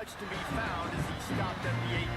much to be found as he stopped at the 18.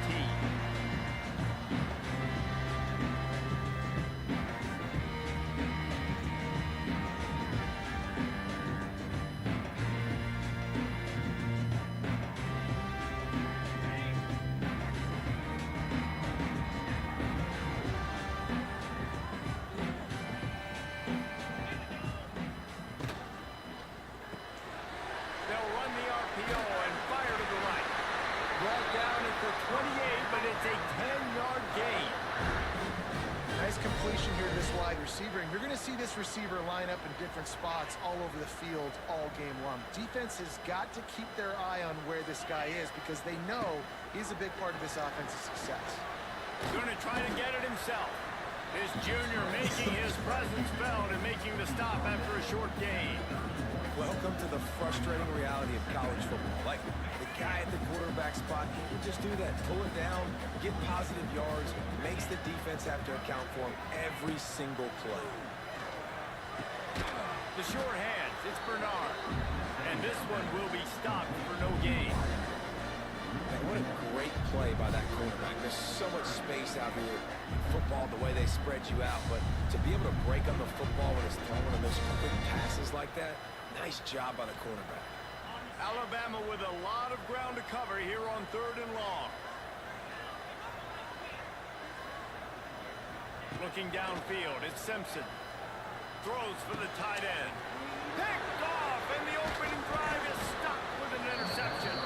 Completion here to this wide receiver, and you're going to see this receiver line up in different spots all over the field all game long. Defense has got to keep their eye on where this guy is because they know he's a big part of this offensive success. Going to try to get it himself. This junior making his presence felt and making the stop after a short gain. Welcome to the frustrating reality of college football. Like, the guy at the quarterback spot, he can just do that. Pull it down, get positive yards, makes the defense have to account for him every single play. The short hands, it's Bernard. And this one will be stopped for no gain. Man, what a great play by that quarterback. There's so much space out here in football, the way they spread you out. But to be able to break up a football when it's thrown on those quick passes like that, nice job by the quarterback. Alabama with a lot of ground to cover here on 3rd and long. Looking downfield, it's Simpson. Throws for the tight end. Picked off, and the opening drive is stopped with an interception.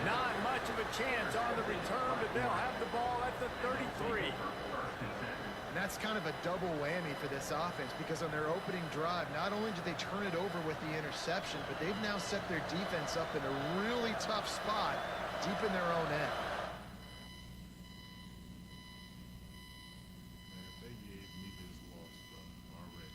Not much of a chance on the return, but they'll have the ball at the 33. And that's kind of a double whammy for this offense because on their opening drive, not only did they turn it over with the interception, but they've now set their defense up in a really tough spot deep in their own end. They gave me this loss already.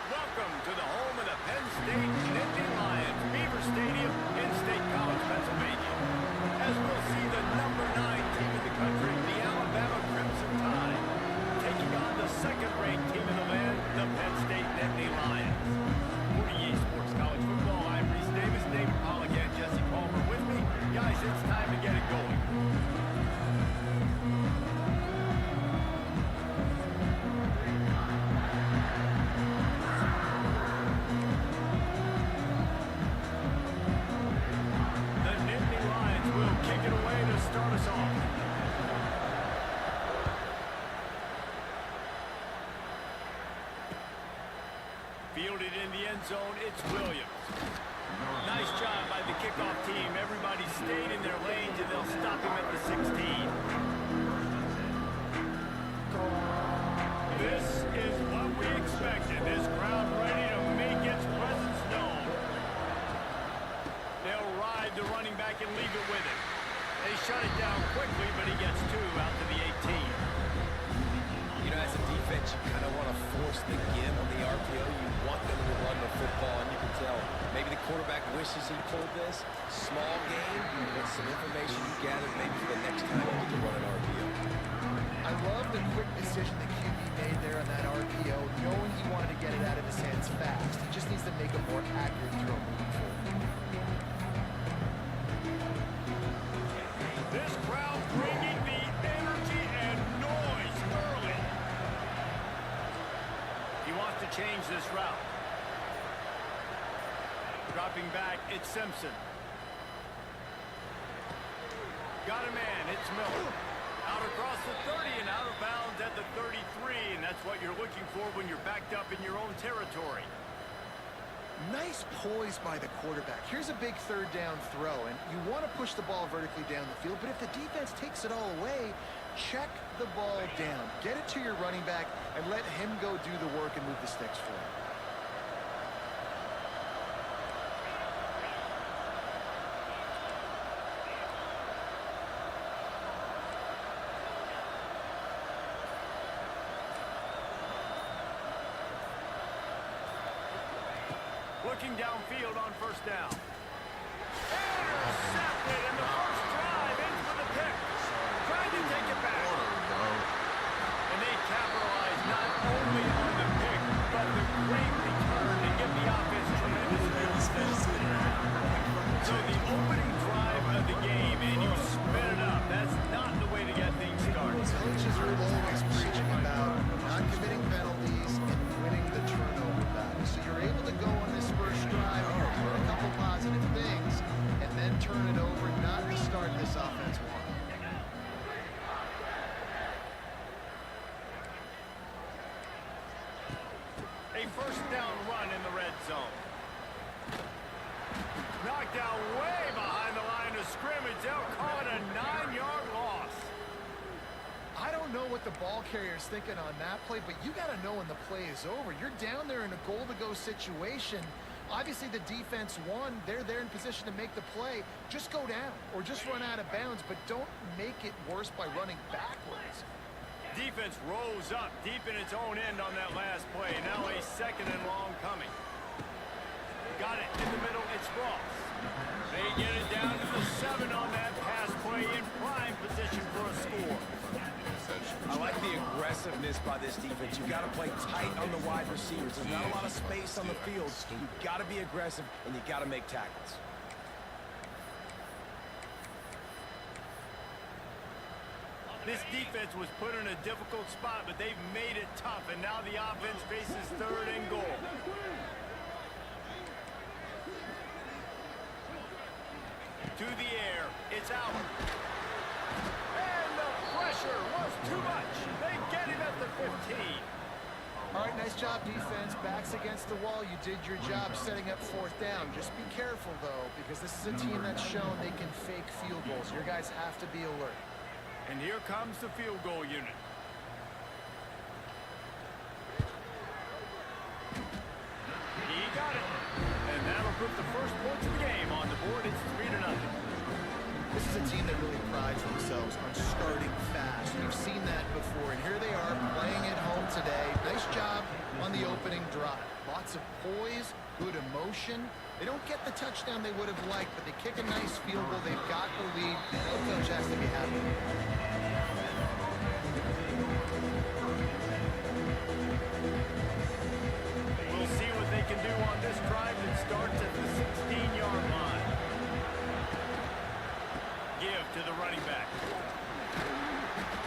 Welcome to the home of the Penn State Nittany Lions, Beaver Stadium in State College, Pennsylvania. As we'll see the number 9 team in the country, the Alabama Crimson Tide, taking on the second-ranked team in the land, the Penn State Nittany Lions. For EA Sports College Football, I'm Reese Davis, David Pollock, and Jesse Palmer with me. Guys, it's time to get it going. Fielded in the end zone, it's Williams. Nice job by the kickoff team. Everybody stayed in their lanes, and they'll stop him at the 16. This is what we expected. This crowd ready to make its presence known. They'll ride the running back and leave it with him. They shut it down quickly, but he gets 2 out to the 18. You know, as a defense, you kind of want to force the give on the RPO. You want them to run the football, and you can tell maybe the quarterback wishes he pulled this. Small game, but some information you gathered maybe for the next time you get to run an RPO. I love the quick decision that QB made there on that RPO, knowing he wanted to get it out of his hands fast. He just needs to make a more accurate throw moving forward. this route. Dropping back, it's Simpson. Got a man, it's Miller. Out across the 30 and out of bounds at the 33, and that's what you're looking for when you're backed up in your own territory. Nice poise by the quarterback. Here's a big third down throw, and you want to push the ball vertically down the field, but if the defense takes it all away, check the ball down. Get it to your running back and let him go do the work and move the sticks for you. Looking downfield on first down. Intercepted, and the first drive ends with a pick. Trying to take it back. And they capitalize not only on the pick, but the great return to give the offense tremendous field position. So the opening drive of the game, and you spin it up. That's not the way to get things started. Coaches are always preaching about not committing penalties and winning the turnover battle. So you're able to go on this first drive and do a couple positive things and then turn it over, not to start this offense one. A first down run in the red zone. Knocked out way behind the line of scrimmage. They'll call it a 9-yard loss. I don't know what the ball carrier's thinking on that play, but you got to know when the play is over. You're down there in a goal-to-go situation. Obviously, the defense won. They're there in position to make the play. Just go down or just run out of bounds, but don't make it worse by running backwards. Defense rose up deep in its own end on that last play. Now a second and long coming. Got it in the middle. It's Ross. They get it down to the 7 on that pass play in prime position for a score. I like the aggressiveness by this defense. You've got to play tight on the wide receivers. There's not a lot of space on the field. You've got to be aggressive, and you've got to make tackles. This defense was put in a difficult spot, but they've made it tough, and now the offense faces third and goal. To the air, it's Allen. And the pressure was too much. They get him at the 15. All right, nice job, defense. Backs against the wall. You did your job setting up fourth down. Just be careful, though, because this is a team that's shown they can fake field goals. Your guys have to be alert. And here comes the field goal unit. He got it. And that'll put the first points of the game on the board. It's 3-0. This is a team that really prides themselves on starting fast. We've seen that before, and here they are playing at home today. Nice job on the opening drive. Lots of poise, good emotion. They don't get the touchdown they would have liked, but they kick a nice field goal. They've got the lead. The coach has to be happy. We'll see what they can do on this drive that starts at the 16-yard line. Give to the running back.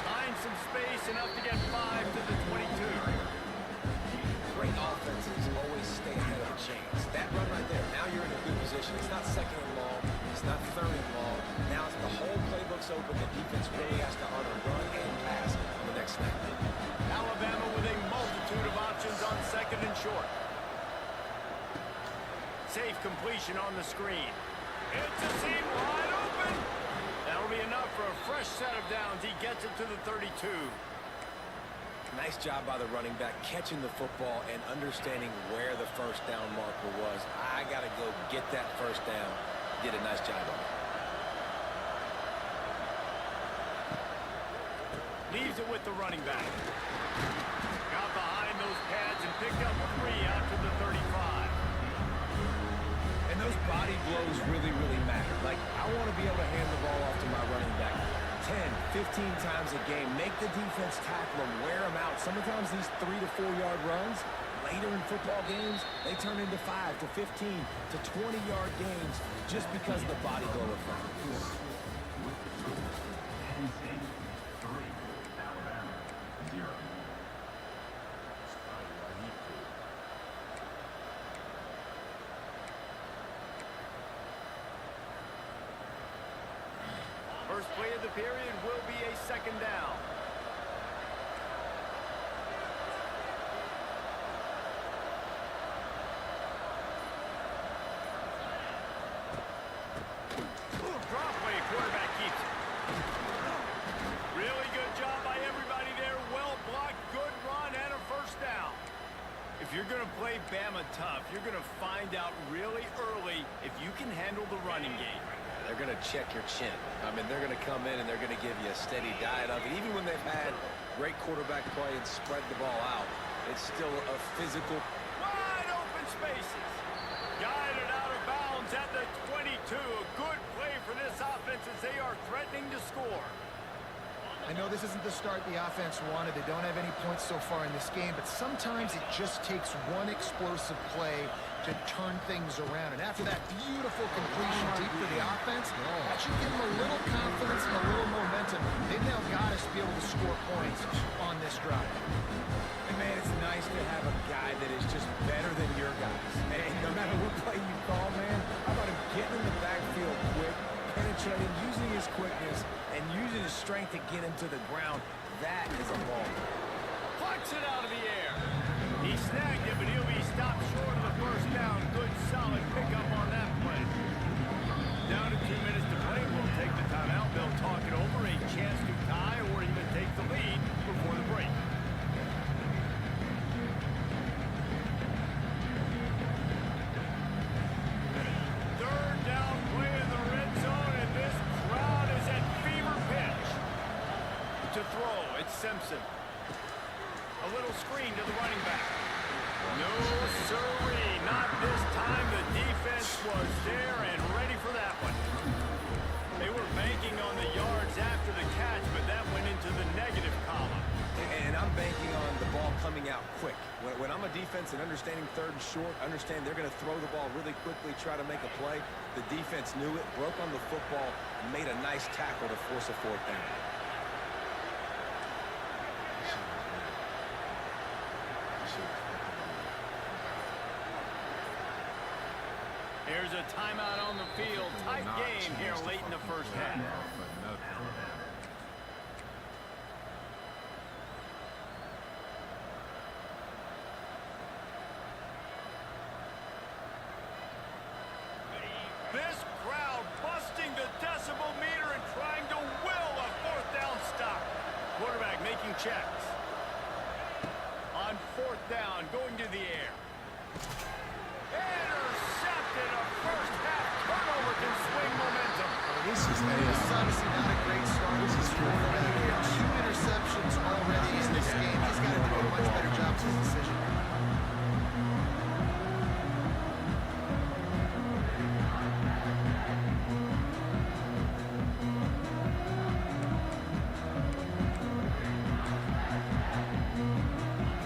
Find some space, enough to get 5 to the 22. Great offenses always stay ahead of the chains. That run right there, now you're in a good position. It's not second and long. It's not third and long. Now it's the whole playbook's open. The defense really has to honor run and pass on the next snap. Alabama with a multitude of options on second and short. Safe completion on the screen. It's a seam wide open. That'll be enough for a fresh set of downs. He gets it to the 32. Nice job by the running back catching the football and understanding where the first down marker was. I got to go get that first down. Did a nice job on it. Leaves it with the running back. Got behind those pads and picked up 3 out to the 35. And those body blows really, really matter. Like, I want to be able to hand the ball off to my running back 10, 15 times a game. Make the defense tackle them, wear them out. Sometimes these 3 to 4 yard runs, later in football games, they turn into 5 to 15 to 20-yard games just because of the body blow effect. First play of the period will be a second down. Drop play, quarterback keeps it. Really good job by everybody there. Well blocked, good run, and a first down. If you're going to play Bama tough, you're going to find out really early if you can handle the running game. They're going to check your chin. I mean, they're going to come in and they're going to give you a steady diet of it. Even when they've had great quarterback play and spread the ball out, it's still a physical. Wide open spaces. Guided out of bounds at the 22. A good play for this offense as they are threatening to score. I know this isn't the start the offense wanted. They don't have any points so far in this game, but sometimes it just takes one explosive play to turn things around. And after that beautiful completion deep for the offense, that should give them a little confidence and a little momentum. They've now got us to be able to score points on this drive. And man, it's nice to have a guy that is just better than your guys. And no matter what play you call, man, how about him getting in the backfield quick, penetrating, using his quickness, and using his strength to get him to the ground. That is a ball. Plucks it out of the air. He snagged it, but he'll be stopped short of the first down. Good, solid pickup on that play. Down to 2 minutes to play. We'll take the timeout. They'll talk it over. A chance to tie or even take the lead before the break. Third down play in the red zone, and this crowd is at fever pitch. To throw, it's Simpson. A little screen to the running back. No, sirree, not this time. The defense was there and ready for that one. They were banking on the yards after the catch, but that went into the negative column. And I'm banking on the ball coming out quick. When I'm a defense and understanding third and short, understand they're going to throw the ball really quickly, try to make a play. The defense knew it, broke on the football, made a nice tackle to force a fourth down. Here's a timeout on the field. Tight game here late in the first half. This crowd busting the decibel meter and trying to will a fourth down stop. Quarterback making checks. On fourth down, going to the air. Intercepted. A first half turnover can swing momentum. This is obviously not a great start. This is quarterback. 2 interceptions already in this game. He's got to do a much better job with his decision.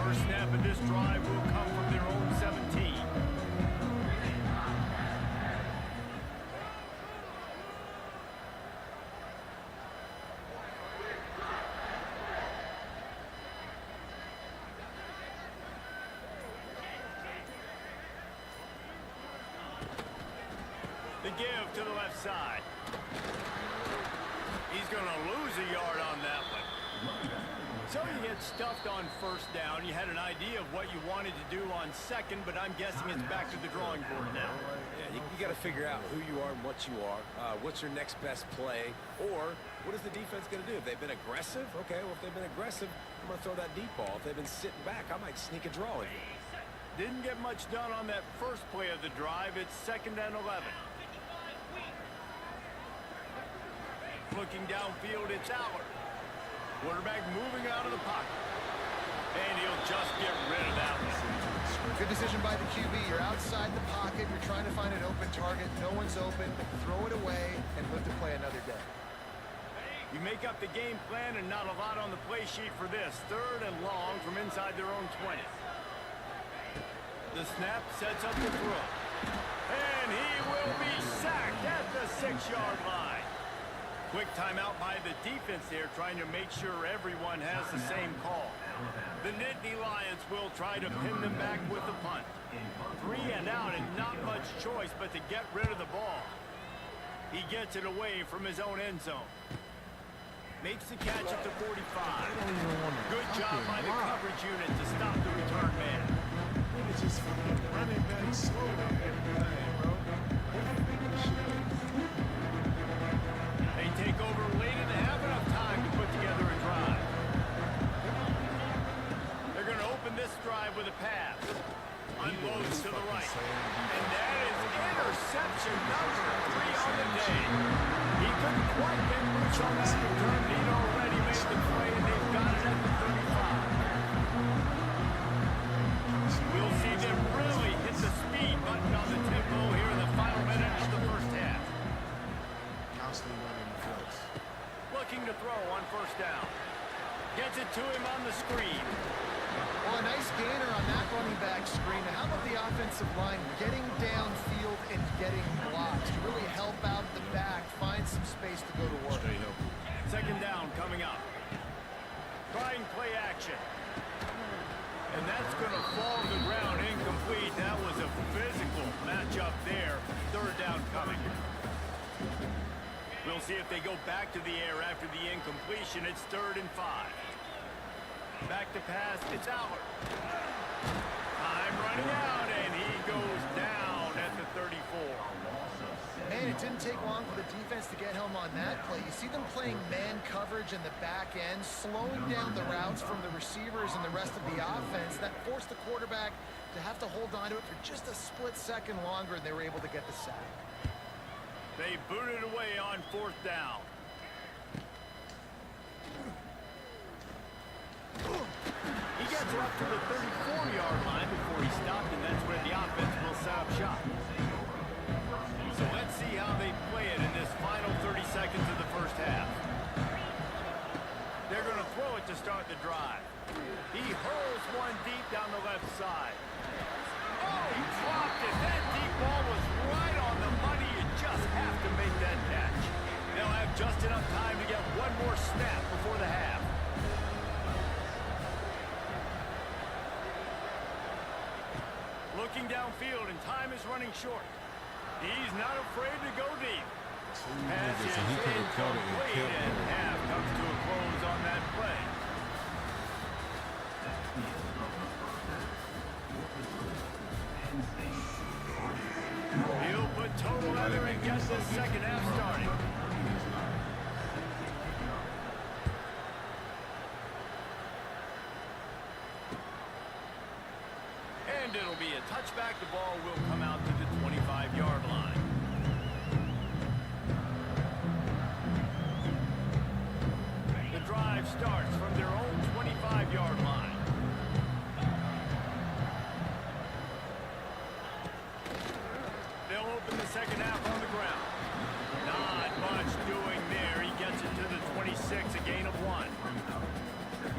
First snap of this drive will come from their own 17. The give to the left side. He's going to lose a yard on that one. So you get stuffed on first down. You had an idea of what you wanted to do on second, but I'm guessing it's back to the drawing board now. Yeah, you got to figure out who you are and what you are. What's your next best play? Or what is the defense going to do? If they've been aggressive, okay, well, if they've been aggressive, I'm going to throw that deep ball. If they've been sitting back, I might sneak a draw in here. Didn't get much done on that first play of the drive. It's 2nd and 11. Looking downfield, it's Allard. Quarterback moving out of the pocket. And he'll just get rid of that one. Good decision by the QB. You're outside the pocket. You're trying to find an open target. No one's open. Throw it away and live to play another day. You make up the game plan and not a lot on the play sheet for this. 3rd and long from inside their own 20. The snap sets up the throw. And he will be sacked at the 6-yard line. Quick timeout by the defense there, trying to make sure everyone has the same call. The Nittany Lions will try to pin them back with the punt. 3 and out and not much choice but to get rid of the ball. He gets it away from his own end zone. Makes the catch at the 45. don't even want to Good job fucking by the block. coverage unit to stop the return man. Niggas just fucking running back slow and everything, bro. They take over late in the half, enough time to put together a drive. They're going to open this drive with a pass. Unloads to the right. And that is interception number 3 on the day. He couldn't quite get loose on that return. He'd already made the play, and they've got it at the 35. We'll see them really hit the speed button on the tempo here in the final minute of the first half. Constantly running the flex. Looking to throw on first down. Gets it to him on the screen. Well, a nice gainer on that running back screen. Now, how about the offensive line getting downfield and getting blocks to really help out the back, find some space to go to work? Stay healthy. Second down coming up. Trying play action. And that's going to fall to the ground incomplete. That was a physical matchup there. Third down coming. We'll see if they go back to the air after the incompletion. It's 3rd and 5. Back to pass. It's Allard. Time running out, and he goes down at the 34. Man, it didn't take long for the defense to get home on that play. You see them playing man coverage in the back end, slowing down the routes from the receivers and the rest of the offense. That forced the quarterback to have to hold on to it for just a split second longer, and they were able to get the sack. They booted away on 4th down. He gets up to the 34-yard line before he stopped, and that's where the offense will set up shop. So let's see how they play it in this final 30 seconds of the first half. They're going to throw it to start the drive. He hurls one deep down the left side. Oh, he dropped it. That deep ball was right on the money. You just have to make that catch. They'll have just enough time to get one more snap before the half. Looking downfield, and time is running short. He's not afraid to go deep. Pass is So he could have caught it and incomplete, kept and it. half comes to a close on that play. He'll put total leather and get the second half started. And it'll be a touchback. The ball will come out to the 25-yard line. The drive starts from their own 25-yard line. They'll open the second half on the ground. Not much doing there. He gets it to the 26, a gain of 1.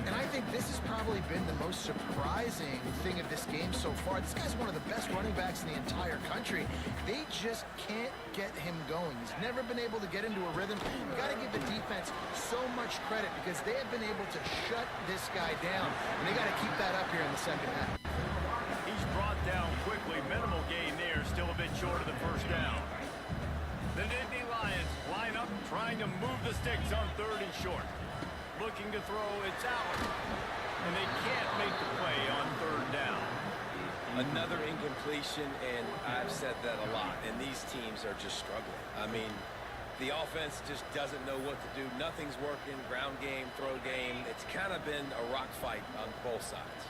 And I think this has probably been the most surprising thing of this game so far. This guy's one of the best running backs in the entire country. They just can't get him going. He's never been able to get into a rhythm. You got to give the defense so much credit because they have been able to shut this guy down. And they got to keep that up here in the second half. He's brought down quickly. Minimal gain there. Still a bit short of the first down. The Nittany Lions line up trying to move the sticks on 3rd and short. Looking to throw, it's out. And they can't make the play on 3rd down. Another incompletion, and I've said that a lot, and these teams are just struggling. I mean, the offense just doesn't know what to do. Nothing's working, ground game, throw game. It's kind of been a rock fight on both sides.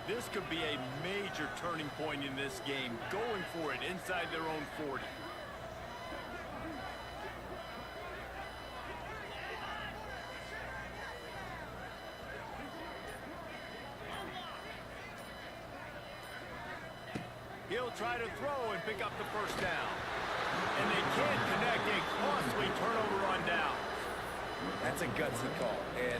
This could be a major turning point in this game, going for it inside their own 40. He'll try to throw and pick up the first down. And they can't connect. A costly turnover on down. That's a gutsy call, and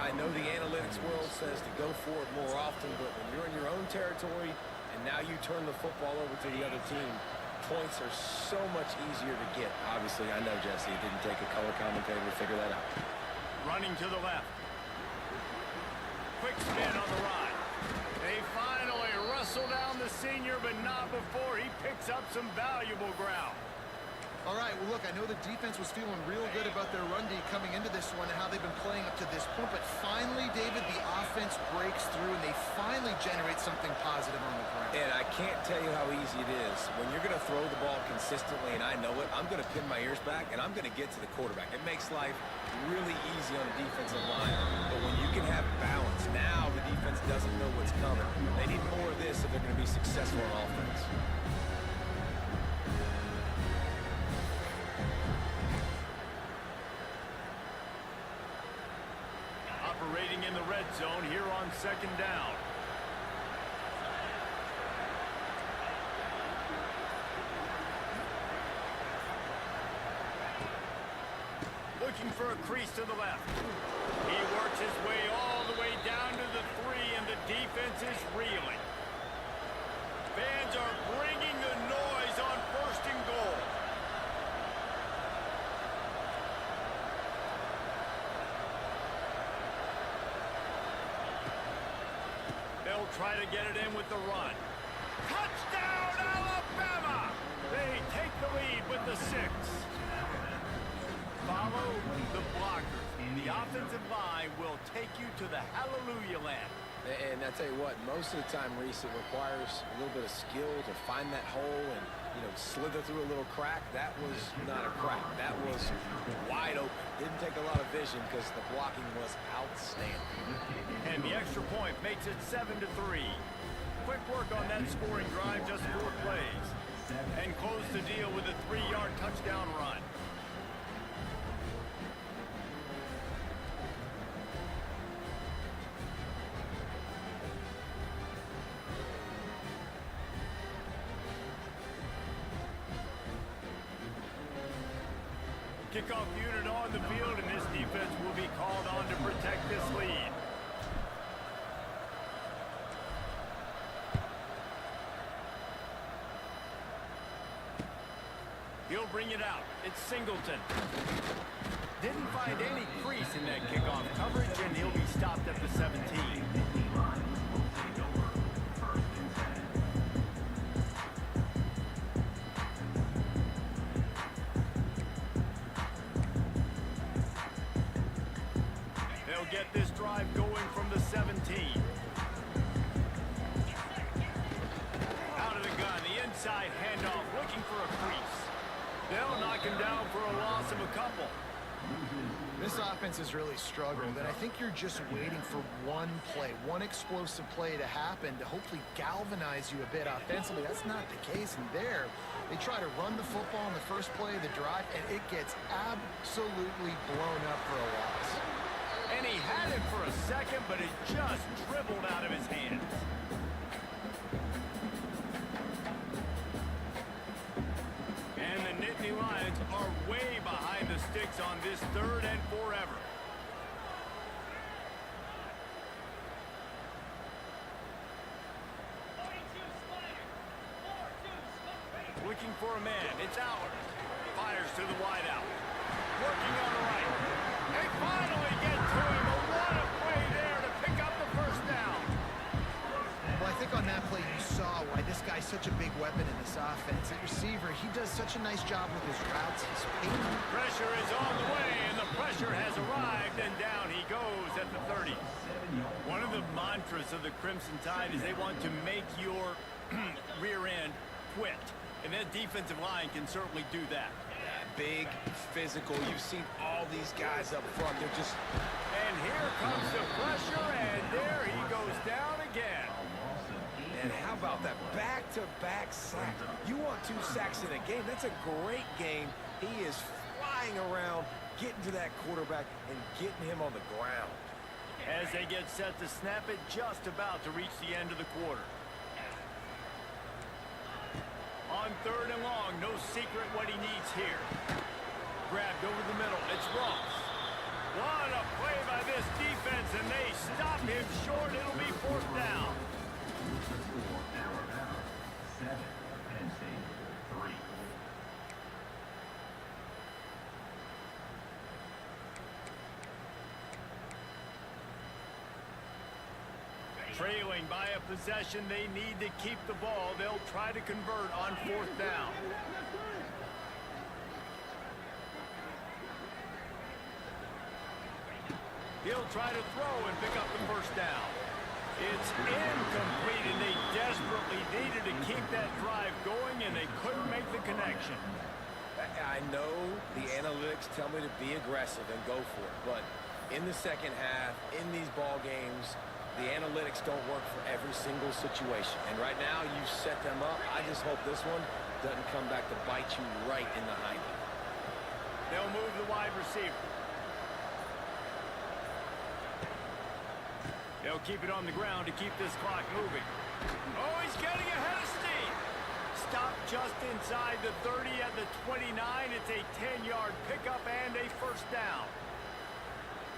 I know the analytics world says to go for it more often, but when you're in your own territory and now you turn the football over to the other team, points are so much easier to get. Obviously, I know, Jesse, it didn't take a color commentator to figure that out. Running to the left. Quick spin on the ride. They finally wrestle down the senior, but not before he picks up some valuable ground. All right, well, look, I know the defense was feeling real good about their run D coming into this one and how they've been playing up to this point, but finally, David, the offense breaks through and they finally generate something positive on the ground. And I can't tell you how easy it is. When you're going to throw the ball consistently, and I know it, I'm going to pin my ears back, and I'm going to get to the quarterback. It makes life really easy on the defensive line. But when you can have balance, now the defense doesn't know what's coming. They need more of this if they're going to be successful on offense. Operating in the red zone here on second down. Looking for a crease to the left. He works his way all the way down to the 3, and the defense is reeling. Fans are bringing the noise on 1st and goal. They'll try to get it in with the run. Touchdown, Alabama! They take the lead with the 6. Follow the blockers. The offensive line will take you to the hallelujah land. And I tell you what, most of the time, Reese, it requires a little bit of skill to find that hole and, you know, slither through a little crack. That was not a crack. That was wide open. Didn't take a lot of vision because the blocking was outstanding. And the extra point makes it 7-3. Quick work on that scoring drive, just 4 plays. And close the deal with a 3-yard touchdown run. Kickoff unit on the field, and this defense will be called on to protect this lead. He'll bring it out. It's Singleton. Didn't find any crease in that kickoff coverage, and he'll be stopped at the 17. Get this drive going from the 17. Out of the gun, the inside handoff, looking for a crease. They'll knock him down for a loss of a couple. This offense has really struggled, and I think you're just waiting for one play, one explosive play to happen to hopefully galvanize you a bit offensively. That's not the case, and there, they try to run the football in the first play of the drive, and it gets absolutely blown up for a loss. And he had it for a second, but it just dribbled out of his hands. And the Nittany Lions are way behind the sticks on this 3rd and forever. Looking for a man. It's Howard. Fires to the wideout. Working on the right. They finally get to him. What a play there to pick up the 1st down. Well, I think on that play you saw why this guy's such a big weapon in this offense. At receiver, he does such a nice job with his routes. His pace. Pressure is on the way, and the pressure has arrived, and down he goes at the 30. One of the mantras of the Crimson Tide is they want to make your rear end quit. And that defensive line can certainly do that. Big, physical. You've seen all these guys up front. They're just... And here comes the pressure, and there he goes down again. And how about that back-to-back sack? You want 2 sacks in a game? That's a great game. He is flying around, getting to that quarterback, and getting him on the ground. As they get set to snap it, just about to reach the end of the quarter. On 3rd and long, no secret what he needs here. Grabbed over the middle, it's Ross. What a play by this defense, and they stop him short. It'll be 4th down. Trailing by a possession, they need to keep the ball. They'll try to convert on 4th down. He'll try to throw and pick up the first down. It's incomplete, and they desperately needed to keep that drive going, and they couldn't make the connection. I know the analytics tell me to be aggressive and go for it, but in the second half, in these ball games, the analytics don't work for every single situation. And right now, you've set them up. I just hope this one doesn't come back to bite you right in the hind end. They'll move the wide receiver. They'll keep it on the ground to keep this clock moving. Oh, he's getting ahead of steam. Stop just inside the 30 at the 29. It's a 10-yard pickup and a first down.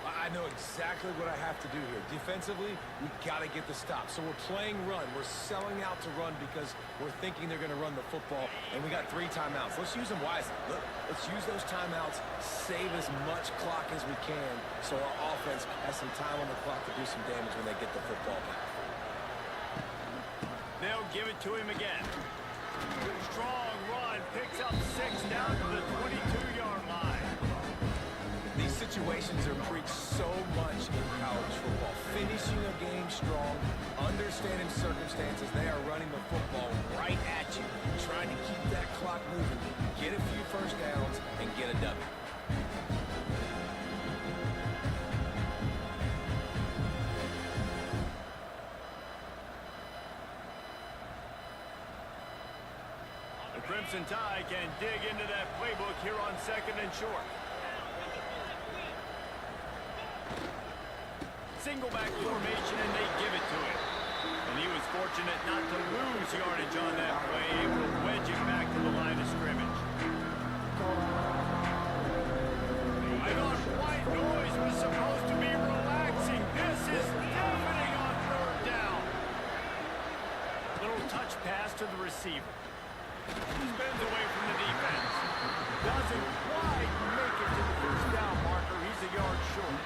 I know exactly what I have to do here. Defensively, we got to get the stop. So we're playing run. We're selling out to run because we're thinking they're going to run the football, and we got 3 timeouts. Let's use them wisely. Look, let's use those timeouts, save as much clock as we can so our offense has some time on the clock to do some damage when they get the football back. They'll give it to him again. Strong run, picks up 6 down to the 22-yard line. These situations are preached so much in college football. Finishing a game strong, understanding circumstances. They are running the football right at you, trying to keep that clock moving, get a few first downs, and get a W. The Crimson Tide can dig into that playbook here on 2nd and short. Single back formation, and they give it to him. And he was fortunate not to lose yardage on that play, able to wedge it back to the line of scrimmage. I thought white noise was supposed to be relaxing. This is deafening on 3rd down. Little touch pass to the receiver. Spins away from the defense. Doesn't quite make it to the first down marker. He's a yard short.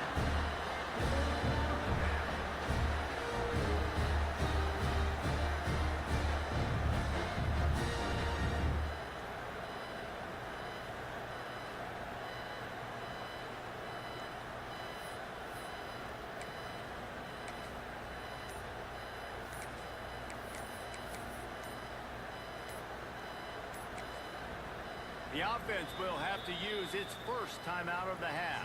The offense will have to use its first timeout of the half.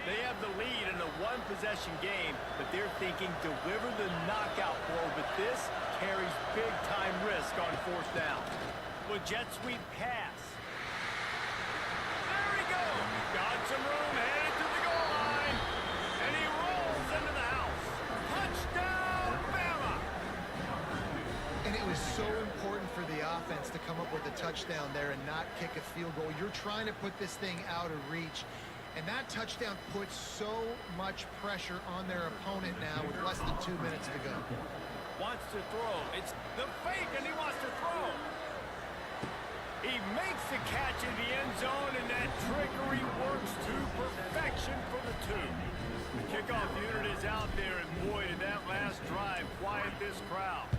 They have the lead in a one-possession game, but they're thinking deliver the knockout blow, but this carries big-time risk on 4th down. With jet sweep pass. There he goes. Got some room, headed to the goal line. And he rolls into the house. Touchdown, Bama! And it was so important for the offense to come up with a touchdown there and not kick a field goal. You're trying to put this thing out of reach. And that touchdown puts so much pressure on their opponent now with less than 2 minutes to go. Wants to throw. It's the fake, and he wants to throw. He makes the catch in the end zone, and that trickery works to perfection for the 2. The kickoff unit is out there, and boy, did that last drive quiet this crowd.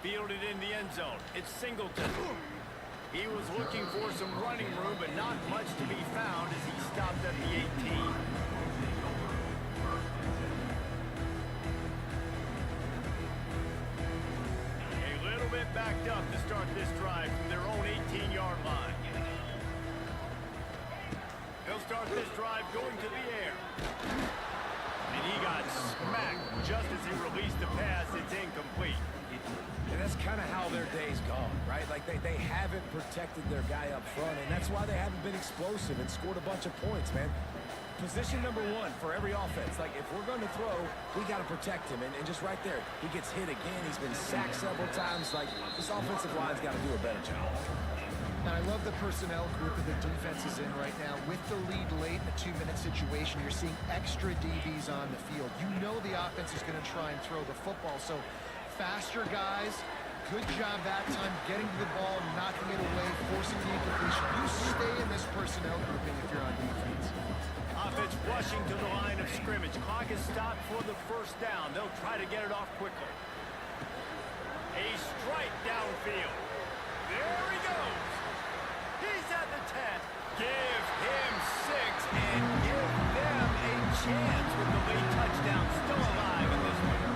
Fielded in the end zone. It's Singleton. He was looking for some running room, but not much to be found as he stopped at the 18. A little bit backed up to start this drive from their own 18-yard line. They'll start this drive going to the air. And he got smacked just as he released the pass. It's incomplete. And that's kind of how their day's gone, right? Like they haven't protected their guy up front, and that's why they haven't been explosive and scored a bunch of points, man. Position number 1 for every offense. Like, if we're going to throw, we got to protect him. And just right there, he gets hit again. He's been sacked several times. Like, this offensive line's got to do a better job. Now, I love the personnel group that the defense is in right now. With the lead late in a 2-minute situation, you're seeing extra DBs on the field. You know the offense is going to try and throw the football, so faster guys Good job that time getting to the ball, knocking it away, forcing the incompletion. You stay in this personnel grouping if you're on defense. Offense rushing to the line of scrimmage. Clock is stopped for the first down. They'll try to get it off quickly. A strike downfield. There he goes. He's at the 10. Give him 6 and give them a chance with the late touchdown. Still alive in this one.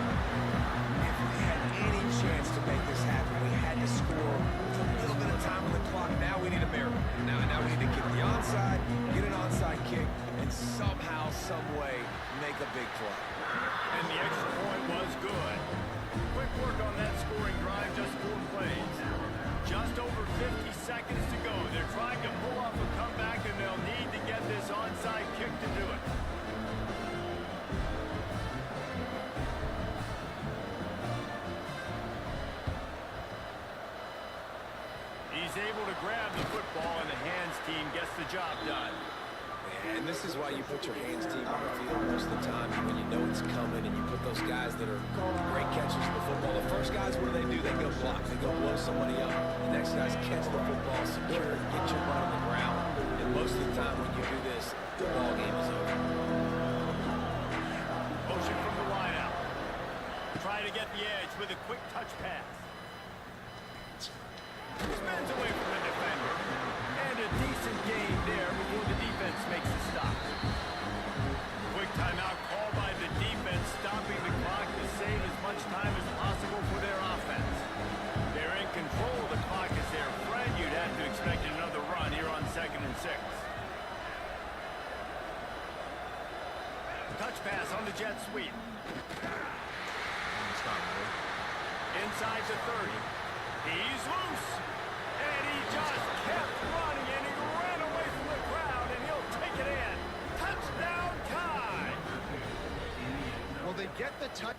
If we had any chance to make this happen, we had to score with a little bit of time on the clock. Now we need a miracle. Now we need to get the onside, get an onside kick, and somehow, some way, make a big play. And the extra point was good. Quick work on that scoring drive, just 4 plays. Just over 50 seconds to go. They're trying to pull off a comeback, and they'll need to get this onside kick to do it. He's able to grab the football, and the hands team gets the job done. And this is why you put your hands team on the field most of the time when you know it's coming, and you put those guys that are great catchers of the football. The first guys, what do? They go block. They go blow somebody up. The next guys catch the football, secure it, get your butt on the ground. And most of the time when you do this, the ball game is over. Motion from the wideout. Try to get the edge with a quick touch pass. Spins away from the defender. And a decent gain there before the defense makes the stop. Quick timeout called by the defense, stopping the clock to save as much time as possible for their offense. They're in control of the clock as their friend. You'd have to expect another run here on 2nd and 6. Touch pass on the jet sweep. Inside the 30. He's loose. And he just kept running, and he ran away from the crowd, and he'll take it in. Touchdown tie. Well, they get the touch.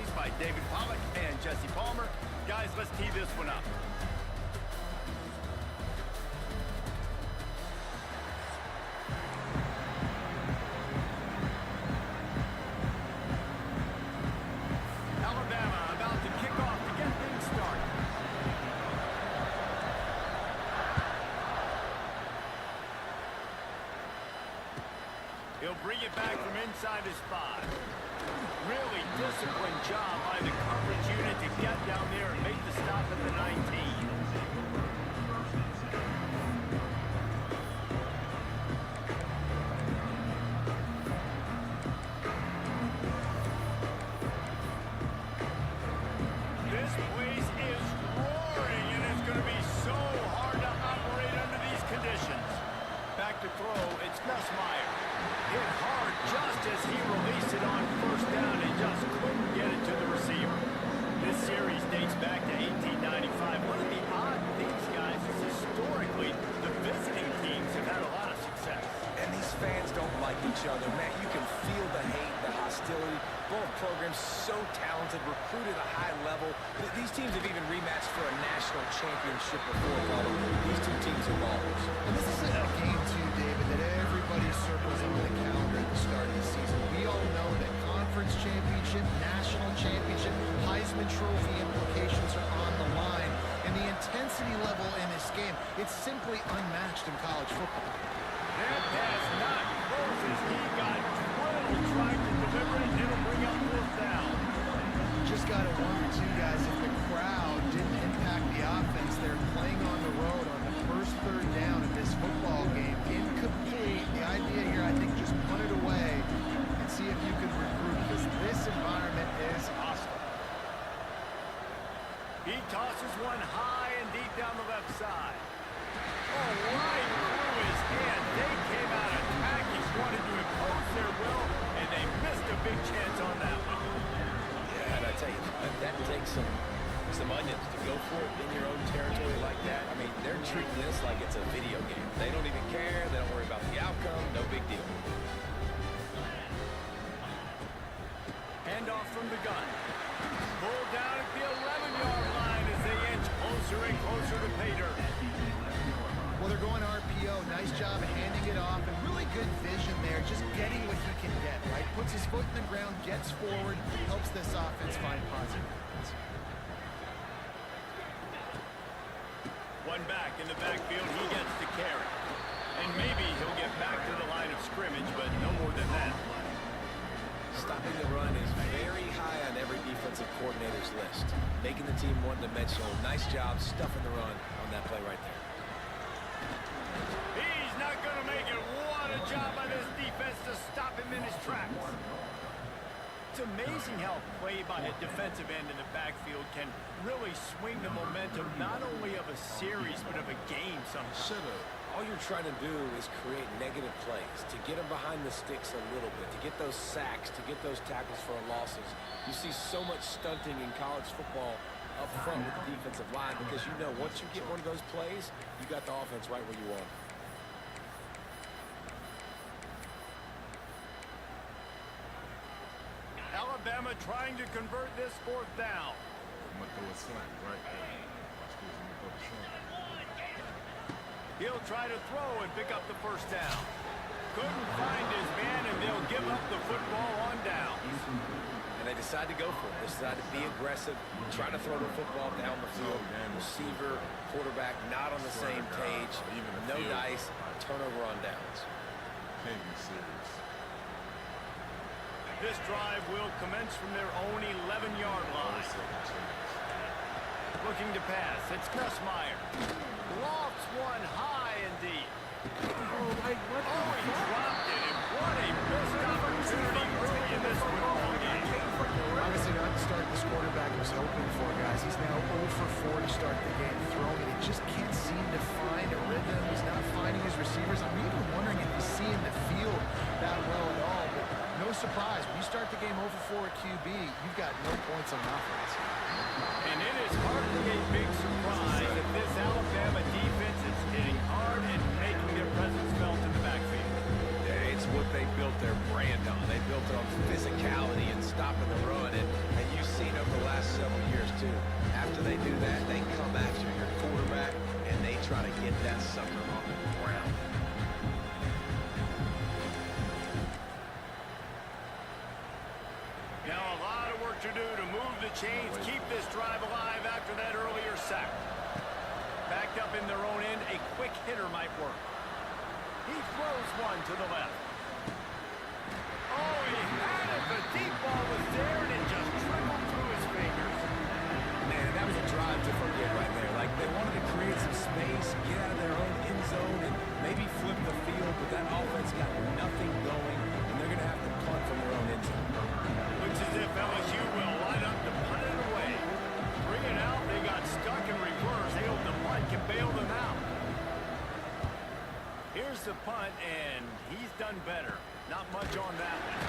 points by David Pollock and Jesse Palmer. Guys, let's tee this one up. Alabama about to kick off to get things started. He'll bring it back from inside his 5. Really disciplined job by the coverage unit to get down there and make the stop at the 19. This place is roaring, and it's going to be so hard to operate under these conditions. Back to throw, it's Nussmeier. Hit hard just as he released it on first down and just couldn't get it to the receiver. This series dates back to 1895. One of the odd things, guys, is historically the visiting teams have had a lot of success. And these fans don't like each other, man. You can feel the hate, the hostility. Both programs so talented, recruited at a high level. These teams have even rematched for a national championship before, brother. These two teams are ballers. And this is a game, too, David, that everybody circles on the calendar at the start of the season. We all know that conference championship, national championship, Heisman Trophy implications are on the line. And the intensity level in this game, it's simply unmatched in college football. That pass not close as he got drilled trying to deliver it, and it'll bring up fourth down. Just got to wonder, too, guys, if the crowd didn't impact the offense. They're playing on the road on the first third down of this football game. Incomplete. The idea here, I think, just punt it away and see if you can recruit, because this environment is hostile. He tosses one high and deep down the left side. Oh, right through his hand. They came out attacking, wanted to impose their will, and they missed a big chance on that one. Yeah, and I tell you, that takes some onions to go for it in your own territory like that. I mean, they're treating this like it's a video game. They don't even care. They don't worry about the outcome. No big deal. Handoff from the gun. Pulled down at the 11-yard line as they inch closer and closer to pay dirt. Well, they're going RPO. Nice job handing it off, and really good vision there, just getting what he can get, right? Puts his foot in the ground, gets forward, helps this offense find positive points. One back in the backfield, he gets to carry. And maybe he'll get back to the line of scrimmage, but no more than that. Stopping the run is very high on every defensive coordinator's list. Making the team one-dimensional. Nice job stuffing the run on that play right there. He's not going to make it. What a job by this defense to stop him in his tracks. It's amazing how play by a defensive end in the backfield can really swing the momentum not only of a series but of a game sometimes. All you're trying to do is create negative plays, to get them behind the sticks a little bit, to get those sacks, to get those tackles for losses. You see so much stunting in college football up front with the defensive line because you know once you get one of those plays, you got the offense right where you want it. Alabama trying to convert this fourth down. I'm going to throw a slant right there. Watch this. I'm going to throw the slant. He'll try to throw and pick up the first down. Couldn't find his man, and they'll give up the football on down. And they decide to go for it. They decide to be aggressive, try to throw the football down the field. Receiver, quarterback not on the same page. No dice, turnover on downs. Can't be serious. This drive will commence from their own 11-yard line. Looking to pass, it's Nussmeier. Lofts one high and deep. Oh, he dropped it, and what a missed opportunity early in this football game. Obviously not the start this quarterback was hoping for, guys. He's now 0 for 4 to start the game throwing. He just can't seem to find a rhythm. He's not finding his receivers. I'm even wondering if he's seeing the field that well at all. But no surprise, when you start the game 0 for 4 at QB, you've got no points on offense. And it is hardly a big surprise that this Alabama defense is hitting hard and making their presence felt in the backfield. Yeah, it's what they built their brand on. They built it on physicality and stopping the run, and you've seen over the last several years, too. After they do that, they come after your quarterback, and they try to get that sucker on the ground. Now a lot of work to do to move the chains, keep this drive alive after that earlier sack. Backed up in their own end, a quick hitter might work. He throws one to the left. Oh, he had it. The deep ball was there, and it just trickled through his fingers. Man, that was a drive to forget right there. Like, they wanted to create some space, get out of their own end zone, and maybe flip the field, but that offense got nothing going, and they're going to have to punt from their own end zone. Looks as if LSU will line up to punt it away. Bring it out. They got stuck in reverse. They hope the punt can bail them out. Here's the punt, and he's done better. Not much on that one.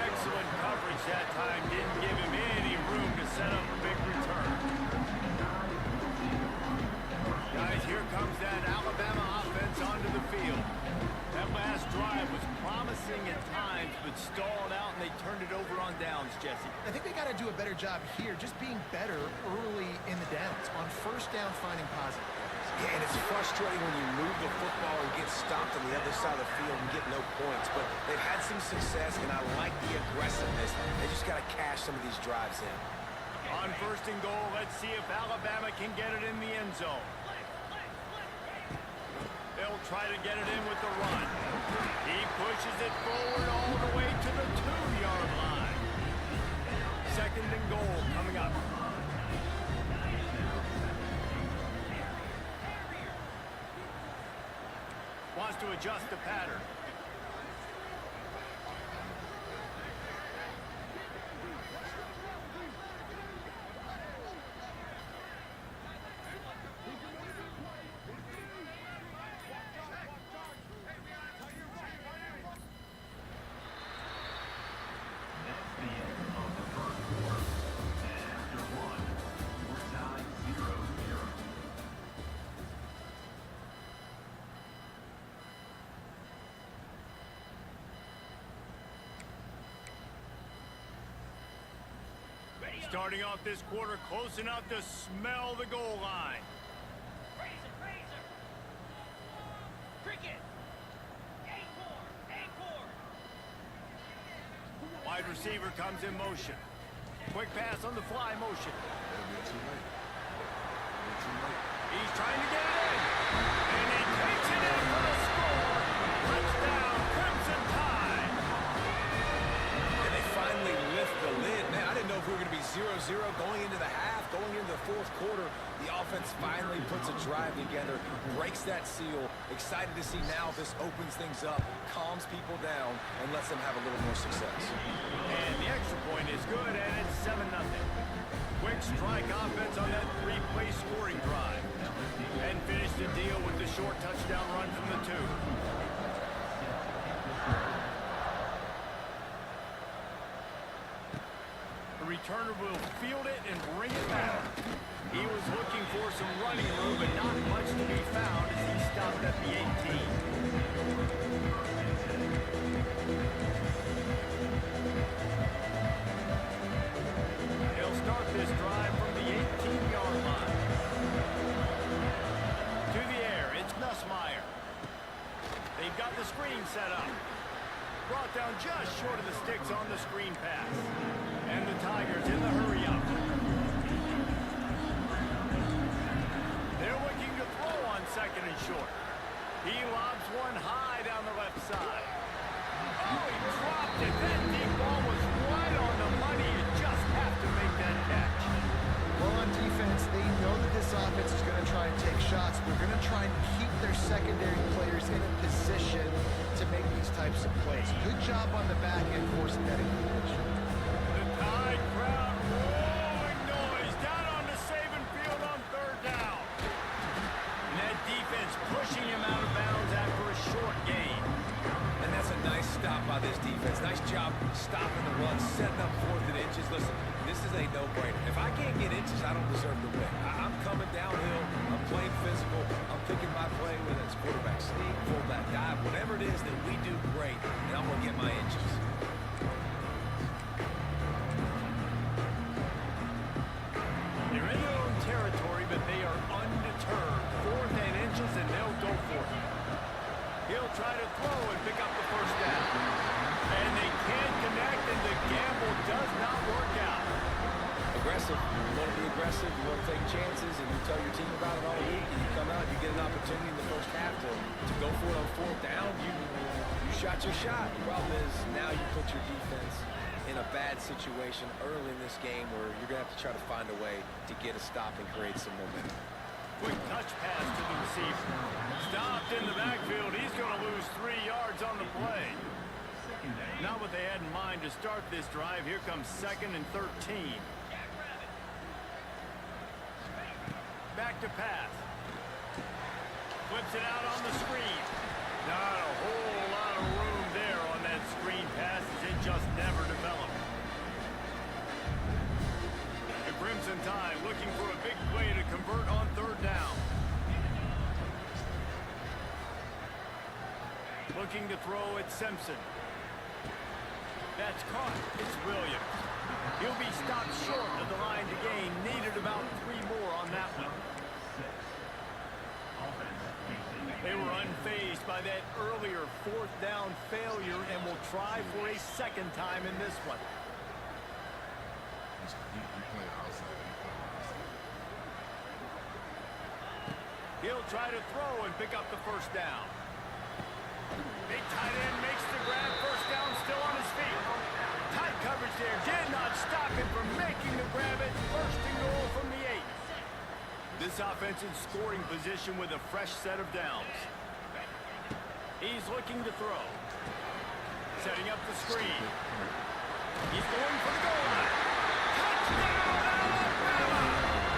Excellent coverage that time. Didn't give him any room to set up a big return. Guys, here comes that Alabama offense onto the field. That last drive was promising at times, but stalled out, and they turned it over on downs, Jesse. I think they got to do a better job here, just being better early in the downs. On first down, finding positive. Yeah, and it's frustrating when you move the football and get stopped on the other side of the field and get no points. But they've had some success, and I like the aggressiveness. They just got to cash some of these drives in. On first and goal, let's see if Alabama can get it in the end zone. They'll try to get it in with the run. He pushes it forward all the way to the 2-yard line. Second and goal coming up. Wants to adjust the pattern. Starting off this quarter close enough to smell the goal line. Razor. Cricket. Acorn. Wide receiver comes in motion. Quick pass on the fly motion. He's trying to get it in. And he takes it in for the score. Touchdown, Crimson Tide. And they finally lift the lid. Man, I didn't know if we were going to be 0-0 going into the half, going into the fourth quarter. The offense finally puts a drive together, breaks that seal. Excited to see now this opens things up, calms people down, and lets them have a little more success. And the extra point is good, and it's 7-0. Quick strike offense on that 3-play scoring drive. And finish the deal with the short touchdown run from the 2. The returner will field it and bring it back. He was looking for some running room, but not much to be found as he stopped at the 18. They'll start this drive from the 18-yard line. To the air, it's Nussmeier. They've got the screen set up. Brought down just short of the sticks on the screen pass. And the Tigers in the hurry up. They're looking to throw on second and short. He lobs one high down the left side. Oh, he dropped it. That deep ball was right on the money. You just have to make that catch. Well, on defense, they know that this offense is going to try and take shots. They're going to try and keep their secondary players in a position to make these types of plays. Good job on the back end forcing that incompletion. The Tide crowd rolling noise down on the Saban field on third down. And that defense pushing him out of bounds after a short gain. And that's a nice stop by this defense. Nice job stopping the run, setting up 4th and inches. Listen, this is a no-brainer. If I can't get inches, I don't deserve to win. I'm coming downhill. I'm playing physical. I'm picking my play, whether it's quarterback sneak, fullback dive, whatever it is that we do great, and I'm going to get my inches. They're in their own territory, but they are undeterred. 4th and inches, and they'll go for it. He'll try to throw and pick up the first down. And they can't connect, and the gamble does not work out. Aggressive. You want to be aggressive. You want to take chances, and you tell your team about it all week, and you come out, you get an opportunity in the first half to go for it on 4th down. You shot your shot. The problem is now you put your defense in a bad situation early in this game where you're going to have to try to find a way to get a stop and create some momentum. Quick touch pass to the receiver. Stopped in the backfield. He's going to lose 3 yards on the play. Not what they had in mind to start this drive. Here comes 2nd and 13. Back to pass. Flips it out on the screen. Not a whole lot of room there on that screen pass as it just never developed. The Crimson Tide looking for a big play to convert on 3rd down. Looking to throw at Simpson. That's caught. It's Williams. He'll be stopped short of the line to gain. Needed about 3 more on that one. They were unfazed by that earlier 4th down failure and will try for a 2nd time in this one. He'll try to throw and pick up the first down. Big tight end makes the grab. First down, still on his feet. Tight coverage there. Did not stop him from making the grab at 1st and goal from the 8. This offense in scoring position with a fresh set of downs. He's looking to throw. Setting up the screen. He's going for the goal line. Touchdown, Alabama!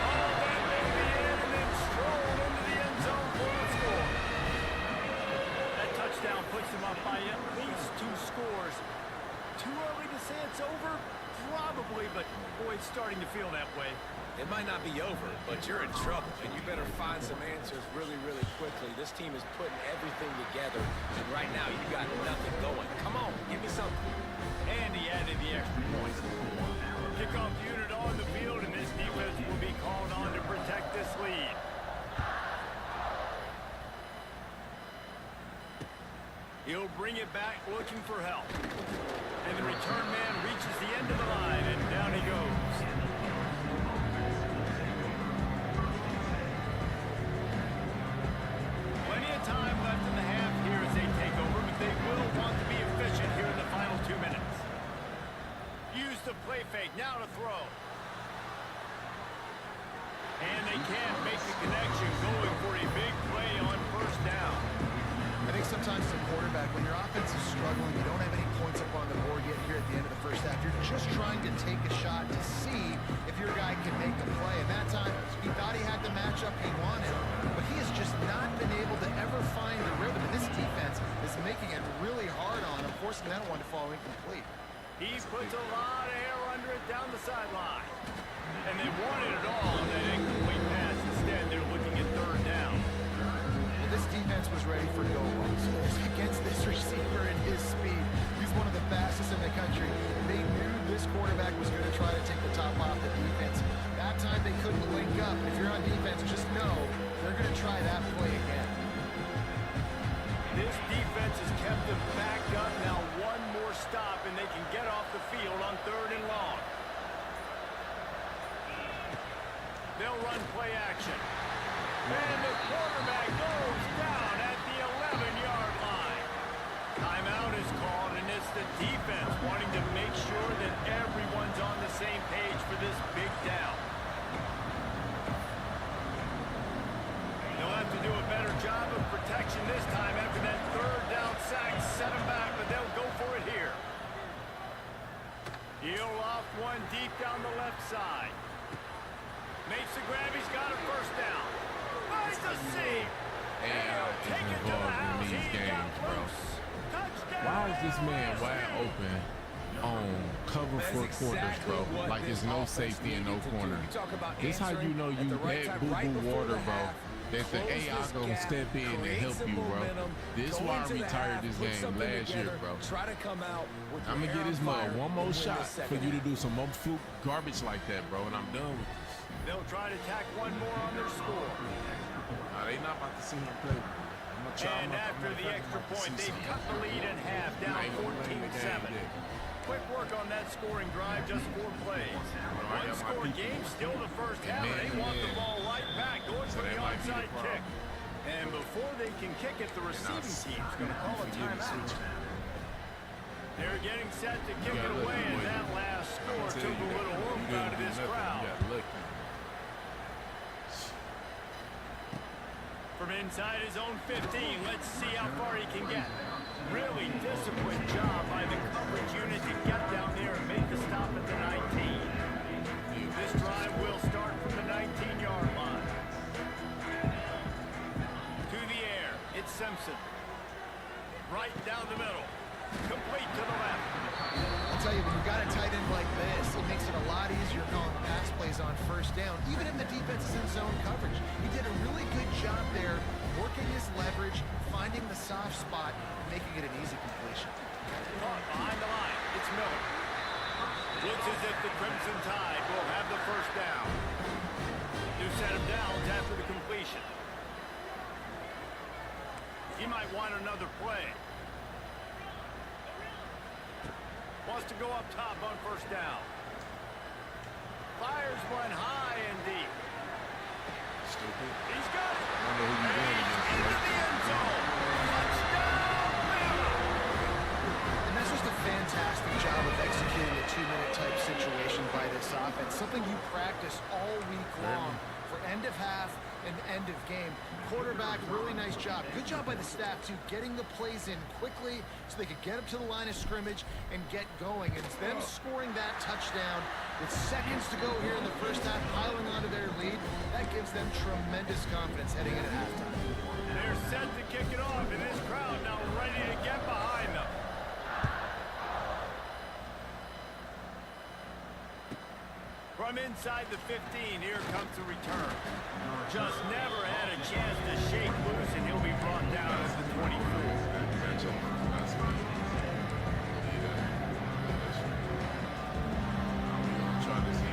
All that baby in and then strolled into the end zone for the score. That touchdown puts them up by at least 2 scores. Too early to say it's over? Probably, but boy, it's starting to feel that way. It might not be over, but you're in trouble, and you better find some answers really, really quickly. This team is putting everything together, and right now you got nothing going. Come on, give me something. And he added the extra point. Kickoff unit on the field, and this defense will be called on to protect this lead. He'll bring it back looking for help. And the return man reaches the end of the line, and down he goes. Plenty of time left in the half here as they take over, but they will want to be efficient here in the final 2 minutes. Use the play fake, now to throw. And they can't make the connection, going for a big play on 1st down. I think sometimes as a quarterback, when your offense is struggling, you don't have any points up on the board yet here at the end of the first half. You're just trying to take a shot to see if your guy can make a play. And that time, he thought he had the matchup he wanted, but he has just not been able to ever find the rhythm. And this defense is making it really hard on him, forcing that one to fall incomplete. He puts a lot of air under it down the sideline. And they wanted it all on that incomplete pass. Instead, they're looking at 3rd down. This defense was ready for go balls. Against this receiver and his speed, he's one of the fastest in the country. They knew this quarterback was going to try to take the top off the defense. That time they couldn't link up. If you're on defense, just know they're going to try that play again. This defense has kept them backed up. Now 1 more stop and they can get off the field on 3rd and long. They'll run play action. And the quarterback goes down at the 11-yard line. Timeout is called, and it's the defense wanting to make sure that everyone's on the same page for this big down. They'll have to do a better job of protection this time after that 3rd down sack set them back, but they'll go for it here. He'll off one deep down the left side. Makes the grab, he's got a 1st down. Finds the seam. And take it to the house. He got loose. Touchdown. Why is this man wide open on cover That's for quarters, exactly bro. what Like this there's no offense safety and no needed to do. corner. You talk about This how you answering know at you the right had time, right boo-boo before water, the bro. half. That the Close AI this gonna gap, step in and create help some you, bro. momentum, This go why I into the retired half, this put game something last year, together, bro. Try to come out with I'm your gonna hair get this on mug fire one and more win the shot for second you to half. do some more fluke garbage like that, bro, and I'm done with this. They'll try to tack one more on their score. Nah, they not about to see him play. I'm gonna try. And after the extra point, they've cut the lead in half, down 14-7. Quick work on that scoring drive, just 4 plays. One score game, still the first half. They want the ball right back, going for the onside kick. And before they can kick it, the receiving team's going to call a timeout. They're getting set to kick it away, and that last score took a little oomph out of this crowd. From inside his own 15, let's see how far he can get. Really disciplined job by the coverage unit to get down there and make the stop at the 19. This drive will start from the 19-yard line. To the air, it's Simpson. Right down the middle. Complete to the left. I'll tell you, when you got a tight end like this, it makes it a lot easier calling pass plays on first down, even if the defense is in zone coverage. He did a really good job there, working his leverage, finding the soft spot, making it an easy completion. Caught behind the line. It's Miller. Looks as if the Crimson Tide will have the first down. New set of downs after the completion. He might want another play. Wants to go up top on first down. Fires one high and deep. Stupid. He's got it. I wonder who you going against, Into bro. the end zone. Touchdown, Miller. And that's just a fantastic job of executing a 2-minute type situation by this offense. Something you practice all week long for end of half and end of game. Quarterback, really nice job. Good job by the staff, too, getting the plays in quickly so they could get up to the line of scrimmage and get going. And it's them scoring that touchdown with seconds to go here in the first half, piling onto their lead. That gives them tremendous confidence heading into halftime. They're set to kick it off, and this crowd now ready to get behind them. From inside the 15, here comes the return. Just never had a chance to shake loose, and he'll be brought down at the 24.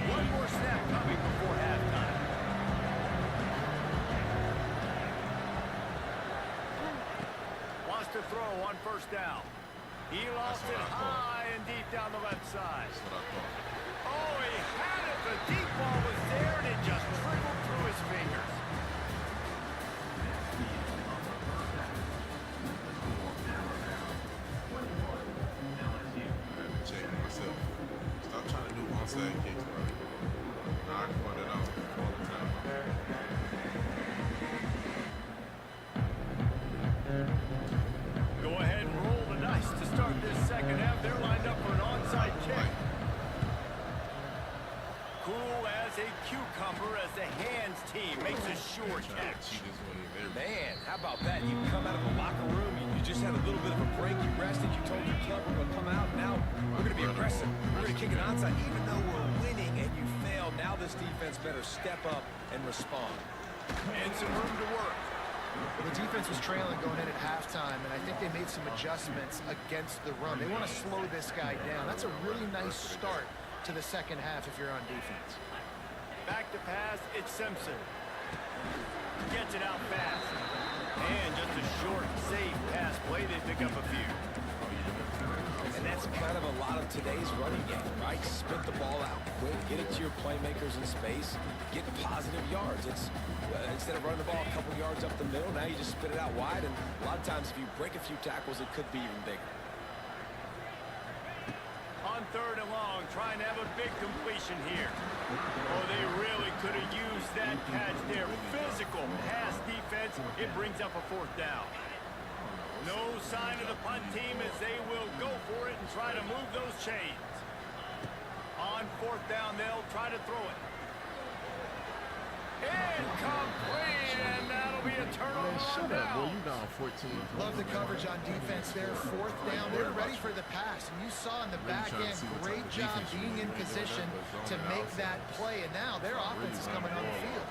One more snap coming before halftime. Wants to throw on first down. He lost it high and deep down the left side. That's what I thought. Oh, he had it. The deep ball was there, and it just trickled through his fingers. I had to check myself. Stop trying to do onside kicks, bro. Nah, I can point it out all the time. Go ahead and roll the dice to start this second half. They're lined up for an onside kick. Cool as a cucumber as the hands team makes a sure catch. Man, how about that? You come out of the locker room, you just had a little bit of a break, you rested, you told your club we're going to come out, now we're going to be aggressive. We're going to kick an onside, even though we're winning and you failed. Now this defense better step up and respond. And some room to work. The defense was trailing going in at halftime, and I think they made some adjustments against the run. They want to slow this guy down. That's a really nice start to the second half if you're on defense. Back to pass, it's Simpson. Gets it out fast. And just a short, safe pass play. They pick up a few. And that's kind of a lot of today's running game, right? Spit the ball out quick, get it to your playmakers in space, get positive yards. It's instead of running the ball a couple yards up the middle, now you just spit it out wide, and a lot of times if you break a few tackles, it could be even bigger. On third and long, trying to have a big completion here. Oh, they really could have used that catch there. Physical pass defense. It brings up a fourth down. No sign of the punt team as they will go for it and try to move those chains. On fourth down, they'll try to throw it. Incomplete, and that'll will be a turnover Man, on shut up, boy. down. You down 14. Love the coverage on defense there. Fourth down. They're ready for the pass. And you saw in the back end, great job being in position to make that play. And now their offense is coming on the field.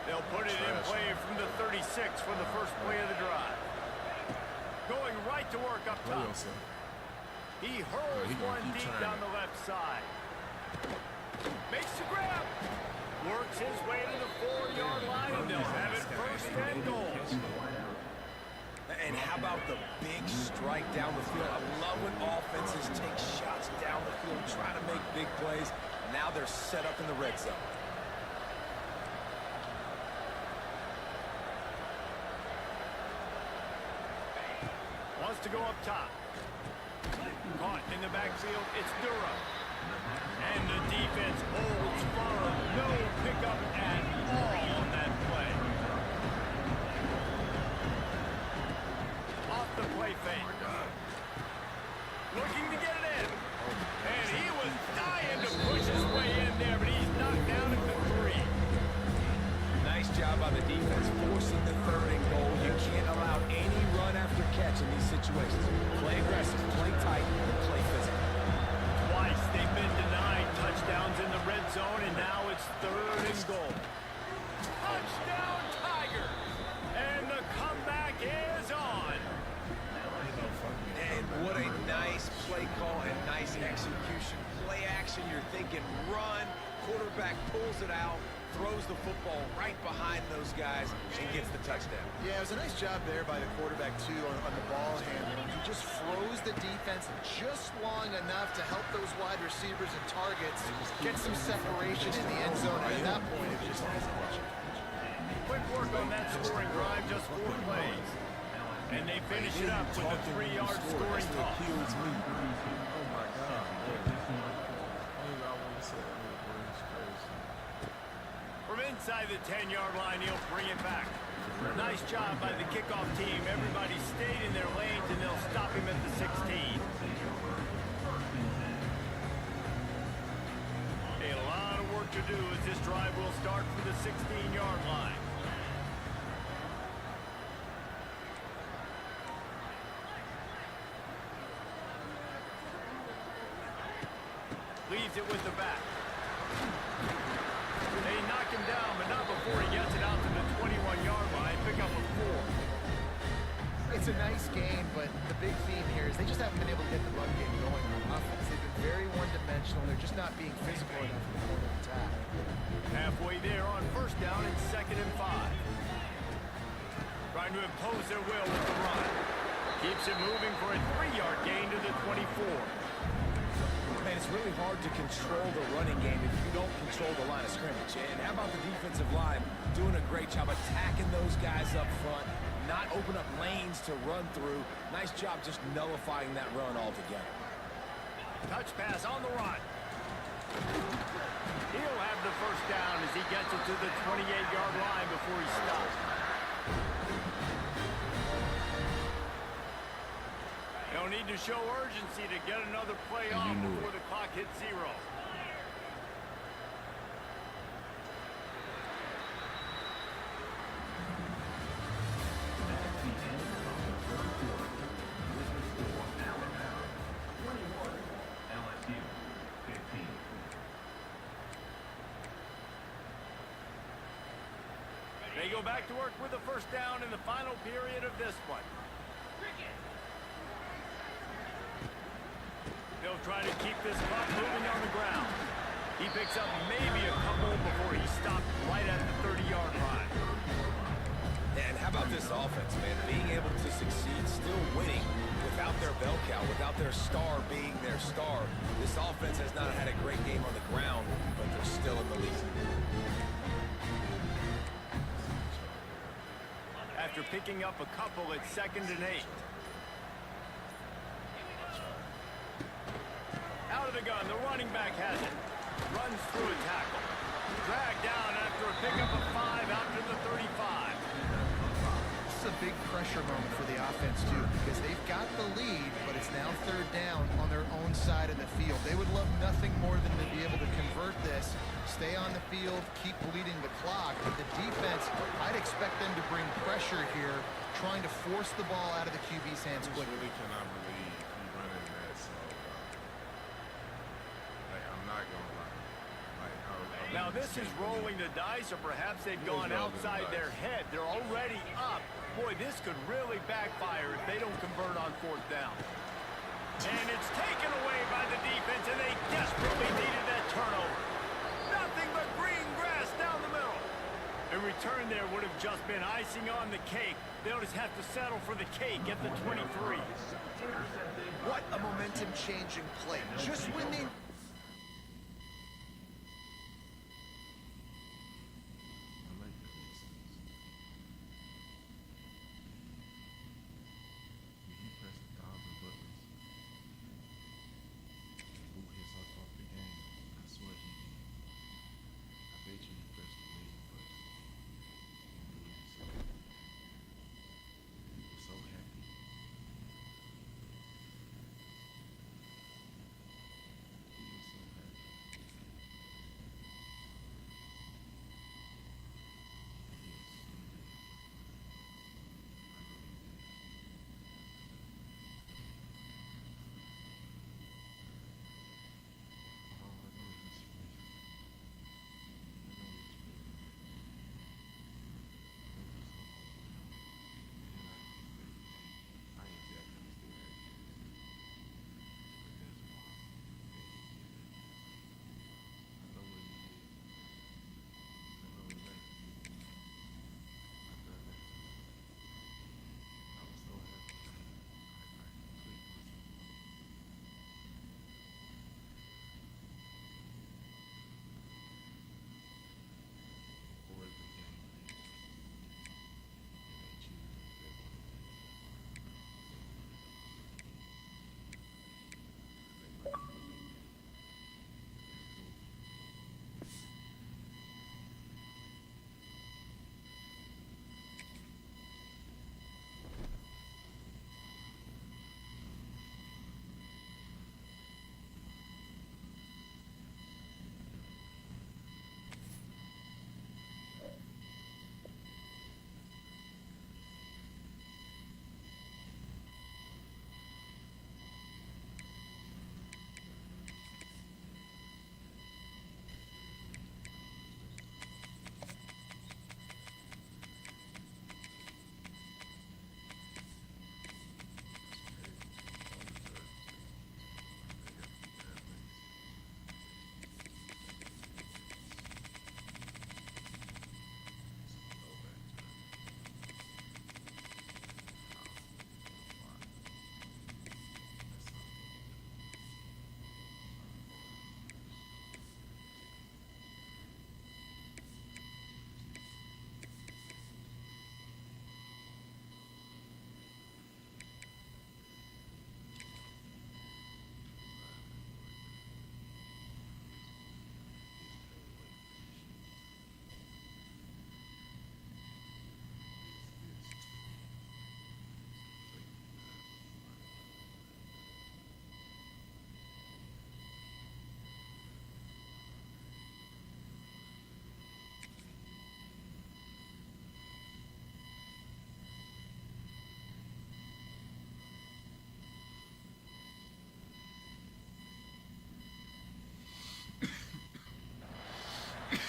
They'll put it in play from the 36 for the first play of the drive. Going right to work up top. He hurls one deep down the left side. Makes the grab. Works his way to the 4-yard line, and they'll have it first and goal. And how about the big strike down the field? I love when offenses take shots down the field, trying to make big plays. Now they're set up in the red zone. Wants to go up top. Caught in the backfield, it's Dura. And the defense holds firm. No pickup at all on that play. Off the play fake. Looking to get it in. And he was dying to push his way in there, but he's knocked down at the 3. Nice job by the defense, forcing the 3rd and goal. You can't allow any run after catch in these situations. Play aggressive, play tight, and play physical. Twice they've been denied touchdowns in the red zone, and now it's 3rd and goal. Touchdown, Tigers! And the comeback is on. And what a nice play call and nice execution. Play action, you're thinking run. Quarterback pulls it out, throws the football right behind those guys, and gets the touchdown. Yeah, it was a nice job there by the quarterback, too, on the ball handling. He just froze the defense just long enough to help those wide receivers and targets get some separation in the end zone. And at that point, it was just nice to watch. Quick work on that scoring drive, just 4 plays. And they finish it up with a 3-yard scoring toss. Kills me. Oh my God. Only I want to say that. From inside the 10-yard line, he'll bring it back. Nice job by the kickoff team. Everybody stayed in their lanes, and they'll stop him at the 16. A lot of work to do as this drive will start from the 16-yard line. Leaves it with the back. They knock him down, but not before he gets it out to the 21-yard line. Pick up a 4. It's a nice game, but the big theme here is they just haven't been able to get the run game going on offense. They've been very one-dimensional. They're just not being physical enough in the point of attack. Halfway there on first down and 2nd and 5. Trying to impose their will with the run. Keeps it moving for a 3-yard gain to the 24. Man, it's really hard to control the running game if you don't control the line of scrimmage. And how about the defensive line doing a great job attacking those guys up front, not open up lanes to run through. Nice job just nullifying that run altogether. Touch pass on the run. He'll have the first down as he gets it to the 28-yard line before he stops. They'll need to show urgency to get another play off before the clock hits 0. They go back to work with the first down in the final period of this one. They'll try to keep this clock moving on the ground. He picks up maybe a couple before he stopped right at the 30-yard line. And how about this offense, man? Being able to succeed, still winning without their bell cow, without their star being their star. This offense has not had a great game on the ground, but they're still in the lead. After picking up a couple at 2nd and 8. Out of the gun, the running back has it. Runs through a tackle. Dragged down after a pickup of 5 out to the 35. This is a big pressure moment for the offense, too, because they've got the the lead, but it's now third down on their own side of the field. They would love nothing more than to be able to convert this, stay on the field, keep bleeding the clock. But the defense, I'd expect them to bring pressure here, trying to force the ball out of the QB's hands I quickly. really cannot believe he running that slow. Like, I'm not gonna lie. Like, I Now really this is can't rolling believe the dice, or perhaps they've It is gone rolling the outside dice. their head. They're already up. Boy, this could really backfire if they don't convert on fourth down. And it's taken away by the defense, and they desperately needed that turnover. Nothing but green grass down the middle. A return there would have just been icing on the cake. They'll just have to settle for the cake at the 23. What a momentum-changing play. Just when they... I like that makes sense. When he pressed 1,000 buttons, who hits us off the game? I swear he did. I bet you he pressed a million buttons. And do it himself. He was so happy. He was so happy.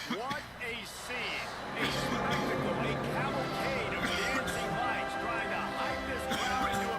What a scene! A spectacle, a cavalcade of dancing lights trying to hype this crowd into a...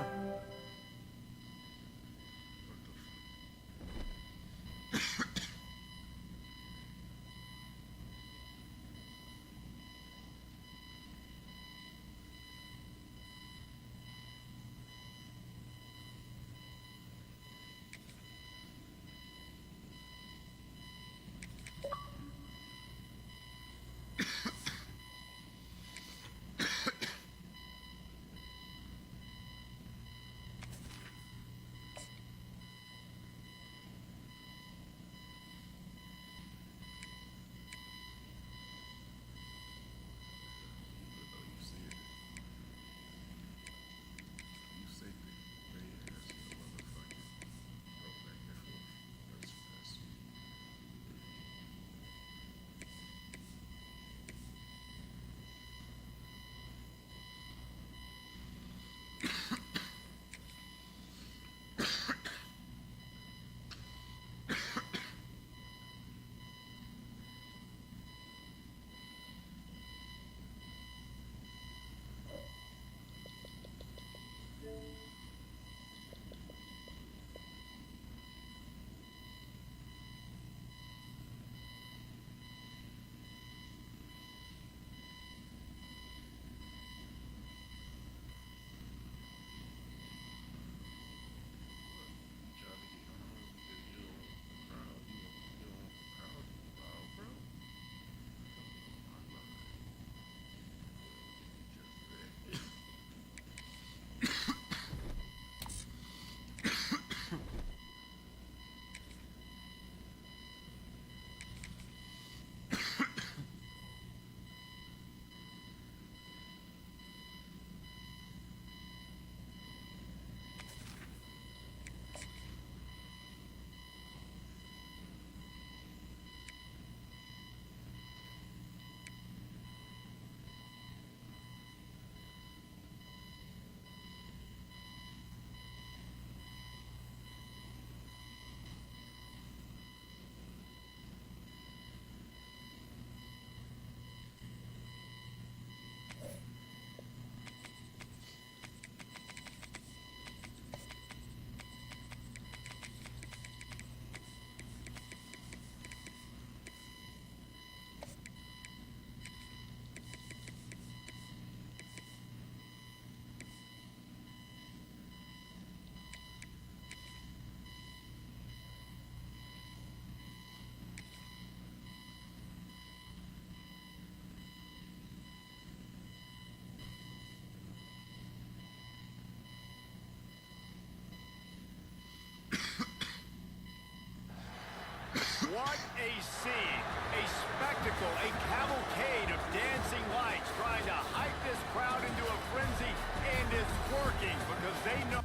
What a scene, a spectacle, a cavalcade of dancing lights trying to hype this crowd into a frenzy, and it's working because they know.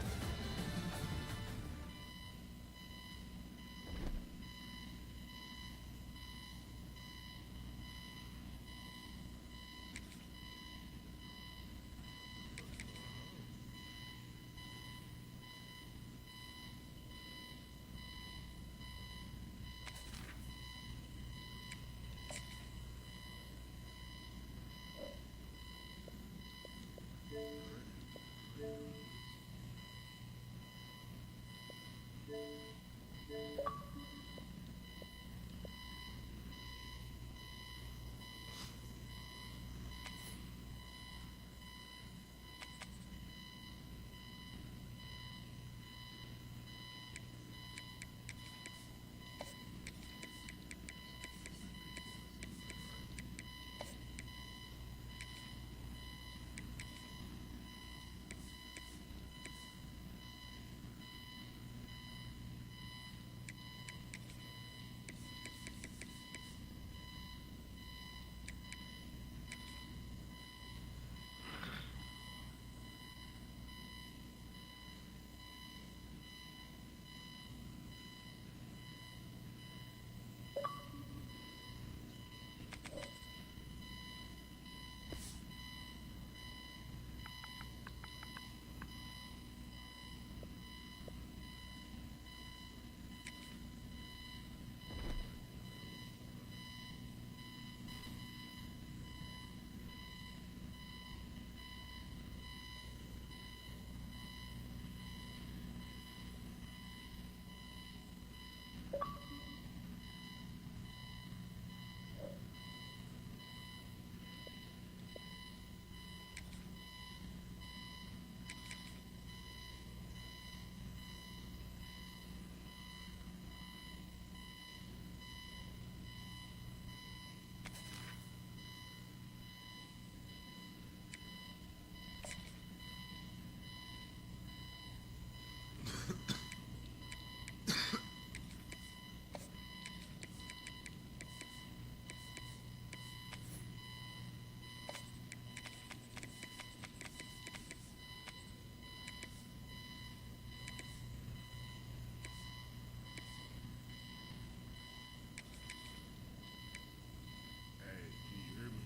Hey, can you hear me?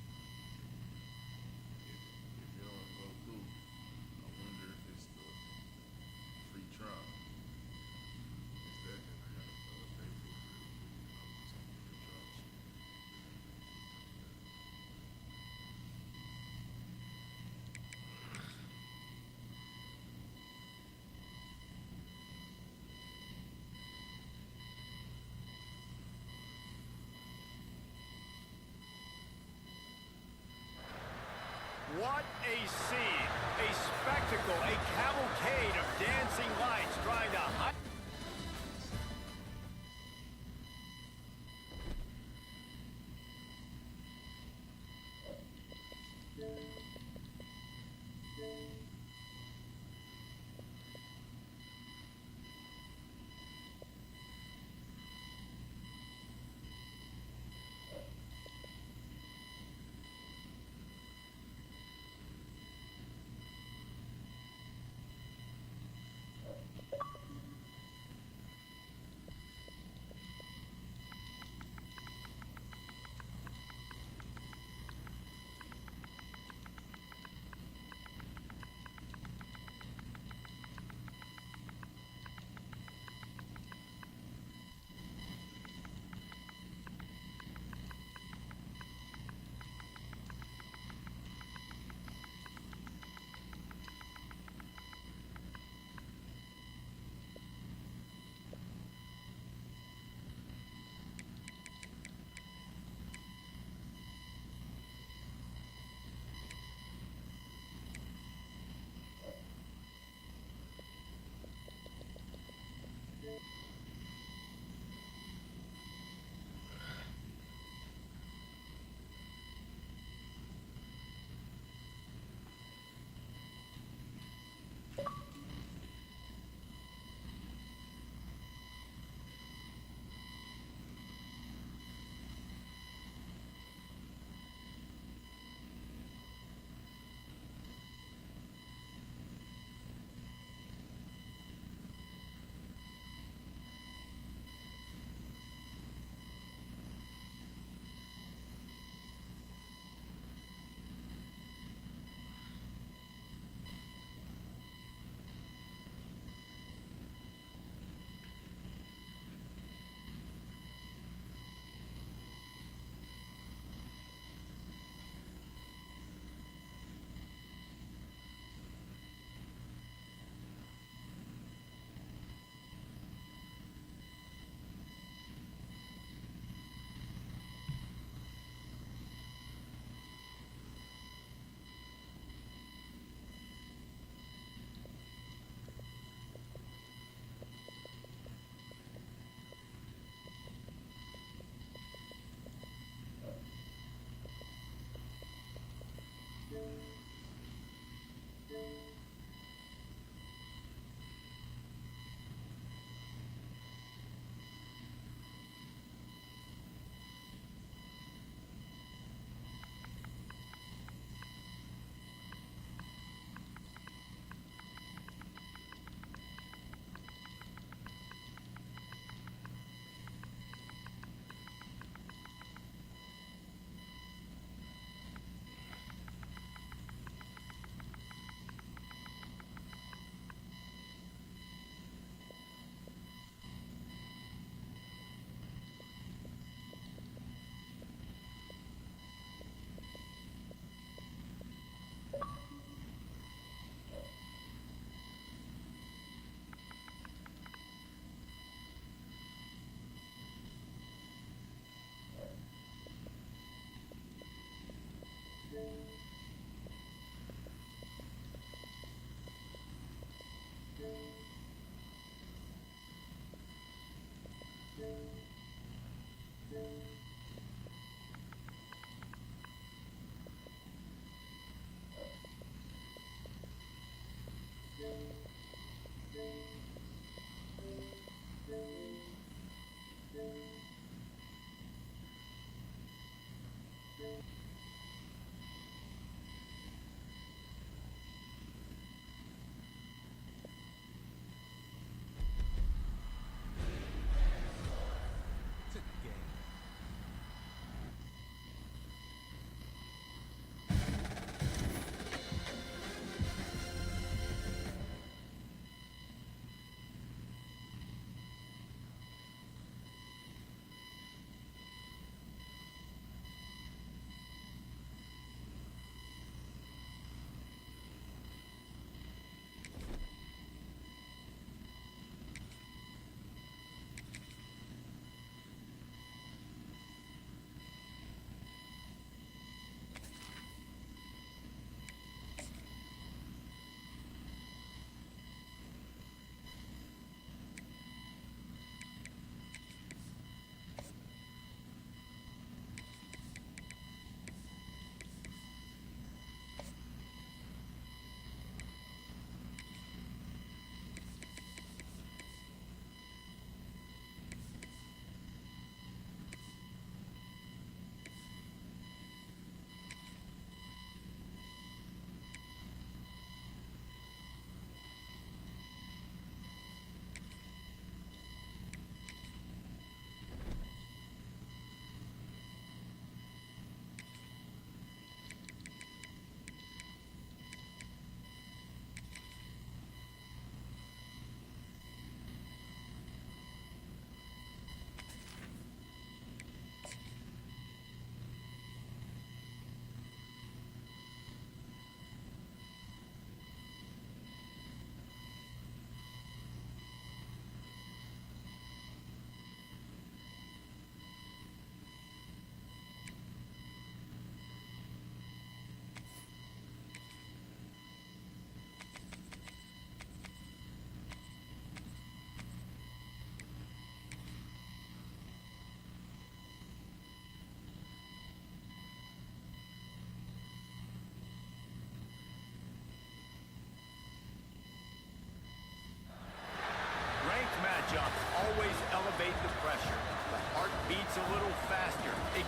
If it don't go through, I wonder if it's the free trial. Is that then I gotta pay for it real quick, some free trial shit. What a scene, a spectacle, a cavalcade of dancing lights trying to hype.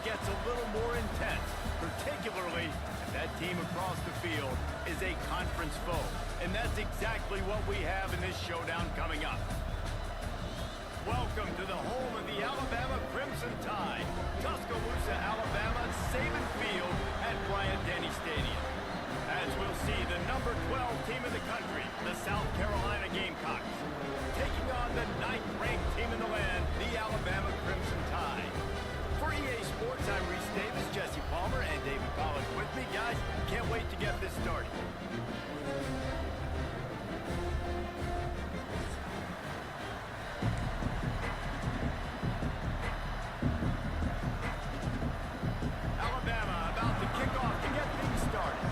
gets a little more intense, particularly if that team across the field is a conference foe. And that's exactly what we have in this showdown coming up. Welcome to the home of the Alabama Crimson Tide, Tuscaloosa, Alabama, Saban Field at Bryant-Denny Stadium. As we'll see, the number 12 team in the country, the South Carolina Gamecocks, taking on the 9th-ranked team in the land, the Alabama Crimson Tide. For EA Sports, I'm Reese Davis, Jesse Palmer, and David Pollack with me. Guys, can't wait to get this started. Alabama about to kick off to get things started.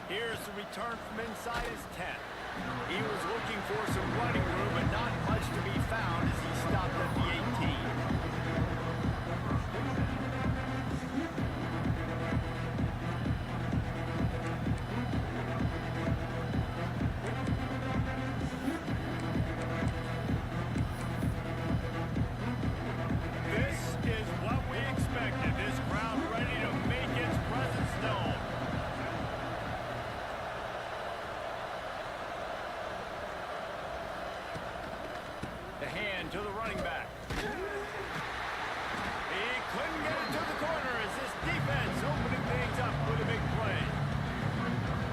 Here's the return from inside his 10. He was looking for some running room, but not much to be found as he stopped at the 18. This is what we expected. This crowd ready to make its presence known. The hand to the running back. He couldn't get it to the corner as this defense opening things up with a big play.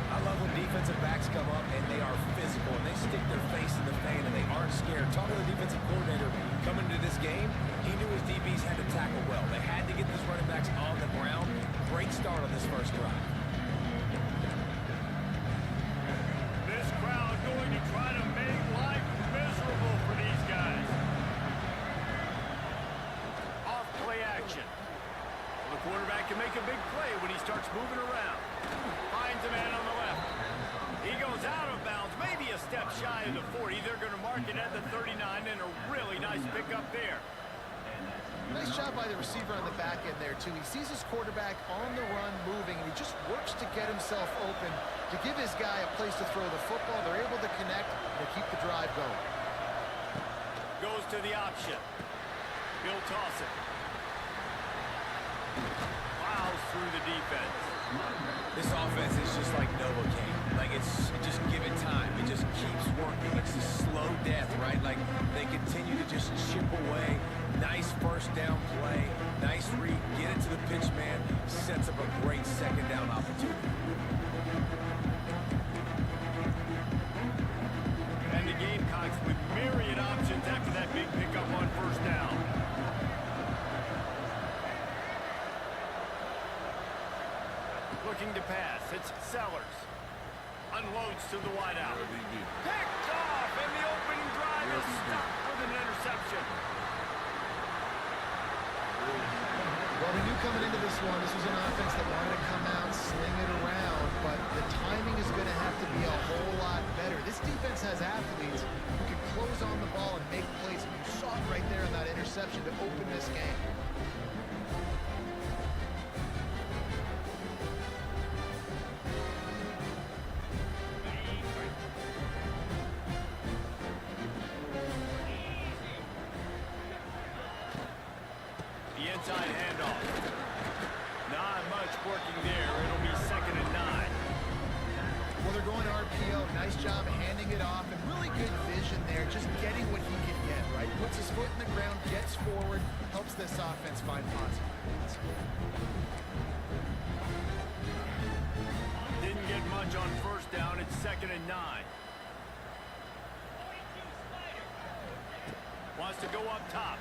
I love when defensive backs come up and they are physical and they stick their face in the fan and they aren't scared. Talking to the defensive coordinator coming into this game, he knew his DBs had to tackle well. They had to get these running backs on the ground. Great start on this first drive. This crowd going to try to make life miserable for these guys. Off play action. The quarterback can make a big play when he starts moving around. Finds a man on the left. He goes out of bounds, maybe a step shy of the 40. They're going to mark it at the 39, and a really nice pickup there. Nice job by the receiver on the back end there, too. He sees his quarterback on the run moving, and he just works to get himself open to give his guy a place to throw the football. They're able to connect and keep the drive going. Goes to the option. He'll toss it. Plows through the defense. This offense is just like Novocaine. Like, it's just given time. It just keeps working. It's a slow death, right? Like, they continue to just chip away. Nice first down play. Nice read. Get it to the pitch man. Sets up a great second down opportunity. And the Gamecocks with myriad options after that big pickup on first down. Looking to pass. It's Sellers. Unloads to the wideout. Picked off, and the opening drive is stopped with an interception. Well, we knew coming into this one, this was an offense that wanted to come out, sling it around, but the timing is going to have to be a whole lot better. This defense has athletes who can close on the ball and make plays. You saw it right there in that interception to open this game. The inside handoff. Not much working there. It'll be 2nd and 9. Well, they're going to RPO. Nice job handing it off, and really good vision there, just getting what he can get, right? Puts his foot in the ground, gets forward, helps this offense find positive points. Didn't get much on first down. It's 2nd and 9. Wants to go up top.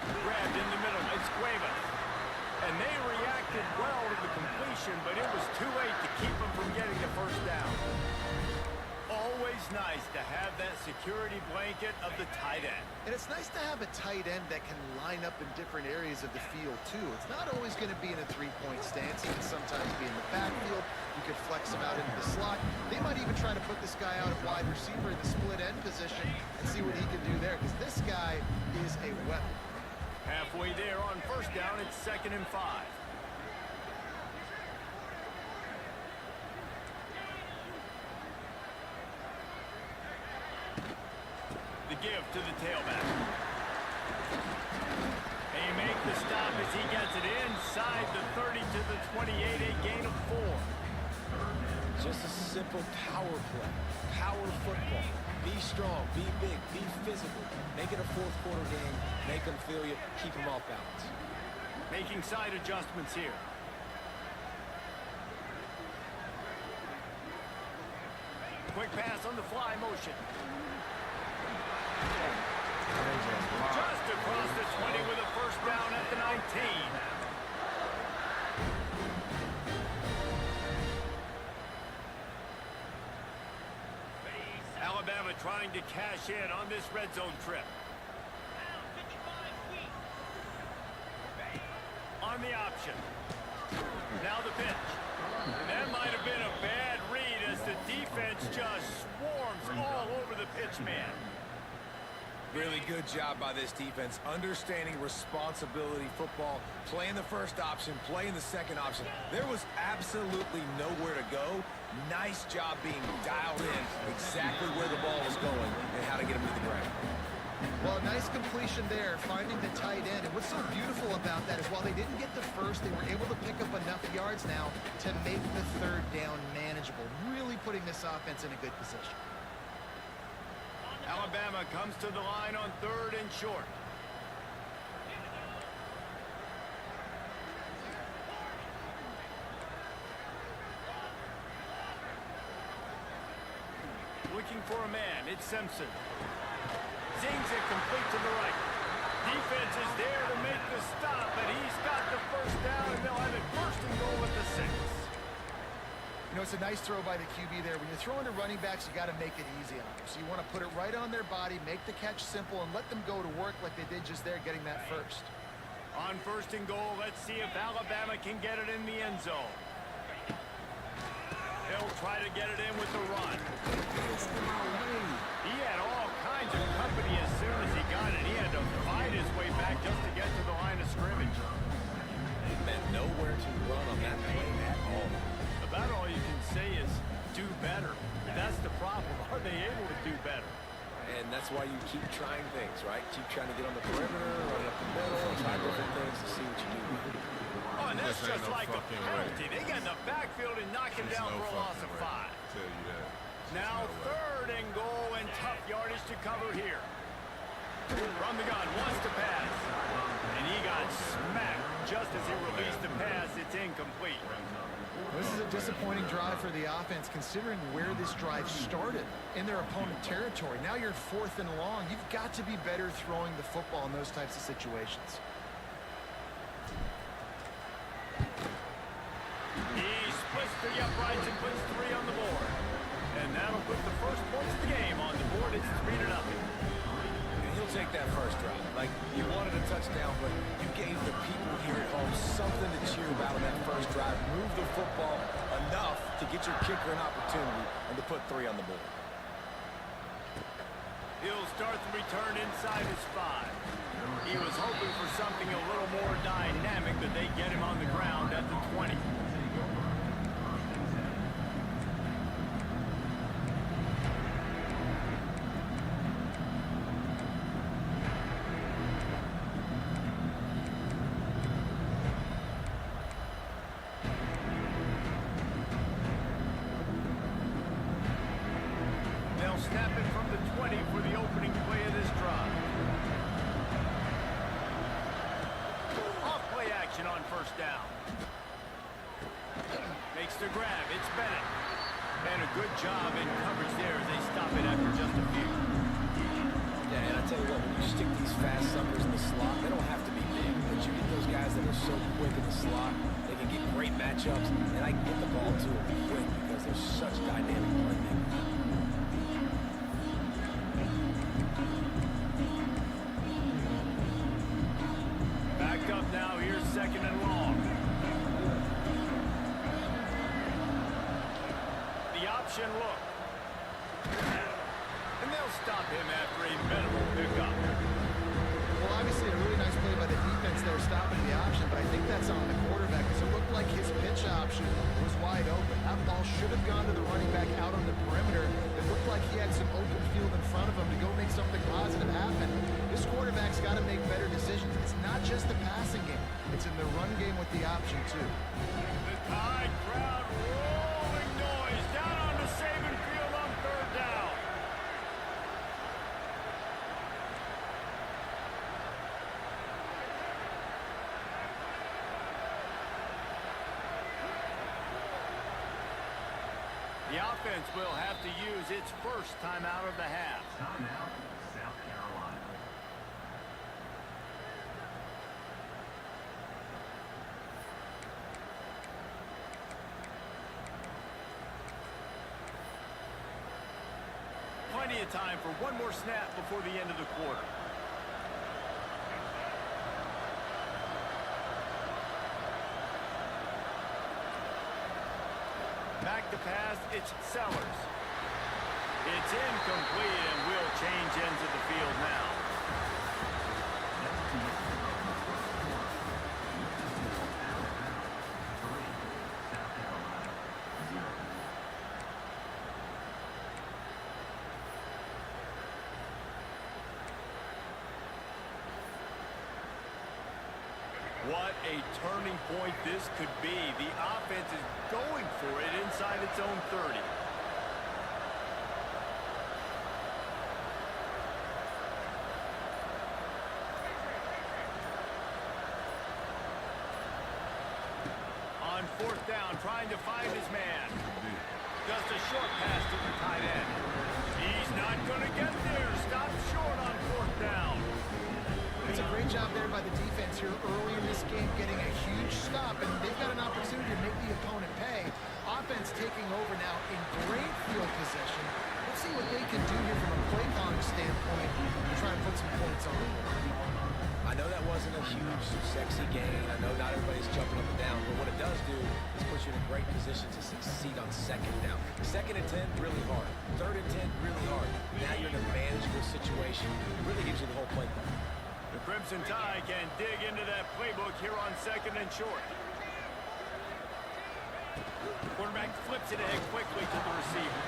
Grabbed in the middle. It's Cuevas. And they reacted well to the completion, but it was too late to keep them from getting the first down. Always nice to have that security blanket of the tight end. And it's nice to have a tight end that can line up in different areas of the field, too. It's not always going to be in a three-point stance. He can sometimes be in the backfield. You could flex him out into the slot. They might even try to put this guy out at wide receiver in the split end position and see what he can do there, because this guy is a weapon. Halfway there on first down, it's 2nd and 5. give to the tailback. They make the stop as he gets it inside the 30 to the 28, a gain of 4. Just a simple power play. Power football. Be strong, be big, be physical. Make it a fourth quarter game. Make them feel you. Keep them off balance. Making side adjustments here. Quick pass on the fly motion. Just across the 20 with a first down at the 19. Alabama trying to cash in on this red zone trip. On the option. Now the pitch. And that might have been a bad read as the defense just swarms all over the pitch man. Really good job by this defense, understanding responsibility football, playing the first option, playing the second option. There was absolutely nowhere to go. Nice job being dialed in exactly where the ball was going and how to get him to the ground. Well, nice completion there, finding the tight end. And what's so beautiful about that is while they didn't get the first, they were able to pick up enough yards now to make the third down manageable, really putting this offense in a good position. Alabama comes to the line on 3rd and short. Looking for a man, it's Simpson. Zings it complete to the right. Defense is there to make the stop, and he's got the first down, and they'll have it 1st and goal at the 6. You know, it's a nice throw by the QB there. When you're throwing to running backs, you got to make it easy on them. So you want to put it right on their body, make the catch simple, and let them go to work like they did just there, getting that first. On 1st and goal, let's see if Alabama can get it in the end zone. He'll try to get it in with the run. He had all kinds of company as soon as he got it. He had to fight his way back just to get to the line of scrimmage. And nowhere to run on that play at all. About all you can say is do better. That's the problem. Are they able to do better? And that's why you keep trying things, right? Keep trying to get on the perimeter, run up the middle, try different things to see what you do. Oh, and that's This ain't just no like a fucking penalty. way. They get in the backfield and knock him There's down no for a loss fucking of way. 5. Tell you that. Now There's no way. 3rd and goal and tough yardage to cover here. From the gun, wants to pass. And he got smacked just as he released the pass. It's incomplete. This is a disappointing drive for the offense, considering where this drive started in their opponent territory. Now you're 4th and long. You've got to be better throwing the football in those types of situations. He splits the uprights and puts 3 on the board. And that'll put the first points of the game on the board. It's 3-0. And he'll take that first drive. Like, you wanted a touchdown, but you gave the people here at home something to cheer about on that first drive. Move the football enough to get your kicker an opportunity and to put 3 on the board. He'll start the return inside his 5. He was hoping for something a little more dynamic, but they get him on the ground at the 20. They'll snap it from the 20 for the opening play of this drive. Off play action on 1st down. Makes the grab. It's Bennett. And a good job in coverage there as they stop it after just a few. Yeah, and I tell you what, when you stick these fast suckers in the slot, they don't have to be big, but you get those guys that are so quick in the slot, they can get great matchups, and I can get the ball to them quick because they're such dynamic playmakers. Back up now. Here's 2nd and long. The option look. And they'll stop him after a minimal pickup. Well, obviously a really nice play by the defense there, stopping the option, but I think that's on the quarterback because it looked like his pitch option was wide open. That ball should have gone to the running back out on the perimeter. It looked like he had some open field in front of him to go make something positive defense in the run game with the option, too. The Tide crowd rolling noise down onto Saban Field on third down. The offense will have to use its first timeout of the half. Timeout, South Carolina. Plenty of time for one more snap before the end of the quarter. Back to pass, it's Sellers. It's incomplete and will change ends of the field now. What a turning point this could be. The offense is going for it inside its own 30. On fourth down, trying to find his man. Just a short pass to the tight end. He's not going to get there. Stop short on fourth down. It's a great job there by the defense here early in this game, getting a huge stop, and they've got an opportunity to make the opponent pay. Offense taking over now in great field possession. Let's see what they can do here from a play calling standpoint to try and put some points on the board. I know that wasn't a huge, sexy gain. I know not everybody's jumping up and down, but what it does do is put you in a great position to succeed on second down. Second and 10, really hard. Third and 10, really hard. Now you're in a manageable situation. Really gives you the whole playbook. The Crimson Tide can dig into that playbook here on second and short. Quarterback flips it ahead quickly to the receiver.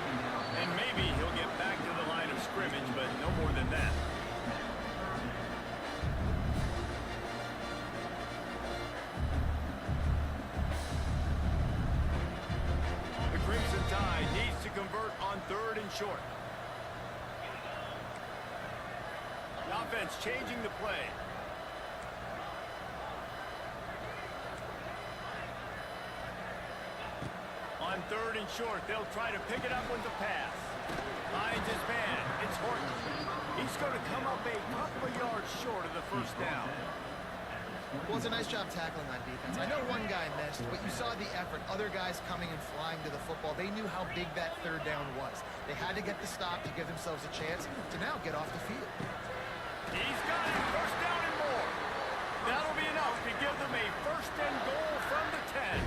And maybe he'll get back to the line of scrimmage, but no more than that. The Crimson Tide needs to convert on third and short. The offense changing the play. On third and short, they'll try to pick it up with the pass. Finds his man. It's Horton. He's going to come up a couple of yards short of the first down. Well, it's a nice job tackling on defense. I know one guy missed, but you saw the effort. Other guys coming and flying to the football. They knew how big that third down was. They had to get the stop to give themselves a chance to now get off the field. He's got it. First down and more. That'll be enough to give them a first and goal from the 10.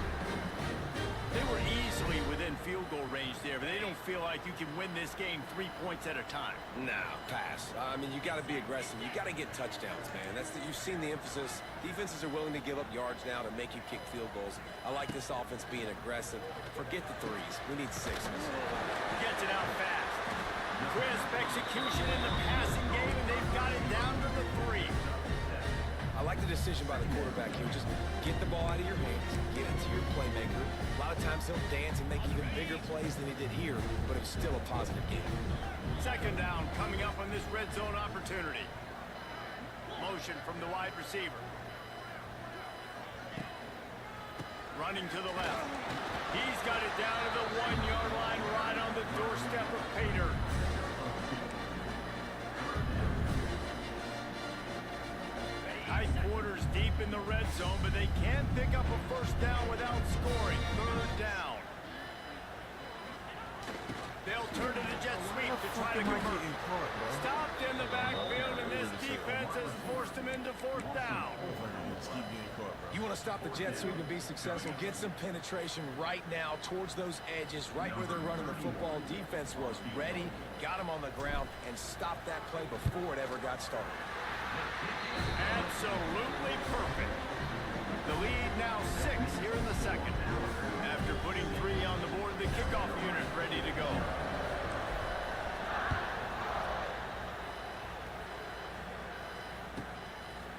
They were easily within field goal range there, but they don't feel like you can win this game 3 points at a time. Nah, pass. I mean, you got to be aggressive. You got to get touchdowns, man. You've seen the emphasis. Defenses are willing to give up yards now to make you kick field goals. I like this offense being aggressive. Forget the threes. We need sixes. Gets it out fast. Crisp execution in the passing game, and they've got it down to the 3. I like the decision by the quarterback here. Just get the ball out of your hands, get it to your playmaker. A lot of times he'll dance and make even bigger plays than he did here, but it's still a positive game. Second down coming up on this red zone opportunity. Motion from the wide receiver. Running to the left. He's got it down to the 1-yard line right on the doorstep of Pater. Tight quarters deep in the red zone, but they can pick up a first down without scoring. Third down. They'll turn to the jet sweep to try to convert. Stopped in the backfield, and this defense has forced them into fourth down. You want to stop the jet sweep and be successful, get some penetration right now towards those edges, right where they're running the football. Defense was ready, got them on the ground, and stopped that play before it ever got started. Absolutely perfect. The lead now 6 here in the second. After putting 3 on the board, the kickoff unit ready to go.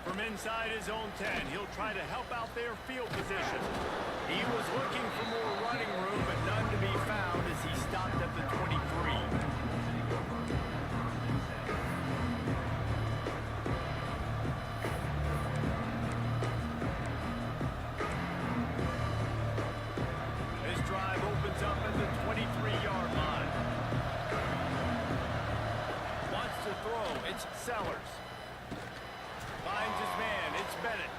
From inside his own 10, he'll try to help out their field position. He was looking for more running room, but none to be found as he stopped at the 23. This drive opens up at the 23-yard line. Wants to throw, it's Sellers. Finds his man, it's Bennett.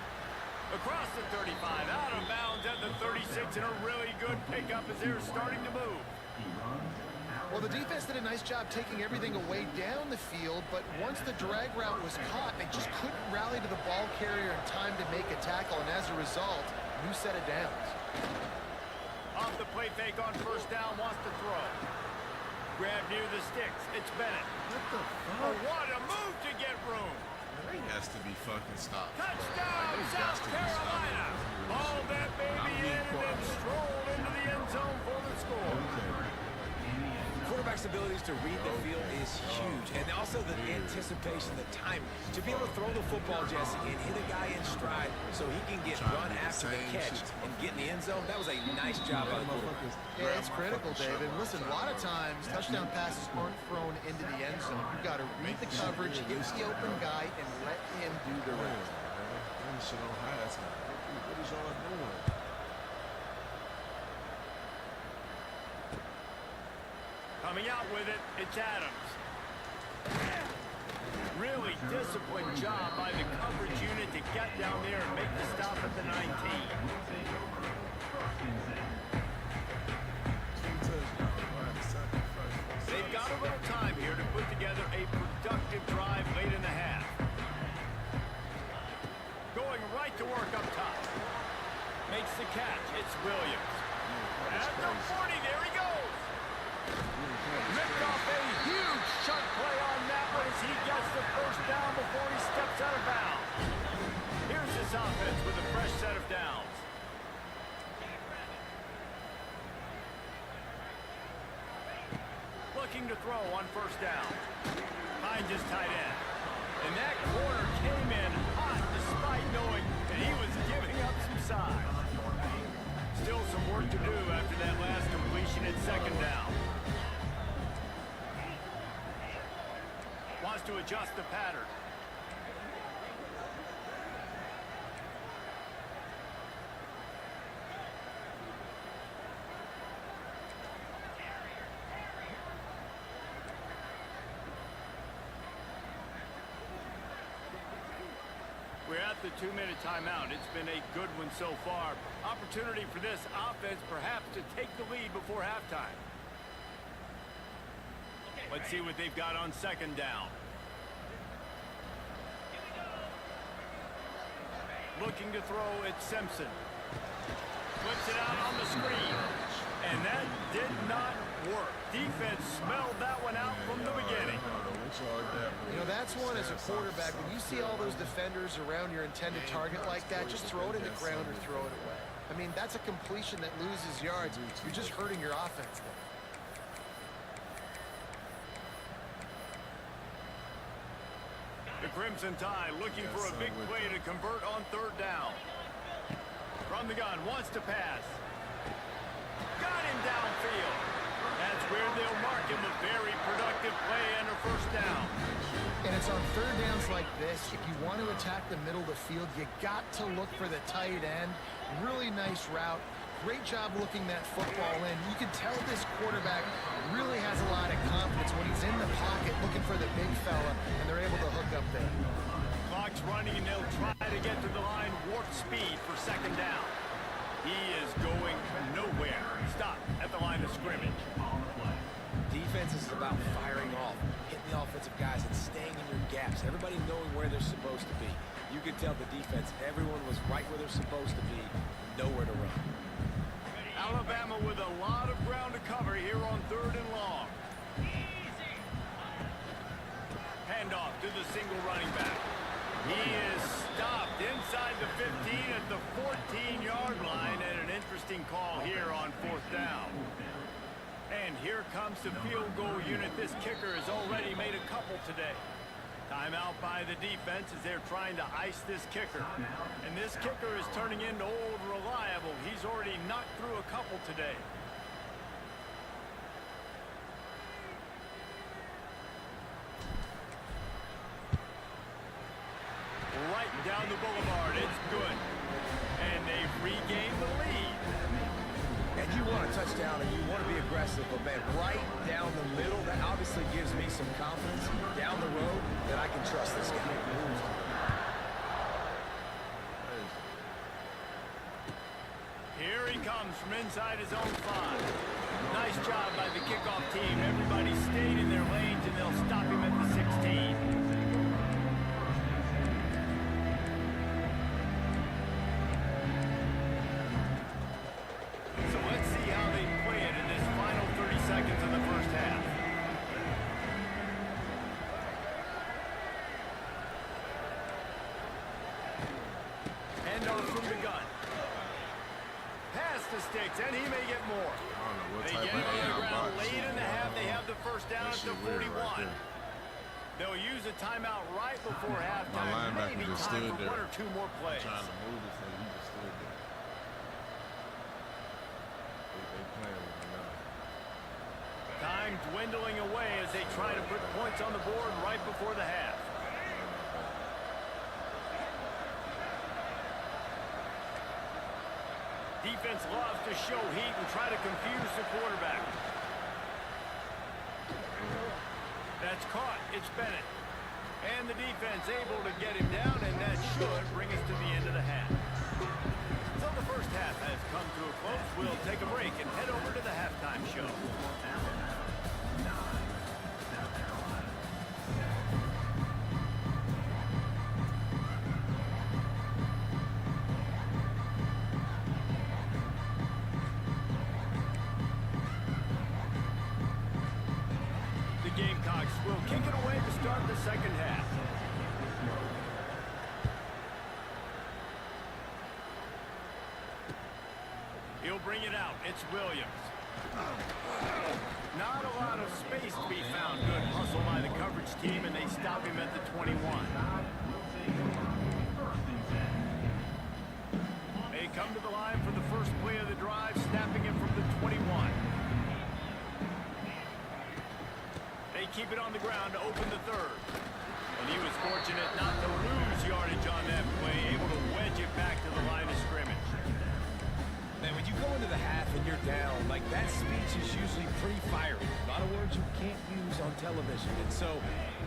Across the 35, out of bounds at the 36, and a really good pickup as they're starting to move. Well, the defense did a nice job taking everything away down the field, but once the drag route was caught, they just couldn't rally to the ball carrier in time to make a tackle, and as a result, new set of downs. Off the play fake on first down, wants to throw. Grab near the sticks, it's Bennett. What the Oh, fuck? what a move to get room. He has to be fucking stopped. Bro. Touchdown, Like, he has South to be stopped. Carolina. Ball that baby in and then strolled into the end zone for the score. Quarterback's abilities to read the field is huge, and also the anticipation, the time to be able to throw the football, Jesse, and hit a guy in stride so he can get run after the catch and get in the end zone. That was a nice job by the quarterback. Yeah, it's critical, David. Listen, a lot of times, touchdown passes aren't thrown into the end zone. You've got to read the coverage, hit the open guy, and let him do the rest. Shit on high. What is y'all doing? Coming out with it, it's Adams. Really disciplined job by the coverage unit to get down there and make the stop at the 19. They've got a little time here to put together a productive drive late in the half. Going right to work up top. Makes the catch. It's Williams. At the 40, there he goes. Ripped off a huge chunk play on that one as he gets the first down before he steps out of bounds. Here's this offense with a fresh set of downs. Looking to throw on first down. Finds his tight end. And that corner came in hot despite knowing that he was giving up some size. Still some work to do after that last completion at second down. Wants to adjust the pattern. We're at the 2-minute timeout. It's been a good one so far. Opportunity for this offense perhaps to take the lead before halftime. Let's see what they've got on second down. Looking to throw, it's Simpson. Flips it out on the screen. And that did not work. Defense smelled that one out from the beginning. You know, that's one as a quarterback. When you see all those defenders around your intended target like that, just throw it in the ground or throw it away. I mean, that's a completion that loses yards. You're just hurting your offense then. The Crimson Tide looking for a big play to convert on third down. From the gun, wants to pass. Got him downfield. That's where they'll mark him a very productive play and a first down. And it's on third downs like this. If you want to attack the middle of the field, you got to look for the tight end. Really nice route. Great job looking that football in. You can tell this quarterback really has a lot of confidence when he's in the pocket looking for the big fella, and they're able to hook up there. Clock's running, and they'll try to get to the line warp speed for second down. He is going nowhere. Stop at the line of scrimmage. Defense is about firing off, hitting the offensive guys, and staying in your gaps. Everybody knowing where they're supposed to be. You can tell the defense, everyone was right where they're supposed to be, nowhere to run. Alabama with a lot of ground to cover here on third and long. Handoff to the single running back. He is stopped inside the 15 at the 14-yard line, and an interesting call here on fourth down. And here comes the field goal unit. This kicker has already made a couple today. Timeout by the defense as they're trying to ice this kicker. And this kicker is turning into old reliable. He's already knocked through a couple today. Right down the boulevard. It's good. And they've regained the lead. And you want a touchdown and you want to be aggressive, but man, right down the middle, that obviously gives me some confidence down the road that I can trust this guy. Here he comes from inside his own 5. Nice job by the kickoff team. Everybody stayed in their lanes and they'll stop him at the 16. Sticks, and he may get more. They get it on the ground late in the half. They have the first down at the 41. They'll use a timeout right before halftime. Maybe time for 1 or 2 more plays. Trying to move it, so he just stood there. They playing with him now. Time dwindling away as they try to put points on the board right before the half. Defense loves to show heat and try to confuse the quarterback. That's caught. It's Bennett. And the defense able to get him down, and that should bring us to the end of the half. So the first half has come to a close. We'll take a break and head over to the halftime show. Gamecocks will kick it away to start the second half. He'll bring it out. It's Williams. Not a lot of space to be found. Good hustle by the coverage team, and they stop him at the 21. They come to the line for the first play of the drive, snapping it from the 21. They keep it on the ground to open the third. And he was fortunate not to lose yardage on that play, able to wedge it back to the line of scrimmage. Man, when you go into the half and you're down, like that speech is usually pretty fiery. A lot of words you can't use on television. And so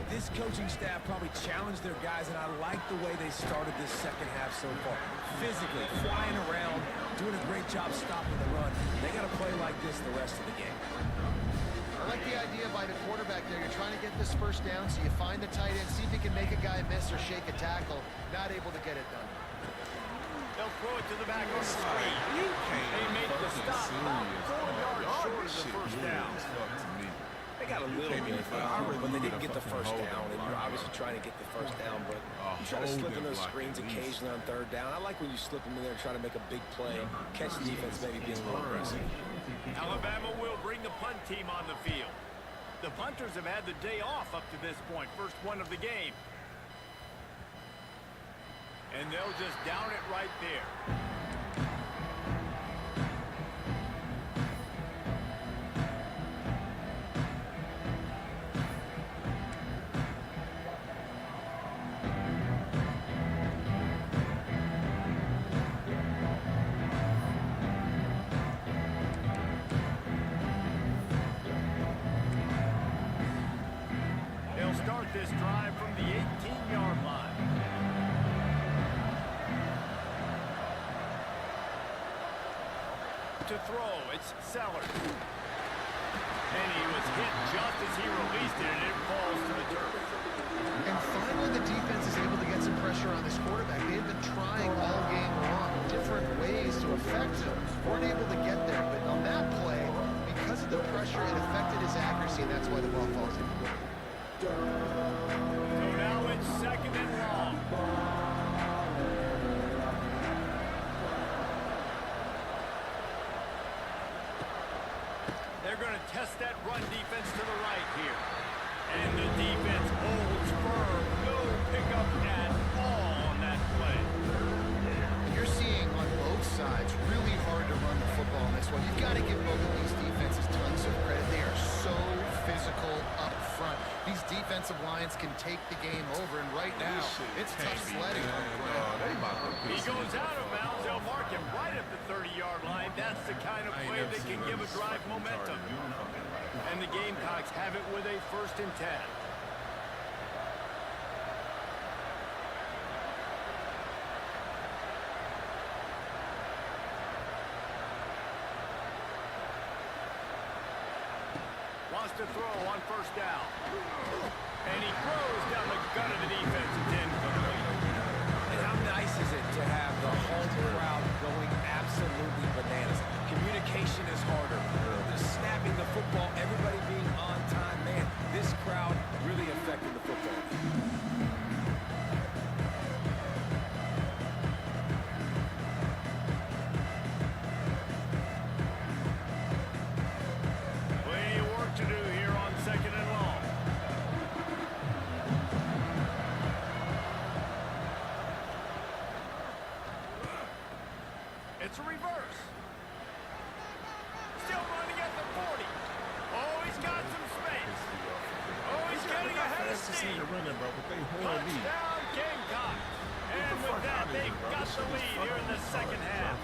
this coaching staff probably challenged their guys, and I like the way they started this second half so far. Physically, flying around, doing a great job stopping the run. They got to play like this the rest of the game. I like the idea by the quarterback there. You're trying to get this first down, so you find the tight end, see if you can make a guy miss or shake a tackle. Not able to get it done. They'll throw it to the back on the screen. They make the stop about 4 yards short of the first down. They got a little bit, but they didn't get the first down. And you're obviously trying to get the first down, but you try to slip in those screens occasionally on third down. I like when you slip them in there and try to make a big play, catch the defense maybe being a little aggressive. Alabama will bring the punt team on the field. The punters have had the day off up to this point, first one of the game. And they'll just down it right there. They'll start this drive from the 18-yard line. To throw, it's Sellers. And he was hit just as he released it, and it falls to the turf. And finally, the defense is able to get some pressure on this quarterback. They've been trying all game long different ways to affect him. Weren't able to get there, but on that play, because of the pressure, it affected his accuracy, and that's why the ball falls in. So now it's second and long. They're going to test that run defense to the right here. And the defense holds firm. defense can take the game over, and right now, it's tough sledding on the ground. He goes out of bounds. They'll mark him right at the 30-yard line. That's the kind of play that can give a drive momentum. And the Gamecocks have it with a 1st and 10. Wants to throw on 1st down. And he throws down the gut of the defense. It's incomplete. And how nice is it to have the home crowd going absolutely bananas? Communication is harder. The snapping the football, everybody being on time. Man, this crowd really affected the football. Plenty of work to do here on 2nd and long. It's a reverse. Still running at the 40. Oh, he's got some space. Oh, he's getting ahead of steam. Touchdown, Gamecocks. And with that, they've got the lead here in the 2nd half.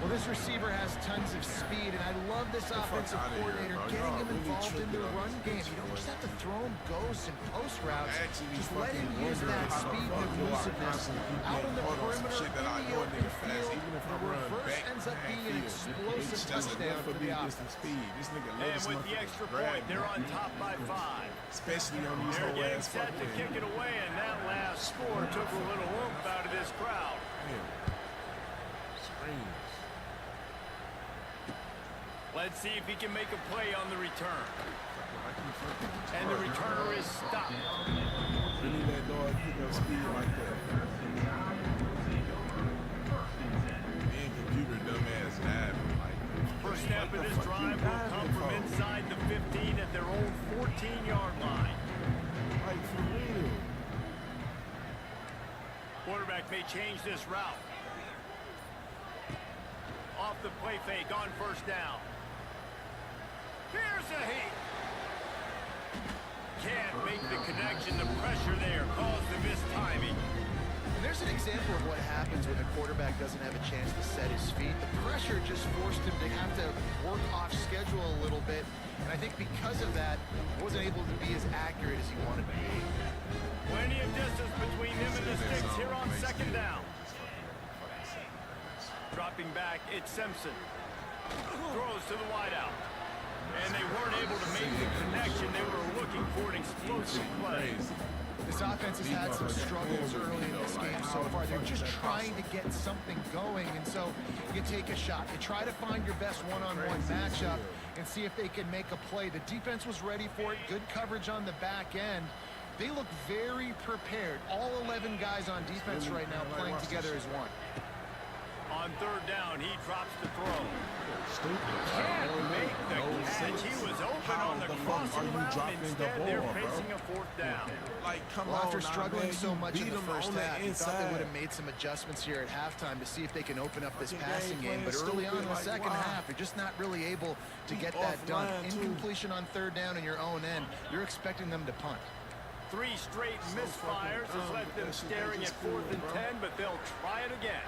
Well, this receiver has tons of speed, and I love this offensive coordinator getting him involved in the run game. You don't just have to throw him ghosts and post routes. Just let him use that speed and elusiveness out on the perimeter, in the open field. The reverse ends up being an explosive touchdown for the offense. And with the extra point, they're on top by 5. Especially on these They're whole getting ass set to kick it away, and that last score took a little oomph out of this crowd. Let's see if he can make a play on the return. And the returner is stopped. Really let dog pick up speed like that. Me and computer dumbass having like First snap of this drive will come from inside the 15 at their own 14-yard line. like for real. Quarterback may change this route. Off the play fake on 1st down. Here's a heat. Can't make the connection. The pressure there caused the mistiming. And there's an example of what happens when a quarterback doesn't have a chance to set his feet. The pressure just forced him to have to work off schedule a little bit. And I think because of that, he wasn't able to be as accurate as he wanted to be. Plenty of distance between him and the sticks here on 2nd down. Dropping back, it's Simpson. Throws to the wideout. And they weren't able to make the connection. They were looking for an explosive play. This offense has had some struggles early in this game so far. They're just trying to get something going, and so you take a shot. You try to find your best one-on-one matchup and see if they can make a play. The defense was ready for it. Good coverage on the back end. They look very prepared. All 11 guys on defense right now playing together as one. On 3rd down, he drops the throw. Can't make the catch. He was open on the crossing route. Instead, they're facing a 4th down. Like, come Well, on, after struggling so much in the first on the half, you thought they inside. would have made some adjustments here at halftime to see if they can open up this Fucking passing game game. But plan early on in the stupid, like, second why? half, you're just not really able to get that done. offline, too. Incompletion on 3rd down in your own end. You're expecting them to punt. 3 straight misfires has left them staring at 4th and 10, but they'll try it again.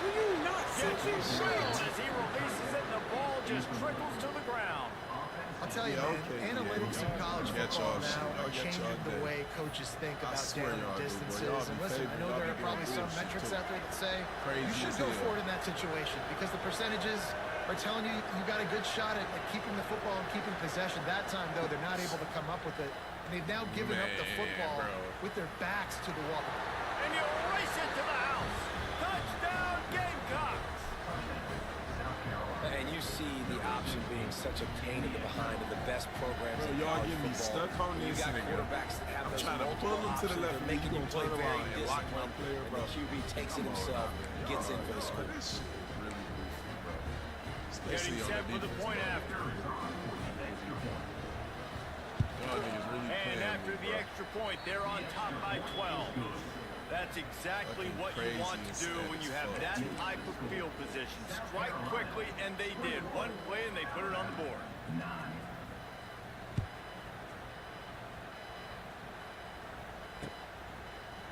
Gets him drilled as he releases it, and the ball just trickles to the ground. I'll tell you, Yeah, man, okay, analytics yeah. in college Y'all got football y'all shit. now Y'all are got changing y'all the day. way coaches think I about swear down y'all do, boy. distances. Y'all And be listen, I favored. know Y'all there be are probably doing some bullshit, metrics too. out there that say you Crazy should as go hell. for it in that situation because the percentages are telling you you got a good shot at keeping the football and keeping possession. That time, though, they're not able to come up with it. And they've now given up the Man, football bro. with their backs to the wall. And you race it to the house. Touchdown, Gamecocks. And you see the option being such a pain in the behind of the best programs Bro, in y'all college getting me football. stuck on You this got nigga. quarterbacks that have I'm those trying to multiple pull him to the options left, that and making he you gonna play turn very around and lock my disciplined, player, and bro. the QB takes it Come on, himself, man. gets in Y'all for the know score. This shit is really goofy, bro. Getting Especially on set the for the defense, point bro. after. Y'all niggas really And playing after with, the bro. extra point, they're on top by 12. That's exactly Fucking what you crazy want to do and when you sad have as that fuck. type of field position. Strike quickly, and they did. One play, and they put it on the board.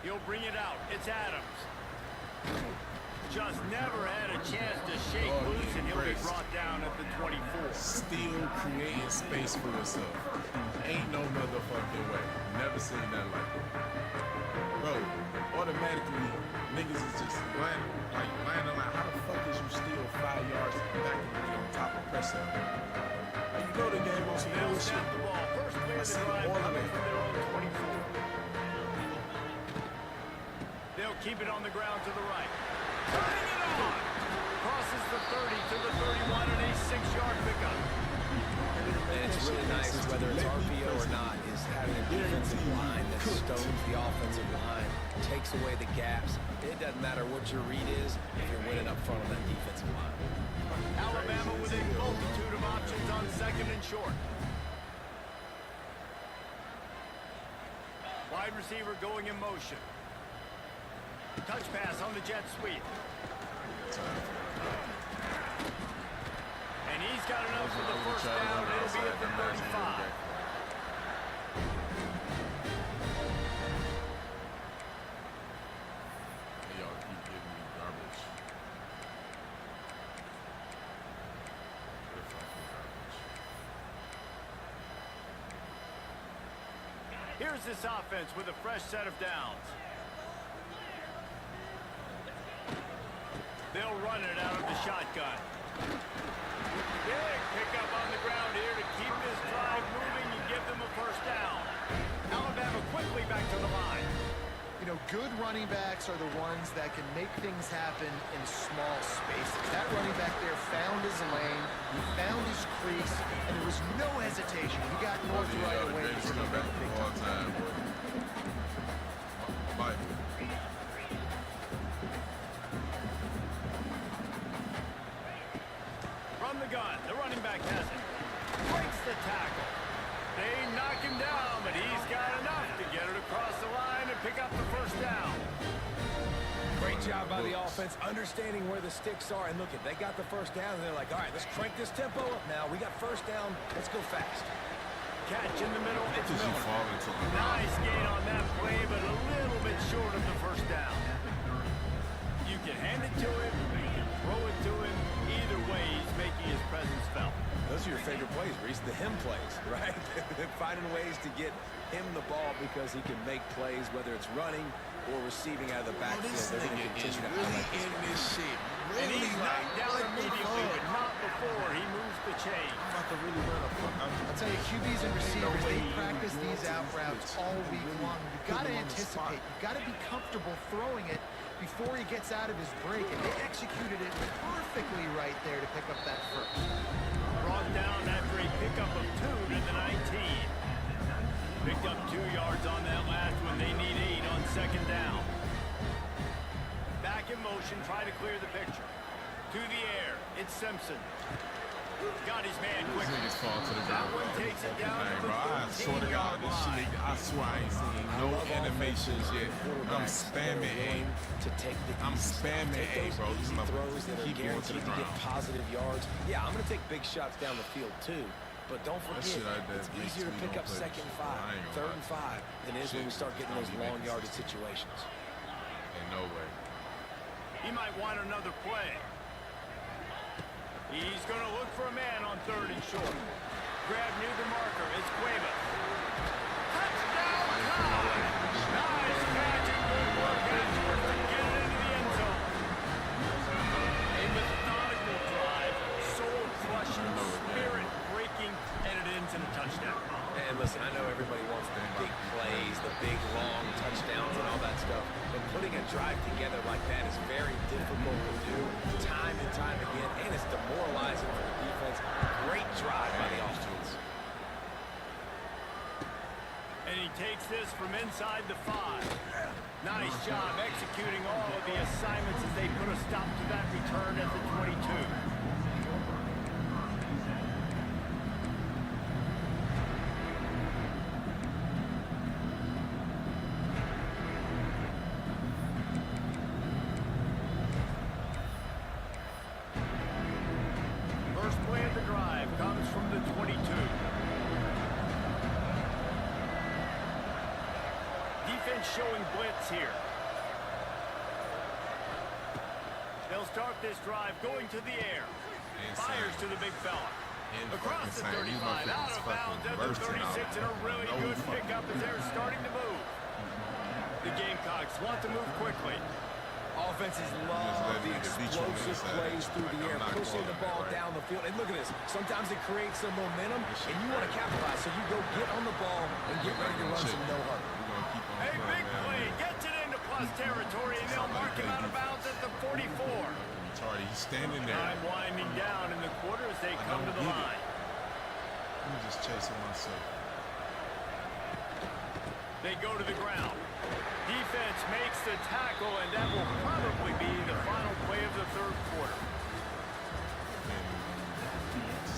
He'll bring it out. It's Adams. Just never had a chance to shake loose, and he'll be brought down at the 24. Still creating space for yourself. Ain't no motherfucking way. Never seen nothing like that. Bro, automatically, niggas is just landing like, how the fuck is you still 5 yards back and on top of pressure? Like, you know the game on some They'll bullshit. snap the ball. First play I of the see drive all of coming it. from their own 24. They'll keep it on the ground to the right. Turning it on! Crosses the 30 to the 31 and a 6-yard pickup. And it's really nice, whether it's RPO or not, is having a defensive line that stones the offensive line, takes away the gaps. It doesn't matter what your read is if you're winning up front on that defensive line. Alabama with a multitude of options on second and short. Wide receiver going in motion. Touch pass on the jet sweep. And he's got enough for the first down. It'll be at the 35. Y'all keep giving me garbage. They're fucking garbage. Here's this offense with a fresh set of downs. They'll run it out of the shotgun. Big pickup on the ground here to keep this drive moving and give them a first down. Alabama quickly back to the line. You know, good running backs are the ones that can make things happen in small spaces. That running back there found his lane, he found his crease, and there was no hesitation. He got north right away. Greatest comeback of all time, bro. Bible. From the gun, the running back has it. Breaks the tackle. They knock him down, but he's got enough to get it across the line and pick up the first down. Great job by the offense, understanding where the sticks are. And look, they got the first down, and they're like, all right, let's crank this tempo up now. We got first down. Let's go fast. Catch in the middle. It's Did you Miller. fall into the ground? Nice gain on that play, but a little bit short of the first down. You can hand it to him, you can throw it to him. Either way, he's making his presence felt. Those are your favorite plays, Reese, the him plays, right? Finding ways to get him the ball because he can make plays, whether it's running or receiving out of the Oh, backfield. this They're going to nigga is continue to really highlight this. in this shit. And Really, he's knocked down what the immediately, fuck? but not before he moves the chain. I'm about to really run a fuck. I'll tell you, QBs and receivers, they practice these out routes all week long. You've got to anticipate. You've got to be comfortable throwing it before he gets out of his break. And they executed it perfectly right there to pick up that first. Brought down after a pickup of 2 to the 19. Picked up 2 yards on that last one. They need 8 on second down. Back in motion, try to clear the picture. To the air, it's Simpson. Got his man These quickly. niggas fall to the That ground. one takes it down Hey, to bro, I the swear to God, 15-yard this line. shit, I swear I ain't seen no animations yet. I'm spamming A. To take the I'm easy stuff. spamming Take A, those bro. These easy throws motherfuckers that are keep going to the guaranteed to get ground. positive yards. Yeah, I'm going to take big shots down the field too. But don't That forget, shit like that it's makes easier to me pick don't up play second this shit. five, I ain't gonna third lie. and 5 than it is when we Shit, start getting don't those be long making yardage situations. Ain't no way. He might want another play. He's going to look for a man on 3rd and short. Grab near the marker. It's Cueva. Touchdown, Collins! Nice catch and good work afterwards to get it into the end zone. A methodical drive, soul-crushing, spirit-breaking, and it ends in a touchdown. And listen, I know everybody wants the big plays, the big long touchdowns and all that stuff, but putting a drive together like that is very difficult to do time and time again, and it's demoralizing for the defense. Great drive by the offense. And he takes this from inside the 5. Nice job executing all of the assignments as they put a stop to that return at the 22. First play of the drive comes from the 22. Defense defense showing blitz here. They'll start this drive going to the air. Fires to the big fella. Across the 35, out of bounds at the 36, and a really good pickup as they're starting to move. The Gamecocks want to move quickly. Offenses love the explosive plays through the air, pushing the ball down the field. And look at this. Sometimes it creates some momentum, and you want to capitalize. So you go get on the ball and get ready to run some no-huddle. A big play gets it into plus territory, and they'll mark him out of bounds at the 44. He's standing there. Time winding down in the quarter as they come to the line. I'm just chasing myself. They go to the ground. Defense makes the tackle, and that will probably be the final play of the third quarter.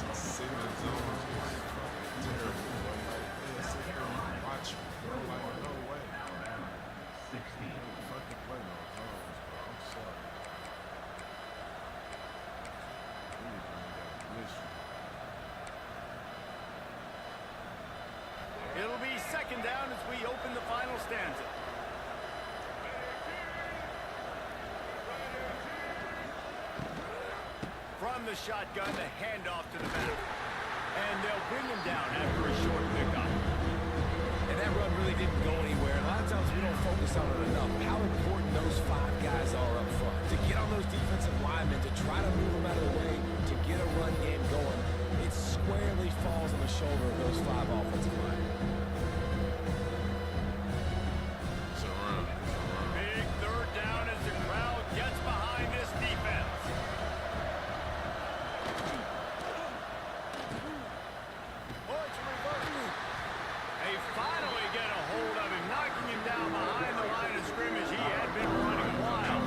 Just sitting in the zone is fucking terrible. Like, sit there and watch, bro. Like, no way. 16. Fucking play no zones, bro. I'm sorry. Really, man, got an issue. It'll be second down as we open the final stanza. From the shotgun, the handoff to the back. And they'll bring him down after a short pickup. And that run really didn't go anywhere. A lot of times we don't focus on it enough. How important those 5 guys are up front. To get on those defensive linemen, to try to move them out of the way, to get a run game going. It squarely falls on the shoulder of those 5 offensive linemen. It's a run. Big third down as the crowd gets behind this defense. Oh, it's a reverse. They finally get a hold of him, knocking him down behind the line of scrimmage. He had been running wild.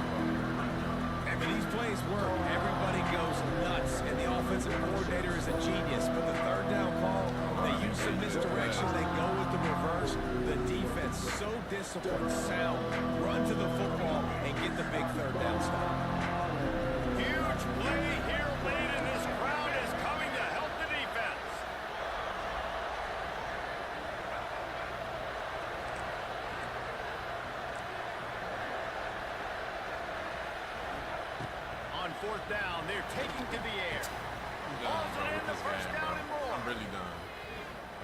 And when these plays work, everybody goes nuts, and the offensive coordinator is a genius. But the third down call, they use some misdirection, they go with the reverse. The defense, so disciplined, sound, run to the football and get the big third down stop. Huge play here late, and this crowd is coming to help the defense. On fourth down, they're taking to the air. Balls it in the first down and more. I'm really done.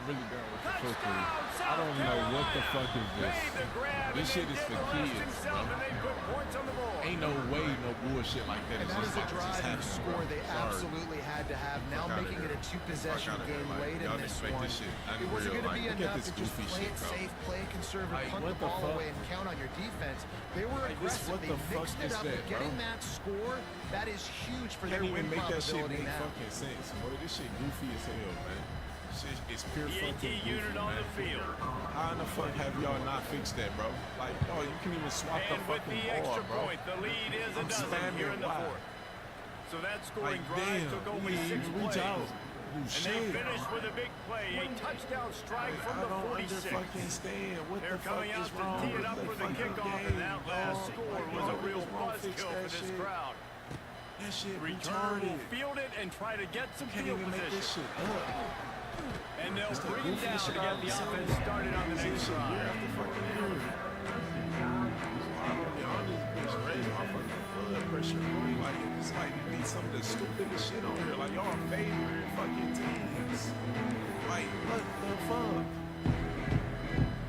I'm really done with the football. Touchdown, I South don't know what the fuck is this. Made the grab, This and shit then is for did the rest kids, himself, bro. and they put points on the board. Ain't no way no bullshit like that And is that just is a about to just drive and happen, a score bro. they Sorry. absolutely had to have. Now Fuck outta making it here. a 2-possession Fuck outta game here. Like, late in y'all this just make one. this shit It wasn't going to be unreal. Like, look at enough this to just goofy play shit, it bro. safe, play it conservative, Like, punt what the the ball fuck? away and count on your defense. They were Like, this- aggressive. what They the fuck mixed it is up. that, And getting bro? that score, that is huge for their Can't even win make that shit probability make now. fucking sense, boy. This shit goofy as hell, man. Shit is pure fucking EAT goofy, unit on man. the field. How in the fuck have y'all not fixed that, bro? Like, oh, you can even swap the And with fucking the ball, extra bro. point, the lead is a I'm dozen spamming here in the wide. fourth. So that scoring Like, drive damn, took only you 6 reach plays. out. You And they shit. finished with a big play, a touchdown strike Like, from I the don't 46. fucking stand. What They're the fuck coming out is to wrong tee it with up the for the fucking kickoff, game, and that last dog? score Like, was a y'all real just won't fix buzzkill that for this shit. crowd. That shit Return will retarded. field it and try to get some Can't field even make this position. shit up. And they'll It's the bring it down goofiest to shit get I've the seen. offense started on the See next this shit year drive. after fucking year. Y'all just bitch raise my fucking blood pressure, boy. Like, it's like you need some of the stupidest shit on here. Like, y'all favorite fucking teams. Like, what the fuck?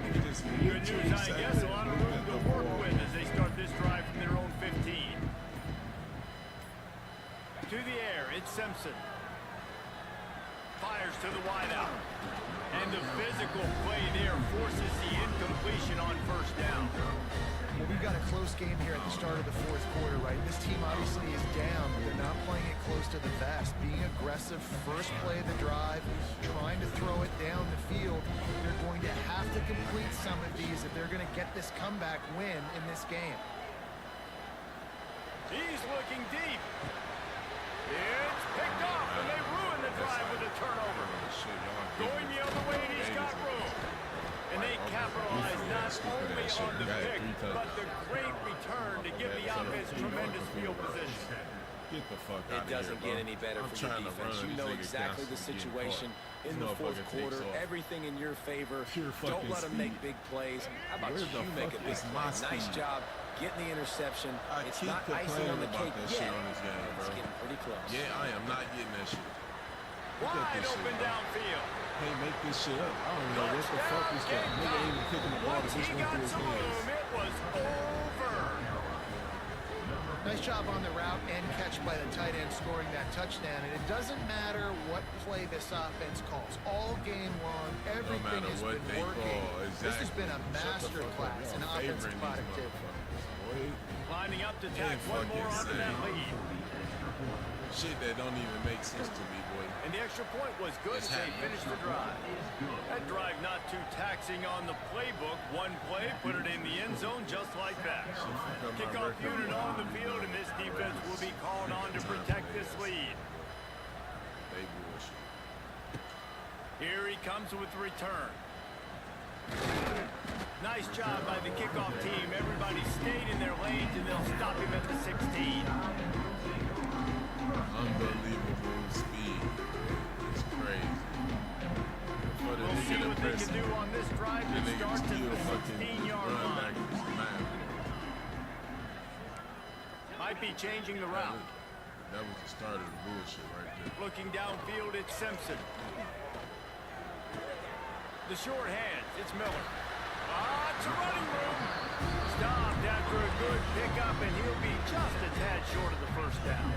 Nigga just Good news, I guess. A lot of room to work with as they start this drive from their own 15. To the air, it's Simpson. Fires to the wideout. And the physical play there forces the incompletion on first down. Well, we've got a close game here at the start of the fourth quarter, right? This team obviously is down, but they're not playing it close to the vest. Being aggressive, first play of the drive, trying to throw it down the field. They're going to have to complete some of these if they're going to get this comeback win in this game. He's looking deep. It's picked off, and they ruin the drive with a turnover. Going the other way, and he's got room. And they capitalize not only on the pick, but the great return to give the offense tremendous field position. Get the fuck out of here, It doesn't bro. get any better I'm for your trying to defense. run You these know niggas exactly down the some getting situation. caught. in the fourth Motherfucker quarter. takes off. Everything in your favor. Pure Don't fucking let them make big plays. How about Where you the make fuck a big is play? my Nice speed? job getting the interception. I It's keep not icing complaining on the about cake that yet. shit on this game, It's bro. getting pretty close. Yeah, I am not getting that shit. Look at Wide this shit, open bro. downfield. Can't make this shit up. I don't know what the fuck this guy. Nigga ain't even kicking the ball that Once just he went got through his some hands. room, it was over. Nice job on the route and catch by the tight end scoring that touchdown. And it doesn't matter what play this offense calls. All game long, everything matter has what been they working. call, This has been a exactly. Shut the master fuck up. class in Y'all offensive favoring these productivity. motherfuckers, boy. Lining up to tack Can't one more fucking onto that say. lead. Shit that don't even make sense to me, boy. And the extra point was good It's as they happening. finished the drive. That drive not too taxing on the playbook. One play, put it in the end zone just like that. Fuck up my Kickoff record. unit on the field, and this defense will be called on to protect this lead. They bullshit. Here he comes with the return. Nice job by the kickoff team. Everybody stayed in their lanes, and they'll stop him at the 16. Unbelievable speed. It's crazy. For the We'll see nigga what to they press can do on this drive the that nigga starts at still the fucking 16-yard run line. back his mouth. Might be changing the route. That was the start of the bullshit right there. Looking downfield, it's Simpson. The short hands, it's Miller. It's a running room. Stopped after a good pickup, and he'll be just a tad short of the first down.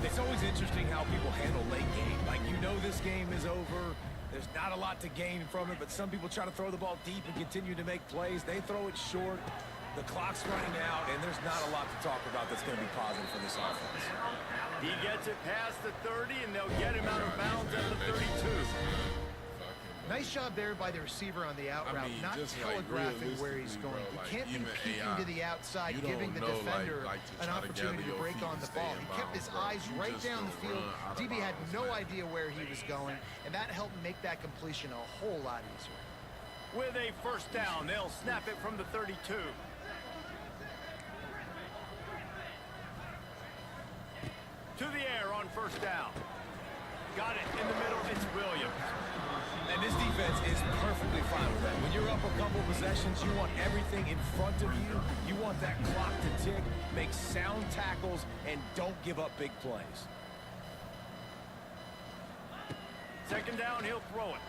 It's always interesting how people handle late game. Like, you know this game is over. There's not a lot to gain from it, but some people try to throw the ball deep and continue to make plays. They throw it short. The clock's running out, and there's not a lot to talk about that's going to be positive for this offense. He gets it past the 30, and they'll get him out of bounds at the 32. Nice job there by the receiver on the out I route, mean, not just like telegraphing where he's realistically, going. bro, like He can't be even peeking AI, to the outside, you don't giving the know, defender like to an try to opportunity gather to your break feet on and the stay ball. in He kept his bounds, eyes bro. You right just down the don't field. run out of DB had bounds, no man. idea where he was going, and that helped make that completion a whole lot easier. With a first down, they'll snap it from the 32. To the air on first down. Got it in the middle, it's Williams. And this defense is perfectly fine with that. When you're up a couple possessions, you want everything in front of you. You want that clock to tick, make sound tackles, and don't give up big plays. Second down, he'll throw it.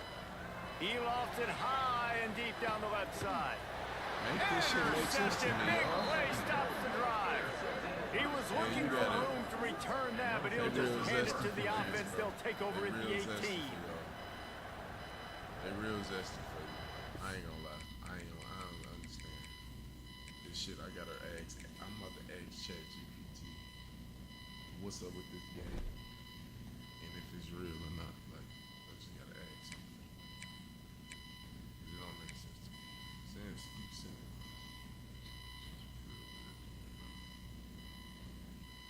He lofts it high and deep down the left side. Make this shit make sense to Intercepted, me, big y'all. play, stops the drive. He was looking you for got it. room to return that, but he'll They just real hand it zesty to the for offense. these, They'll take over They at the real zesty 18. for y'all. They real zesty for you. I ain't gonna lie. I don't understand. This shit I gotta ask. I'm about to ask ChatGPT. What's up with this game? And if it's real or not. Like, I just gotta ask something. 'Cause it don't make sense to me. Saying keep saying.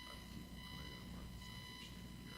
I keep complaining about the same shit.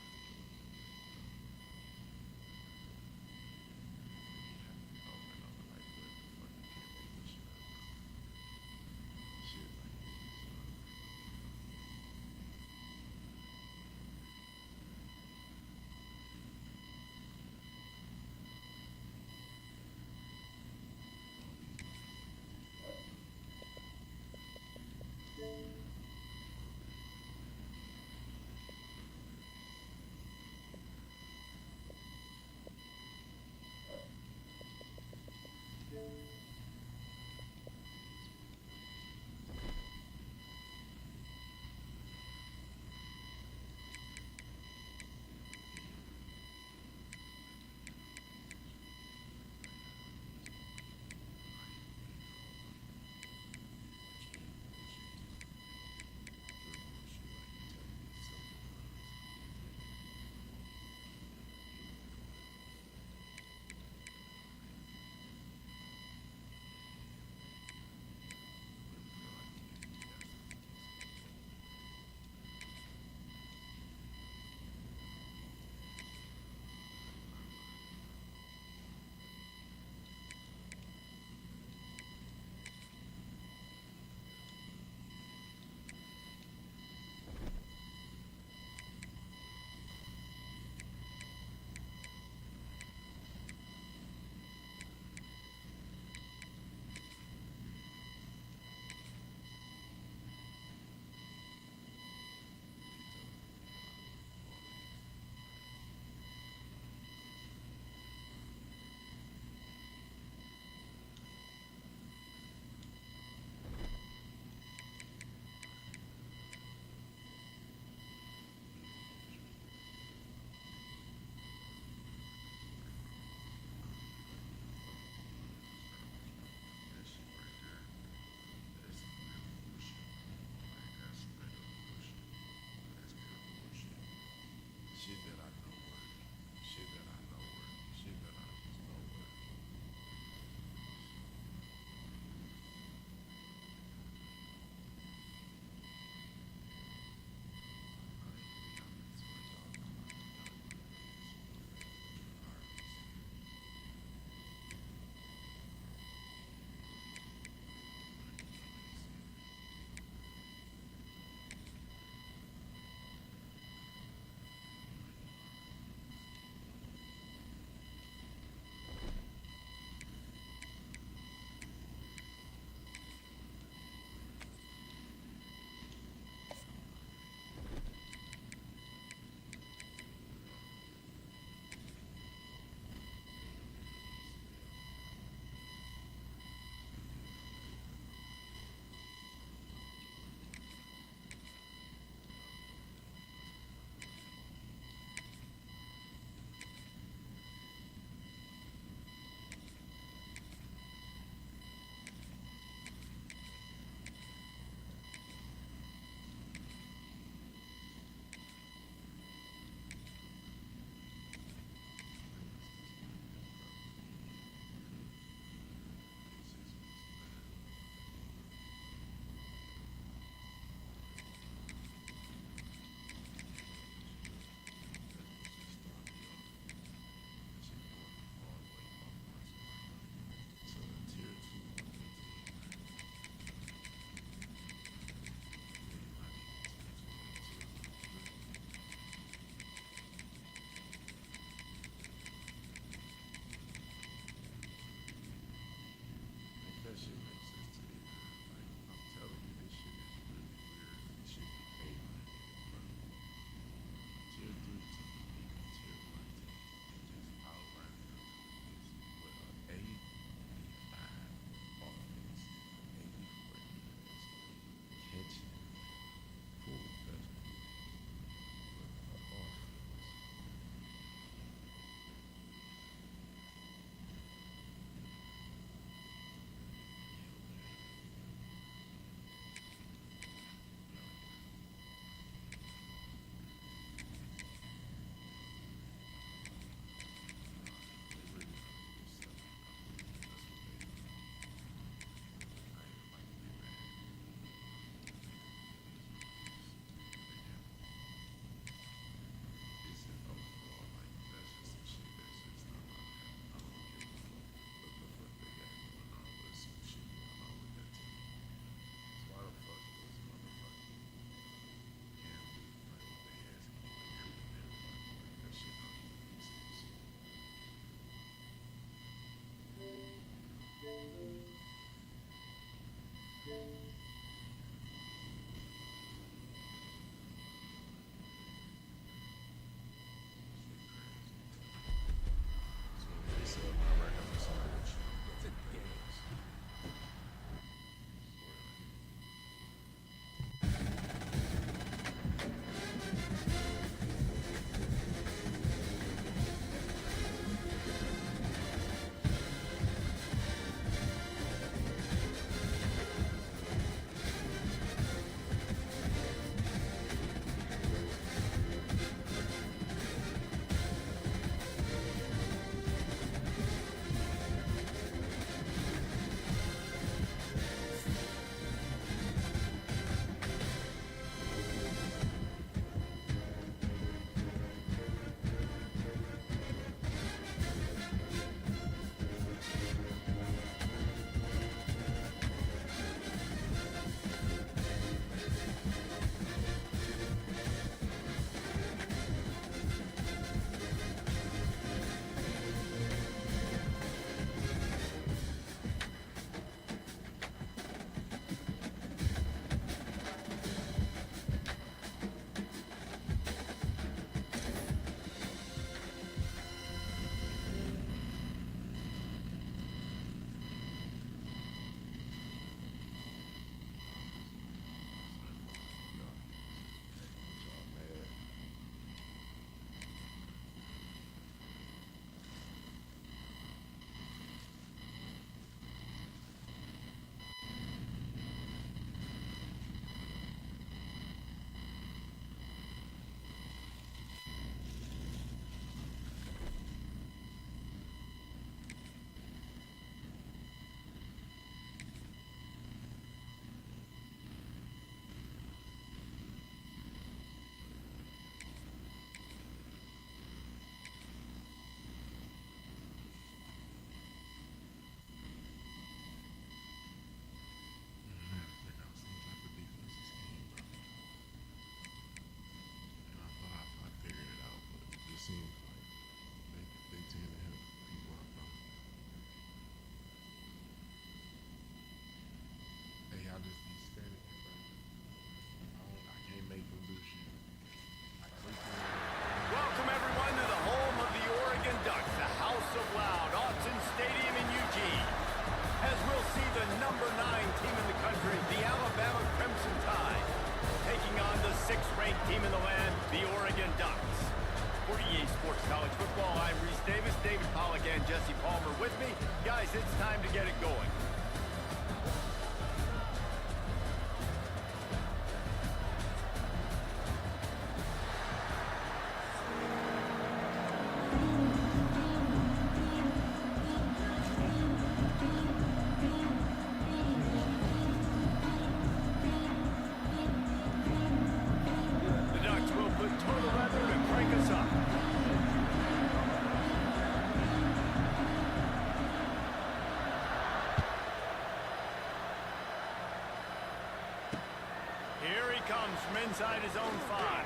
from inside his own 5.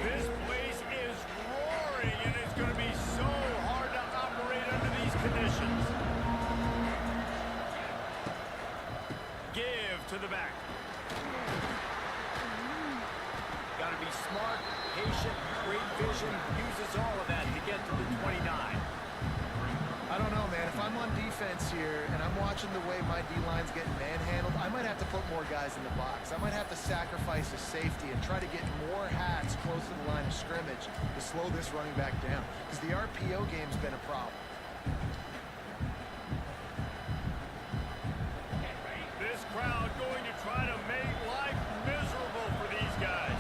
This place is roaring, and it's going to be so hard to operate under these conditions. Give to the back. Got to be smart, patient, great vision, uses all of that to get to the 29. I don't know, man. If I'm on defense here and I'm watching the way my D-line's getting manhandled, I might have to put more guys in the box. I might have to sacrifice a safety and try to get more hats close to the line of scrimmage to slow this running back down, because the RPO game's been a problem. This crowd going to try to make life miserable for these guys.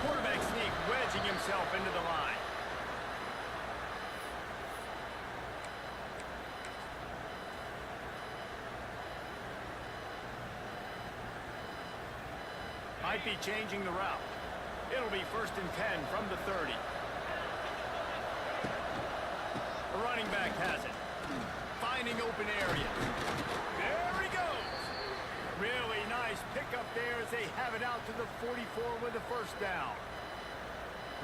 Quarterback sneak wedging himself into the line. Might be changing the route. It'll be 1st and 10 from the 30. The running back has it. Finding open areas. There he goes. Really nice pickup there as they have it out to the 44 with a 1st down.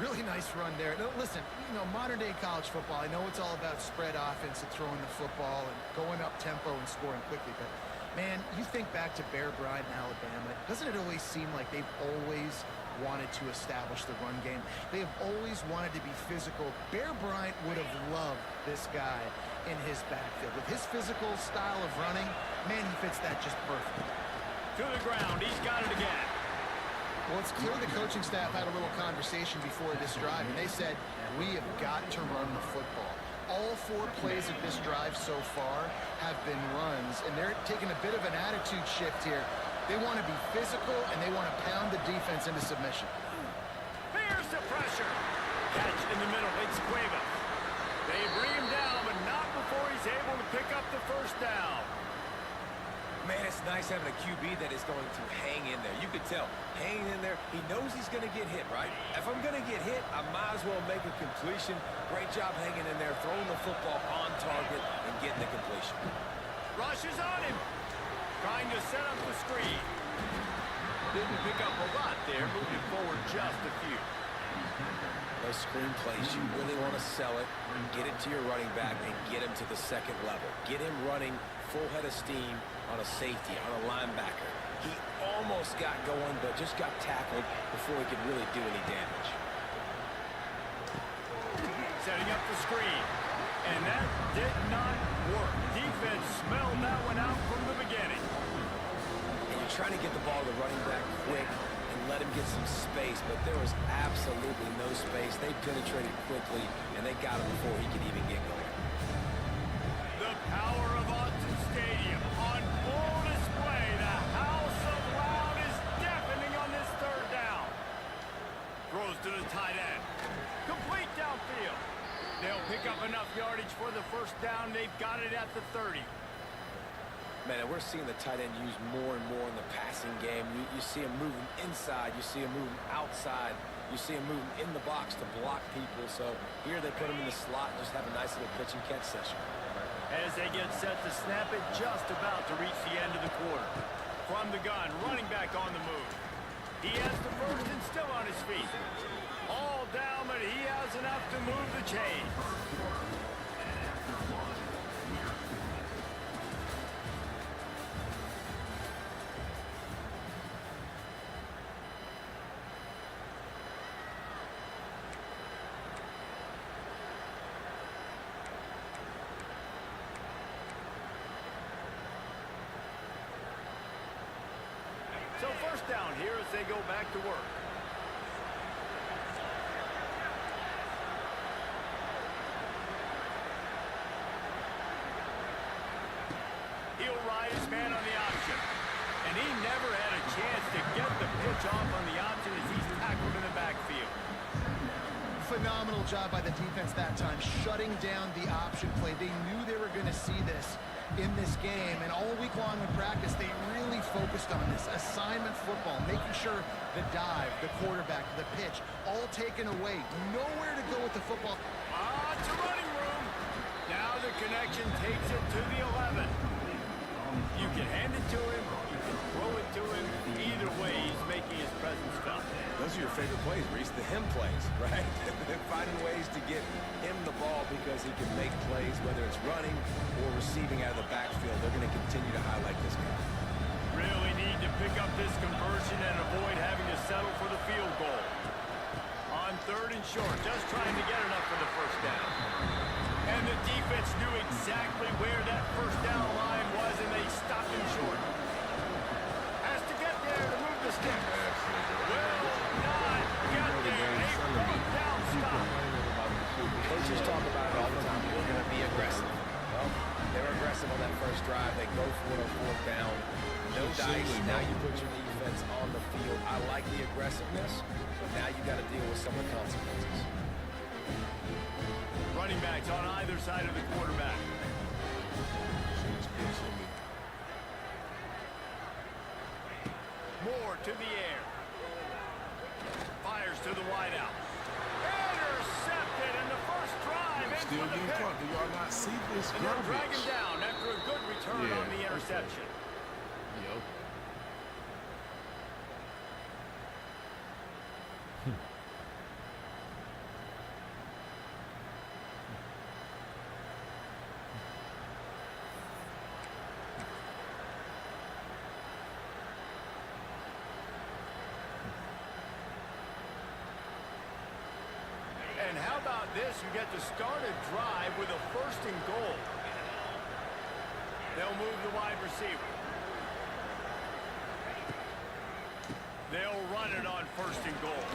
Really nice run there. No, listen, you know, modern-day college football, I know it's all about spread offense and throwing the football and going up tempo and scoring quickly, but, man, you think back to Bear Bryant in Alabama, doesn't it always seem like they've always wanted to establish the run game? They have always wanted to be physical. Bear Bryant would have loved this guy in his backfield. With his physical style of running, man, he fits that just perfect. To the ground, he's got it again. Well, it's clear the coaching staff had a little conversation before this drive, and they said, we have got to run the football. All 4 plays of this drive so far have been runs, and they're taking a bit of an attitude shift here. They want to be physical, and they want to pound the defense into submission. Here's the pressure. Catch in the middle. It's Cuevas. They bring him down, but not before he's able to pick up the 1st down. Man, it's nice having a QB that is going to hang in there. You could tell, hanging in there, he knows he's going to get hit, right? If I'm going to get hit, I might as well make a completion. Great job hanging in there, throwing the football on target and getting the completion. Rush is on him. Trying to set up the screen. Didn't pick up a lot there, moving forward just a few. Those screen plays, you really want to sell it, get it to your running back, and get him to the 2nd level. Get him running full head of steam on a safety, on a linebacker. He almost got going, but just got tackled before he could really do any damage. Setting up the screen. And that did not work. Defense smelled that one out from the beginning. And you're trying to get the ball to the running back quick and let him get some space, but there was absolutely no space. They penetrated quickly, and they got him before he could even get going. The power of Austin Stadium on full display. The house of loud is deafening on this 3rd down. Throws to the tight end. Complete downfield. They'll pick up enough yardage for the 1st down. They've got it at the 30. Man, and we're seeing the tight end used more and more in the passing game. You see him moving inside. You see him moving outside. You see him moving in the box to block people. So here they put him in the slot and just have a nice little pitch and catch session. As they get set to snap it, just about to reach the end of the quarter. From the gun, running back on the move. He has the 1st and still on his feet. All down, but he has enough to move the chains. So 1st down here as they go back to work. He'll ride his man on the option. And he never had a chance to get the pitch off on the option as he's tackled in the backfield. Phenomenal job by the defense that time, shutting down the option play. They knew they were going to see this. in this game, and all week long in practice, they really focused on this assignment football, making sure the dive, the quarterback, the pitch, all taken away. Nowhere to go with the football. It's a running room. Now the connection takes it to the 11. You can hand it to him, you can throw it to him. Either way, he's making his presence felt. Those are your favorite plays, Reese, the him plays, right? Finding ways to get him the ball because he can make plays, whether it's running or receiving out of the backfield. They're going to continue to highlight this guy. Really need to pick up this conversion and avoid having to settle for the field goal. On 3rd and short, just trying to get enough for the first down. And the defense knew exactly where that first down line was, and they stopped him short. Has to get there to move the sticks. Will not get there. A 4th down stop. Coaches talk about it all the time. We're going to be aggressive. Well, they were aggressive on that first drive. They go for it on 4th down. No dice. Now you put your defense on the field. I like the aggressiveness, but now you got to deal with some of the consequences. Running backs on either side of the quarterback. Moore to the air. Fires to the wideout. Intercepted in the first drive. Still getting caught. Do y'all not see this And they'll drag garbage? him down after a good return on the interception. Yo. And how about this? You get to start a drive with a 1st and goal. They'll move the wide receiver. They'll run it on 1st and goal.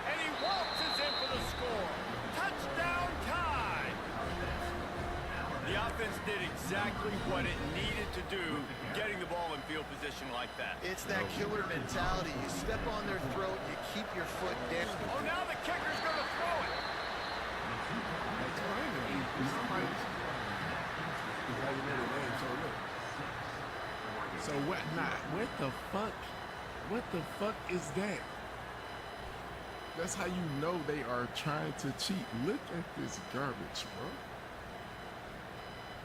And he waltzes in for the score. Touchdown time! The offense did exactly what it needed to do, getting the ball in field position like that. It's that killer mentality. You step on their throat, you keep your foot down. Oh, now the kicker's going to throw it. So what? Not what the fuck? What the fuck is that? That's how you know they are trying to cheat. Look at this garbage, bro.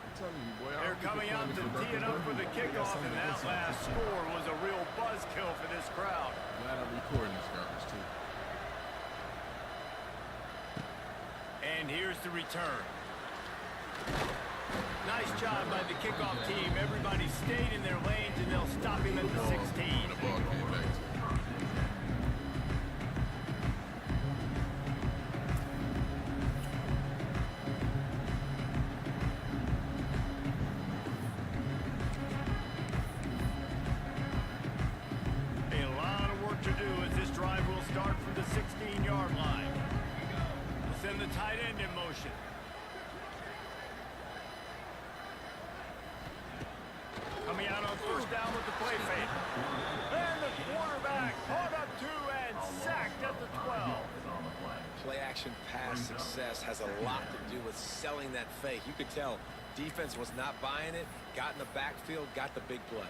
I'm telling you, boy. They're coming out to tee it up for the kickoff, and that last score was a real buzzkill for this crowd. Glad I'm recording this garbage too. And here's the return. Nice job by the kickoff team. Everybody stayed in their lanes, and they'll stop him at the 16. The ball came back to him. A lot of work to do as this drive will start from the 16-yard line. We'll send the tight end in motion. Coming out on 1st down with the play fake. And the quarterback caught up 2 and sacked at the 12. Play action pass success has a lot to do with selling that fake. You could tell defense was not buying it, got in the backfield, got the big play.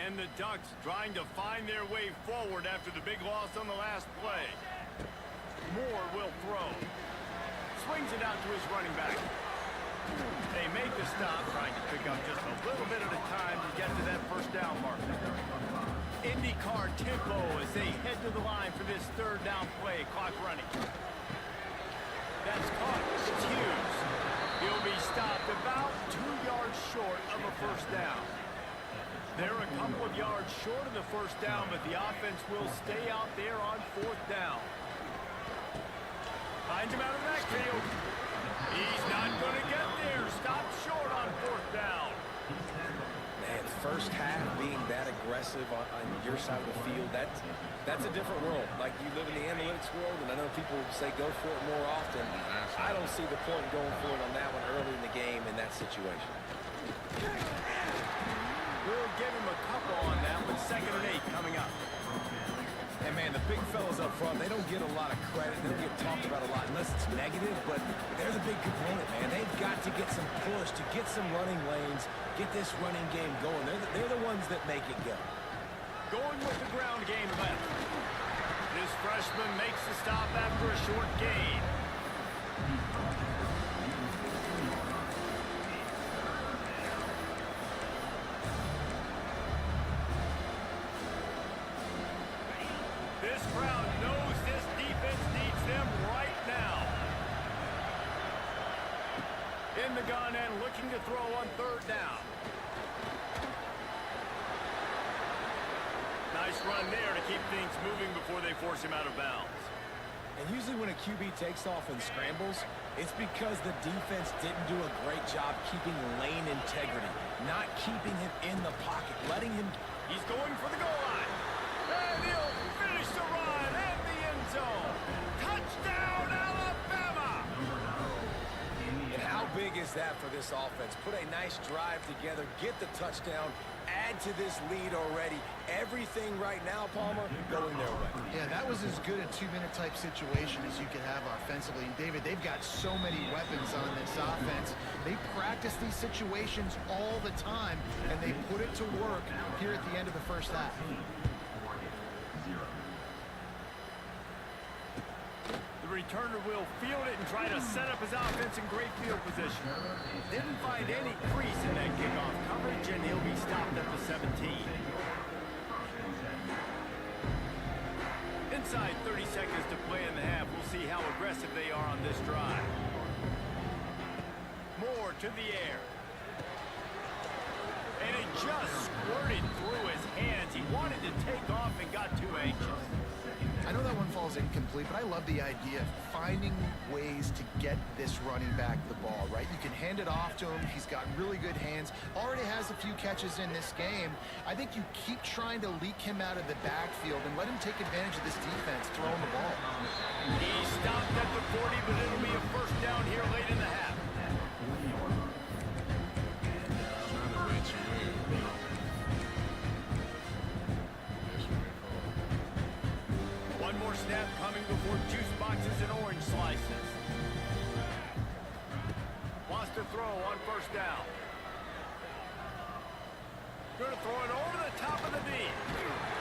And the Ducks trying to find their way forward after the big loss on the last play. Moore will throw. Swings it out to his running back. They make the stop, trying to pick up just a little bit at a time to get to that 1st down marker. IndyCar tempo as they head to the line for this 3rd down play. Clock running. That's caught. It's Hughes. He'll be stopped about 2 yards short of a 1st down. They're a couple of yards short of the 1st down, but the offense will stay out there on 4th down. Finds him out of the backfield. He's not going to get there. Stopped short on 4th down. Man, first half being that aggressive on your side of the field, that's a different world. Like, you live in the analytics world, and I know people say go for it more often. I don't see the point in going for it on that one early in the game in that situation. We'll give him a couple on that with 2nd and 8 coming up. And man, the big fellas up front, they don't get a lot of credit. They don't get talked about a lot unless it's negative, but they're the big component, man. They've got to get some push, to get some running lanes, get this running game going. They're the ones that make it go. Going with the ground game left. This freshman makes the stop after a short gain. This crowd knows this defense needs them right now. In the gun and looking to throw on third down. Nice run there to keep things moving before they force him out of bounds. And usually when a QB takes off and scrambles, it's because the defense didn't do a great job keeping lane integrity, not keeping him in the pocket, letting him... He's going for the goal line. And he'll finish the run and the end zone. Touchdown, Alabama! And how big is that for this offense? Put a nice drive together, get the touchdown, add to this lead already. Everything right now, Palmer, going their way. Yeah, that was as good a two-minute type situation as you could have offensively. And David, they've got so many weapons on this offense. They practice these situations all the time, and they put it to work here at the end of the first half. The returner will field it and try to set up his offense in great field position. Didn't find any crease in that kickoff coverage, and he'll be stopped at the 17. Inside 30 seconds to play in the half. We'll see how aggressive they are on this drive. Moore to the air. And it just squirted through his hands. He wanted to take off and got too anxious. I know that one falls incomplete, but I love the idea of finding ways to get this running back the ball, right? You can hand it off to him. He's got really good hands. Already has a few catches in this game. I think you keep trying to leak him out of the backfield and let him take advantage of this defense throwing the ball. He stopped at the 40, but it'll be a first down here late in the half. One more snap coming before juice boxes and orange slices. Wants to throw on first down. Gonna throw it over the top of the knee.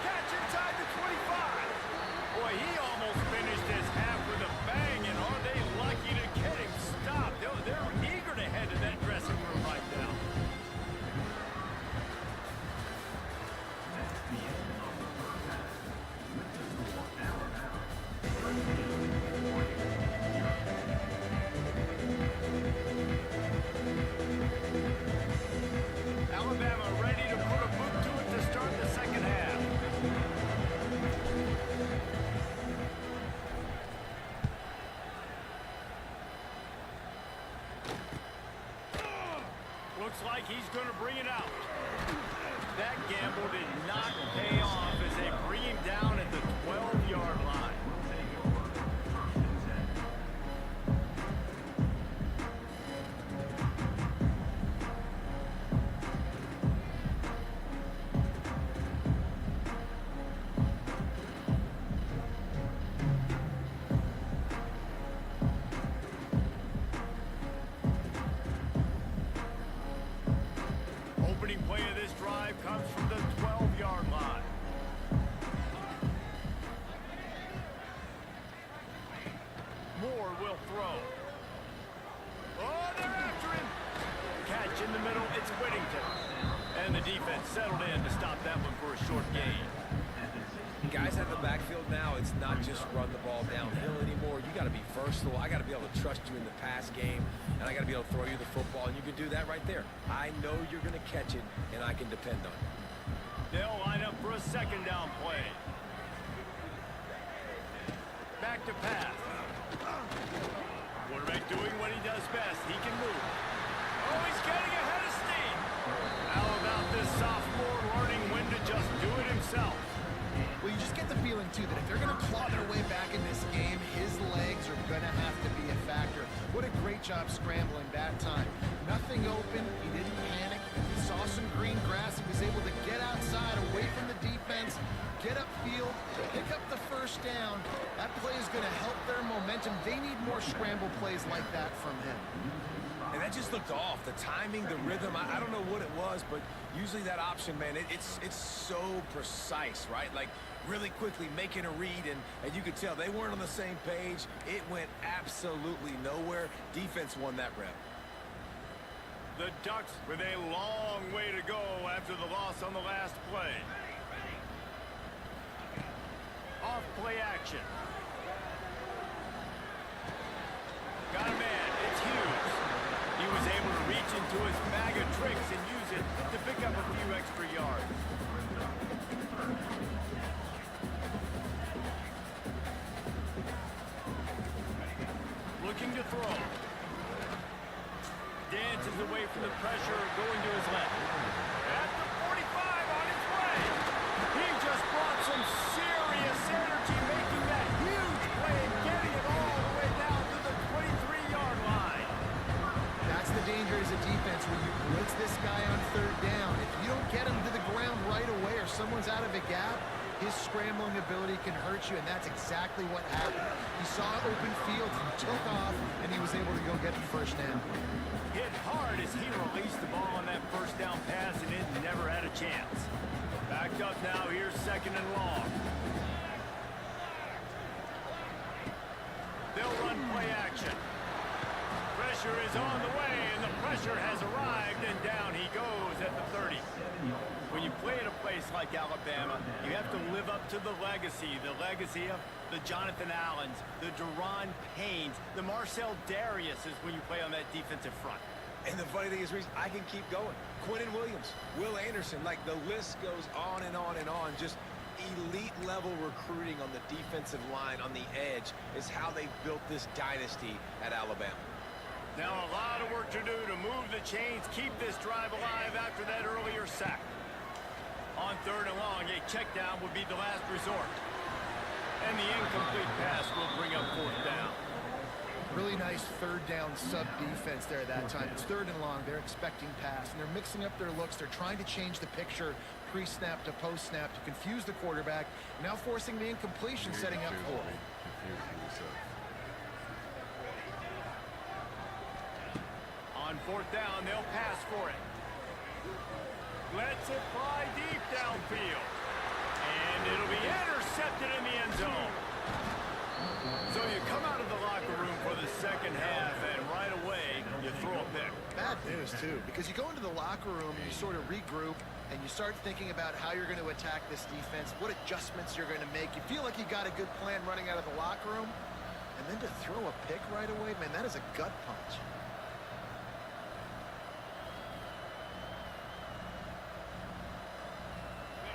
Catch inside the 25. Boy, he almost finished his half with a bang, and are they lucky to get him stopped? They're eager to head to that dressing room right now. Alabama ready to put a boot to it to start the second half. Looks like he's going to bring it out. That gamble did not pay off as they bring him down at the 12-yard line. Opening play of this drive comes from the 12-yard line. Moore will throw. Oh, they're after him. Catch in the middle, it's Whittington. And the defense settled in to stop that one for a short gain. Guys at the backfield now, it's not just run the ball downhill anymore. You got to be versatile. I got to be able to trust you in the pass game, and I got to be able to throw you the football, and you can do that right there. I know you're going to catch it, and I can depend on it. They'll line up for a second down play. Back to pass. Quarterback doing what he does best. He can move. Oh, he's getting ahead of steam. How about this sophomore learning when to just do it himself? Well, you just get the feeling, too, that if they're going to claw their way back in this game, his legs are going to have to be a factor. What a great job scrambling that time. Nothing open. He didn't panic. He saw some green grass. He was able to get outside, away from the defense, get upfield, pick up the They need more scramble plays like that from him. And that just looked off. The timing, the rhythm, I don't know what it was, but usually that option, man, it's so precise, right? Like, really quickly making a read, and you could tell they weren't on the same page. It went absolutely nowhere. Defense won that rep. The Ducks with a long way to go after the loss on the last play. Off play action. Got a man, it's Hughes. He was able to reach into his bag of tricks and use it to pick up a few extra yards. Looking to throw. Dances away from the pressure, going to his left. At the 45 on its way. He just brought some serious energy, making that huge play and getting it all the way down to the 23-yard line. That's the danger as a defense when you blitz this guy on third down. If you don't get him to the ground right away or someone's out of a gap, his scrambling ability can hurt you, and that's exactly what happened. He saw open field, he took off, and he was able to go get the first down. Hit hard as he released the ball on that first down pass, and it never had a chance. Backed up now, here's second and long. They'll run play action. Pressure is on the way, and the pressure has arrived, and down he goes at the 30. When you play at a place like Alabama, you have to live up to the legacy of the Jonathan Allens, the Deron Paynes, the Marcel Dariuses when you play on that defensive front. And the funny thing is, Reese, I can keep going. Quentin Williams, Will Anderson, like the list goes on and on and on. Just elite level recruiting on the defensive line, on the edge, is how they built this dynasty at Alabama. Now a lot of work to do to move the chains, keep this drive alive after that earlier sack. On third and long, a check down would be the last resort. And the incomplete pass will bring up fourth down. Really nice third down sub-defense there that time. It's third and long. They're expecting pass, and they're mixing up their looks. They're trying to change the picture pre-snap to post-snap to confuse the quarterback, now forcing the incompletion, setting up for it. On fourth down, they'll pass for it. Lets it fly deep downfield. And it'll be intercepted in the end zone. So you come out of the locker room for the second half, and right away, you throw a pick. Bad news, too, because you go into the locker room and you sort of regroup, and you start thinking about how you're going to attack this defense, what adjustments you're going to make. You feel like you got a good plan running out of the locker room, and then to throw a pick right away, man, that is a gut punch.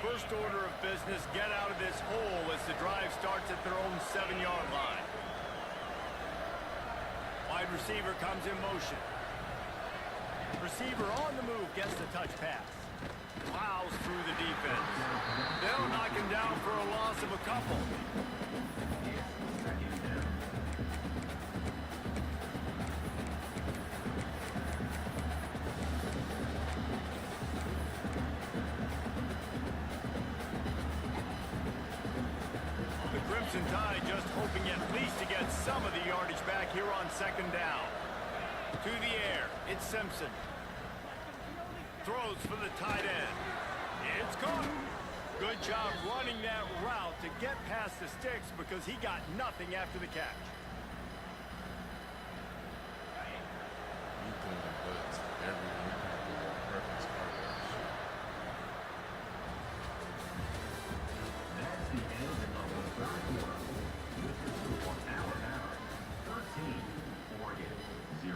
First order of business, get out of this hole as the drive starts at their own 7-yard line. Wide receiver comes in motion. Receiver on the move, gets the touch pass. Plows through the defense. They'll knock him down for a loss of a couple. Crimson Tide just hoping at least to get some of the yardage back here on second down. To the air, it's Simpson. Throws for the tight end. It's caught. Good job running that route to get past the sticks because he got nothing after the catch. That's the end of the third quarter. With the score Alabama 13, Oregon 0.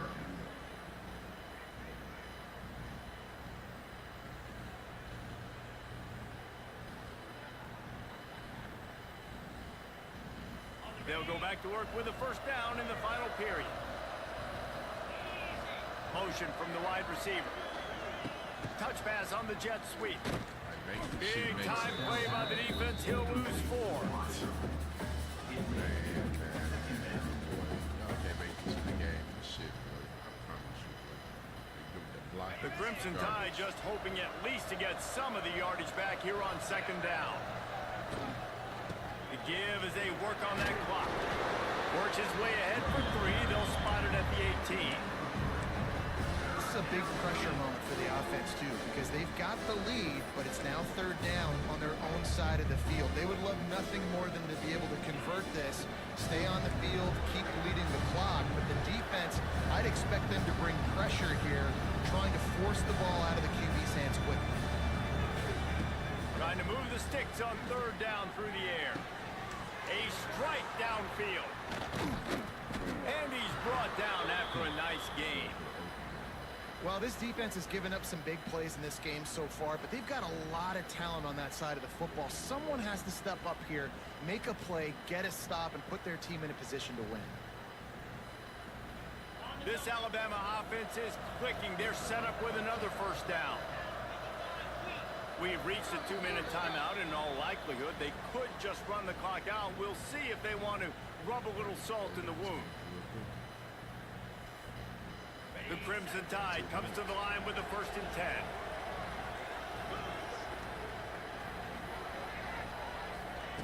They'll go back to work with a first down in the final period. Motion from the wide receiver. Touch pass on the jet sweep. Big time play by the defense. He'll lose 4. The Crimson Tide just hoping at least to get some of the yardage back here on second down. The give as they work on that clock. Works his way ahead for 3. They'll spot it at the 18. This is a big pressure moment for the offense, too, because they've got the lead, but it's now 3rd down on their own side of the field. They would love nothing more than to be able to convert this, stay on the field, keep leading the clock, but the defense, I'd expect them to bring pressure here, trying to force the ball out of the QB's hands quickly. Trying to move the sticks on 3rd down through the air. A strike downfield. And he's brought down after a nice gain. Well, this defense has given up some big plays in this game so far, but they've got a lot of talent on that side of the football. Someone has to step up here, make a play, get a stop, and put their team in a position to win. This Alabama offense is clicking. They're set up with another 1st down. We've reached a 2-minute timeout. In all likelihood, they could just run the clock out. We'll see if they want to rub a little salt in the wound. The Crimson Tide comes to the line with the 1st and 10.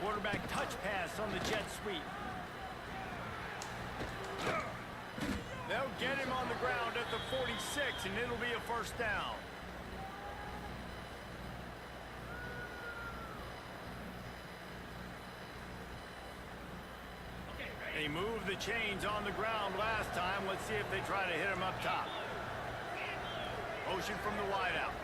Quarterback touch pass on the jet sweep. They'll get him on the ground at the 46, and it'll be a 1st down. They moved the chains on the ground last time. Let's see if they try to hit him up top. Motion from the wideout.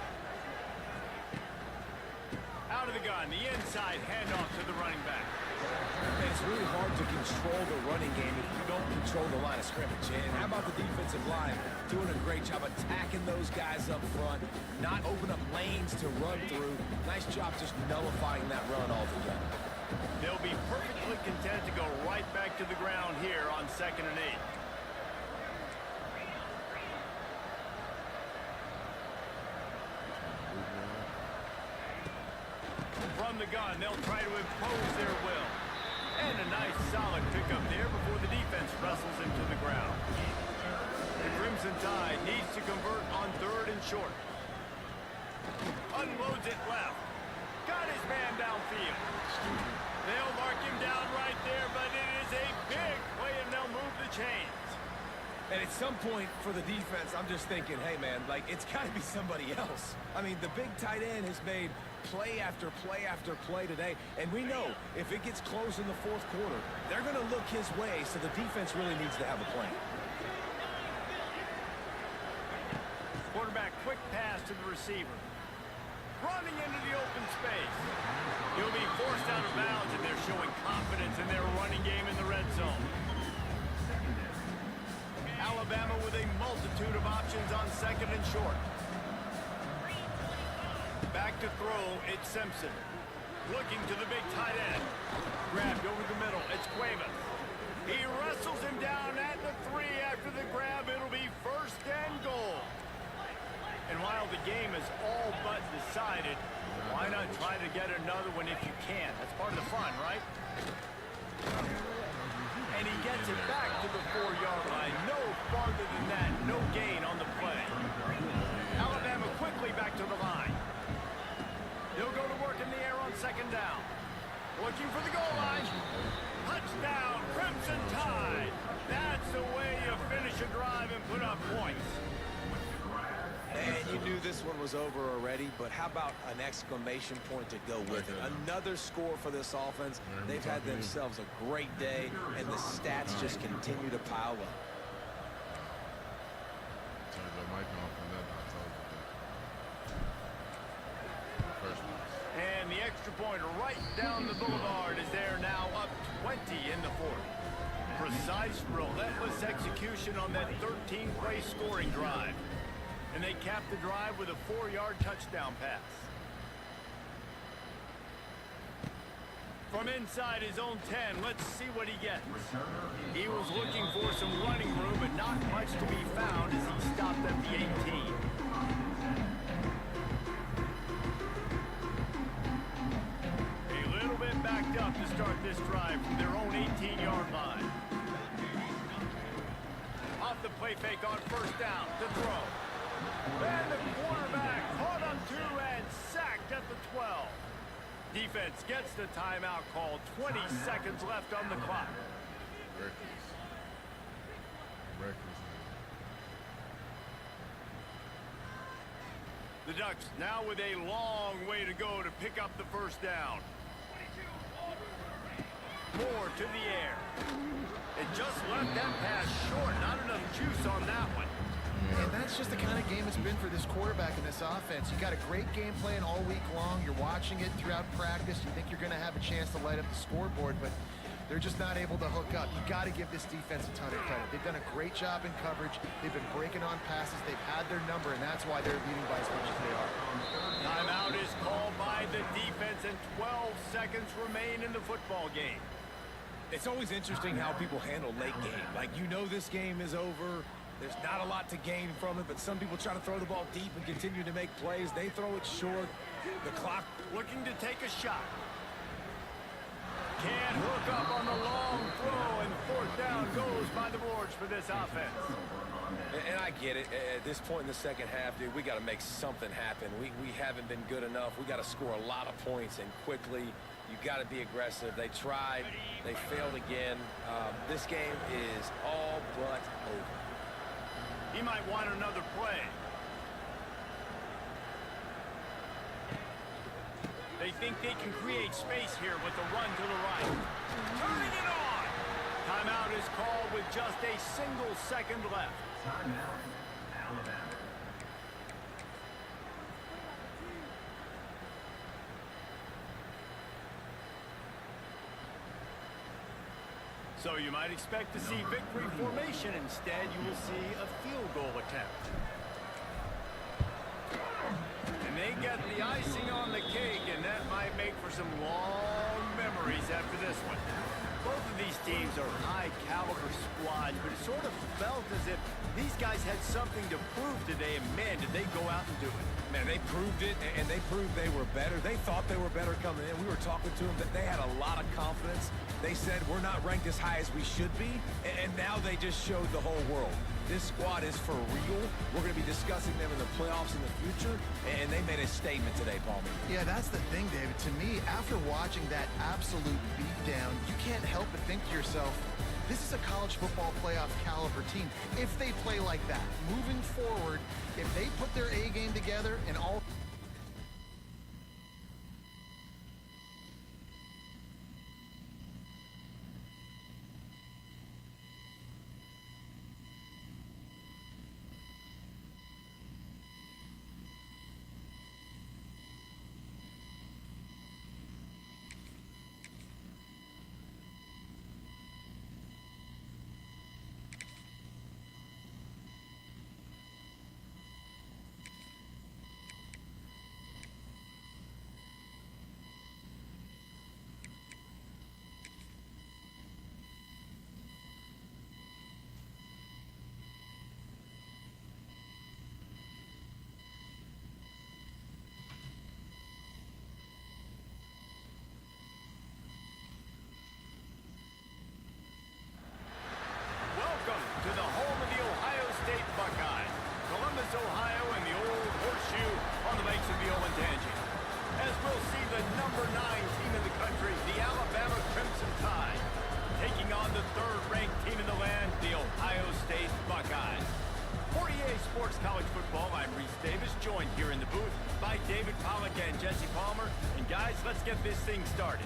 Out of the gun, the inside handoff to the running back. And it's really hard to control the running game if you don't control the line of scrimmage. And how about the defensive line doing a great job attacking those guys up front, not open up lanes to run through. Nice job just nullifying that run altogether. They'll be perfectly content to go right back to the ground here on 2nd and 8. From the gun, they'll try to impose their will. And a nice solid pickup there before the defense wrestles him to the ground. The Crimson Tide needs to convert on 3rd and short. Unloads it left. Got his man downfield. They'll mark him down right there, but it is a big play, and they'll move the chains. And at some point for the defense, I'm just thinking, hey, man, like, it's got to be somebody else. I mean, the big tight end has made play after play after play today, and we know if it gets close in the 4th quarter, they're going to look his way, so the defense really needs to have a plan. Quarterback quick pass to the receiver. Running into the open space. He'll be forced out of bounds, and they're showing confidence in their running game in the red zone. Alabama with a multitude of options on 2nd and short. Back to throw, it's Simpson. Looking to the big tight end. Grabbed over the middle, it's Cuevas. He wrestles him down at the 3 after the grab. It'll be 1st and goal. And while the game is all but decided, why not try to get another one if you can? That's part of the fun, right? And he gets it back to the 4-yard line. No farther than that. No gain on the play. Alabama quickly back to the line. He'll go to work in the air on 2nd down. Looking for the goal line. Touchdown, Crimson Tide. That's the way you finish a drive and put up points. And you knew this one was over already, but how about an exclamation point to go with it? Another score for this offense. They've had themselves a great day, and the stats just continue to pile up. Turn the mic off and then I told you that. And the extra point right down the boulevard is there now, up 20 in the 4th. Precise, relentless execution on that 13-play scoring drive. And they capped the drive with a 4-yard touchdown pass. From inside his own 10, let's see what he gets. He was looking for some running room, but not much to be found as he stopped at the 18. A little bit backed up to start this drive from their own 18-yard line. Off the play fake on 1st down to throw. And the quarterback caught on 2 and sacked at the 12. Defense gets the timeout called. 20 seconds left on the clock. Reckless. Reckless. The Ducks now with a long way to go to pick up the first down. More to the air. It just left that pass short. Not enough juice on that one. And that's just the kind of game it's been for this quarterback in this offense. You got a great game plan all week long. You're watching it throughout practice. You think you're going to have a chance to light up the scoreboard, but they're just not able to hook up. You got to give this defense a ton of credit. They've done a great job in coverage. They've been breaking on passes. They've had their number, and that's why they're leading by as much as they are. Timeout is called by the defense, and 12 seconds remain in the football game. It's always interesting how people handle late game. Like, you know this game is over. There's not a lot to gain from it, but some people try to throw the ball deep and continue to make plays. They throw it short. The clock looking to take a shot. Can't hook up on the long throw, and fourth down goes by the boards for this offense. And I get it. At this point in the second half, dude, we got to make something happen. We haven't been good enough. We got to score a lot of points, and quickly. You got to be aggressive. They tried. They failed again. This game is all but over. He might want another play. They think they can create space here with the run to the right. Turning it on! Timeout is called with just a single second left. Timeout, Alabama. So you might expect to see victory formation. Instead, you will see a field goal attempt. And they get the icing on the cake, and that might make for some long memories after this one. Both of these teams are high-caliber squads, but it sort of felt as if these guys had something to prove today, and man, did they go out and do it. Man, they proved it, and they proved they were better. They thought they were better coming in. We were talking to them that they had a lot of confidence. They said, we're not ranked as high as we should be, and now they just showed the whole world. This squad is for real. We're going to be discussing them in the playoffs in the future, and they made a statement today, Palmer. Yeah, that's the thing, David. To me, after watching that absolute beatdown, you can't help but think to yourself, this is a college football playoff caliber team. If they play like that, moving forward, if they put their A game together and all... Welcome to the home of the Ohio State Buckeyes, Columbus, Ohio, and the old horseshoe on the banks of the Olentangy. As we'll see the number 9 team in the country, the Alabama Crimson Tide, taking on the third-ranked team in the land, the Ohio State Buckeyes. For EA Sports College Football, I'm Reese Davis, joined here in the booth by David Pollack and Jesse Palmer. And guys, let's get this thing started.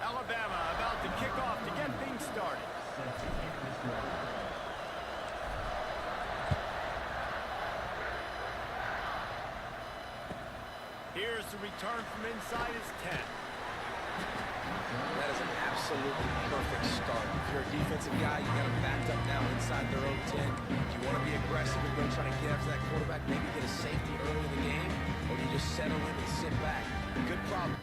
Alabama about to kick off to get things started. Here's the return from inside his 10. That is an absolutely perfect start. If you're a defensive guy, you got them backed up now inside their own 10. Do you want to be aggressive and go try to get after that quarterback, maybe get a safety early in the game, or do you just settle in and sit back? Good problem.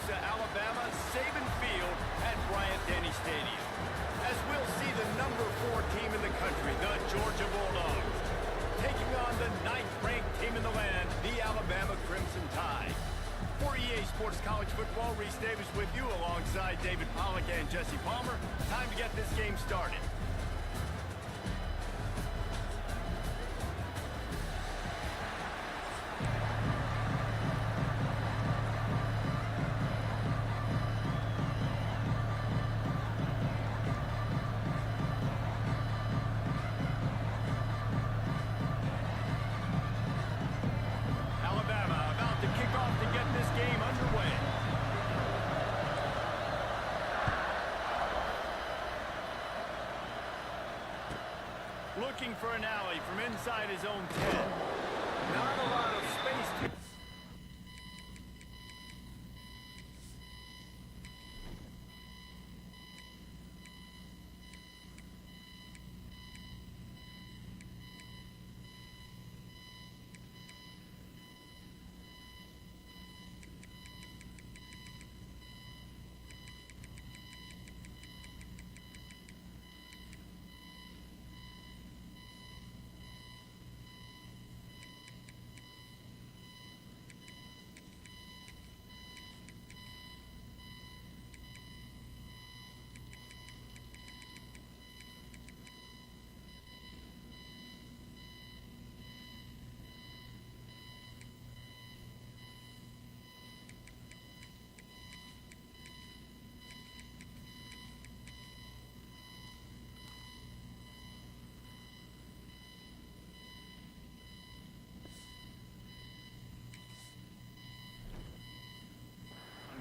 to Alabama Saban Field at Bryant-Denny Stadium, as we'll see the number 4 team in the country, the Georgia Bulldogs, taking on the 9th-ranked team in the land, the Alabama Crimson Tide. For EA Sports College Football, Reese Davis with you alongside David Pollack and Jesse Palmer. Time to get this game started. Looking for an alley from inside his own 10. Not a lot of space to...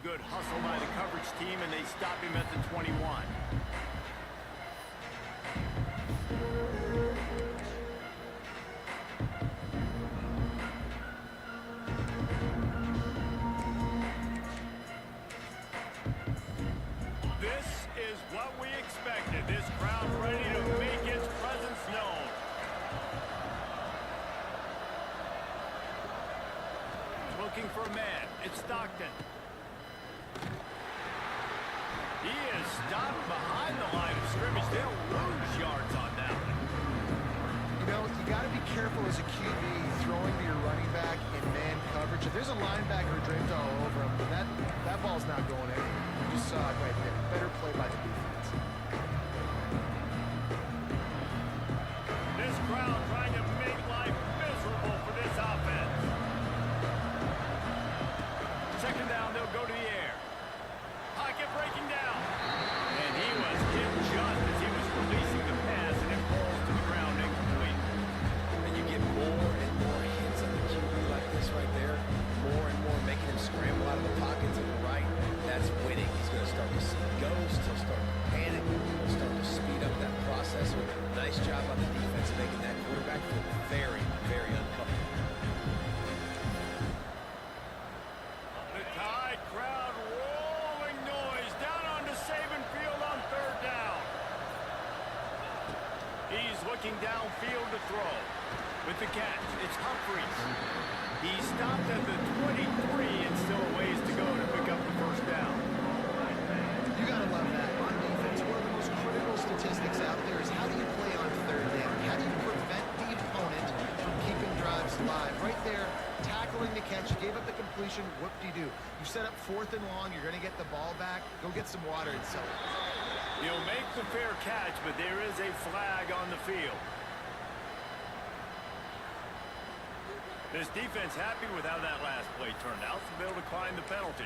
Good hustle by the coverage team, and they stop him at the 21. This is what we expected. This crowd ready to make its presence known. Looking for a man. It's Stockton. He is stopped behind the line of scrimmage. They'll lose yards on that one. You know, you got to be careful as a QB throwing to your running back in man coverage. If there's a linebacker draped all over him, that ball's not going anywhere. You just saw it right there. Better play by the defense. This crowd trying to make life miserable for this offense. Second down, they'll go to the air. Pocket breaking down. And he was hit just as he was releasing the pass, and it falls to the ground incomplete. And you get more and more hits on the QB like this right there. More and more making him scramble out of the pocket to the right. That's winning. He's going to start to see ghosts. He'll start to panic. He'll start to speed up that process. Nice job on the defense making that quarterback feel very, very uncomfortable. The Tide crowd rolling noise down onto Saban Field on third down. He's looking downfield to throw. With the catch, it's Humphries. He stopped at the 23 and still a ways to go to pick up the first down. You got to love that. On defense, one of the most critical statistics out there is how do you play on third down? How do you prevent the opponent from keeping drives alive? Right there, tackling the catch, you gave up the completion, whoop-de-doo. You set up fourth and long, you're going to get the ball back, go get some water and sell it. He'll make the fair catch, but there is a flag on the field. This defense happy with how that last play turned out, so they'll decline the penalty.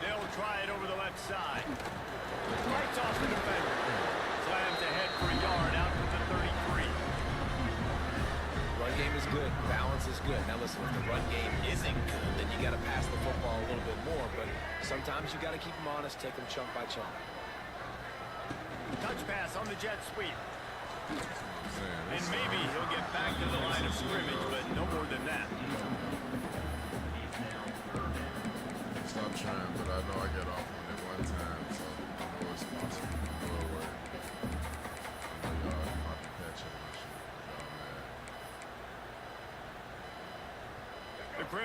They'll try it over the left side. Lights off the defender. Slams ahead for a yard out to the 33. Run game is good. Balance is good. Now listen, if the run game isn't good, then you got to pass the football a little bit more. But sometimes you got to keep them honest, take them chunk by chunk. Touch pass on the jet sweep. Man, And maybe he'll get back to the line of scrimmage, but no more than that. stop trying, but I know I get off on it one time, so I know it's possible.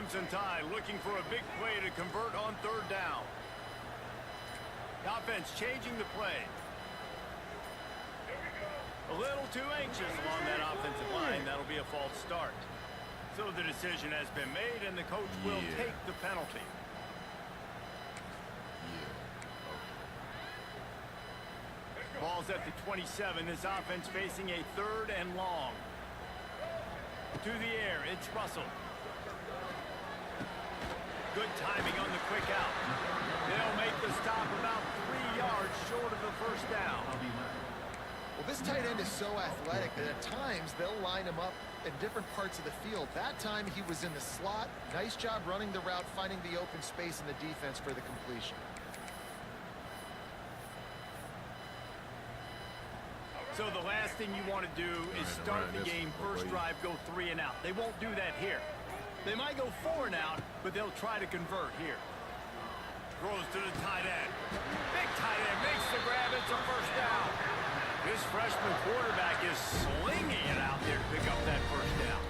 Crimson Tide looking for a big play to convert on third down. The offense changing the play. A little too anxious along that offensive line. That'll be a false start. So the decision has been made, and the coach will take the penalty. Ball's at the 27. This offense facing a third and long. To the air, it's Russell. Good timing on the quick out. They'll make the stop about 3 yards short of the first down. Well, this tight end is so athletic that at times they'll line him up in different parts of the field. That time he was in the slot. Nice job running the route, finding the open space in the defense for the completion. So the last thing you want to do is start the game, first drive, go 3 and out. They won't do that here. They might go 4 and out, but they'll try to convert here. Throws to the tight end. Big tight end makes the grab. It's a first down. This freshman quarterback is slinging it out there to pick up that first down.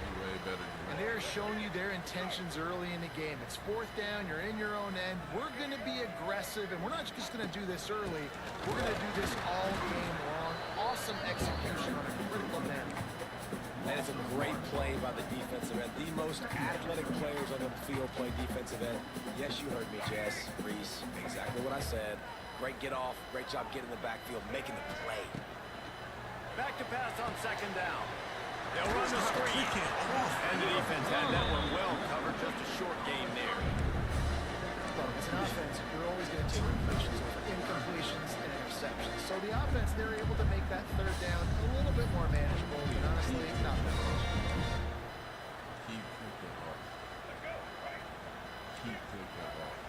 And they're showing you their intentions early in the game. It's 4th down. You're in your own end. We're going to be aggressive, and we're not just going to do this early. We're going to do this all game long. Awesome execution on a critical man. That is a great play by the defensive end. The most athletic players on the field play defensive end. Yes, you heard me, Jess, Reese. Exactly what I said. Great get off. Great job getting the backfield, making the play. Back to pass on second down. They'll run the screen. And the defense had that one well covered. Just a short game there. Look, as an offense, you're always going to take completions over incompletions and interceptions. So the offense, they're able to make that third down a little bit more manageable, but honestly, not that much. Keep cooking off. Keep cooking off.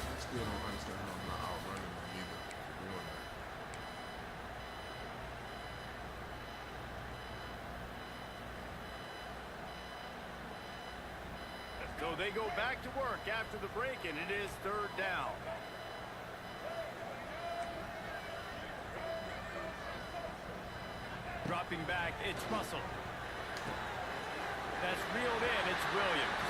I still don't understand how I'm not outrunning them either for doing that. So they go back to work after the break, and it is third down. Dropping back, it's Russell. That's reeled in, it's Williams.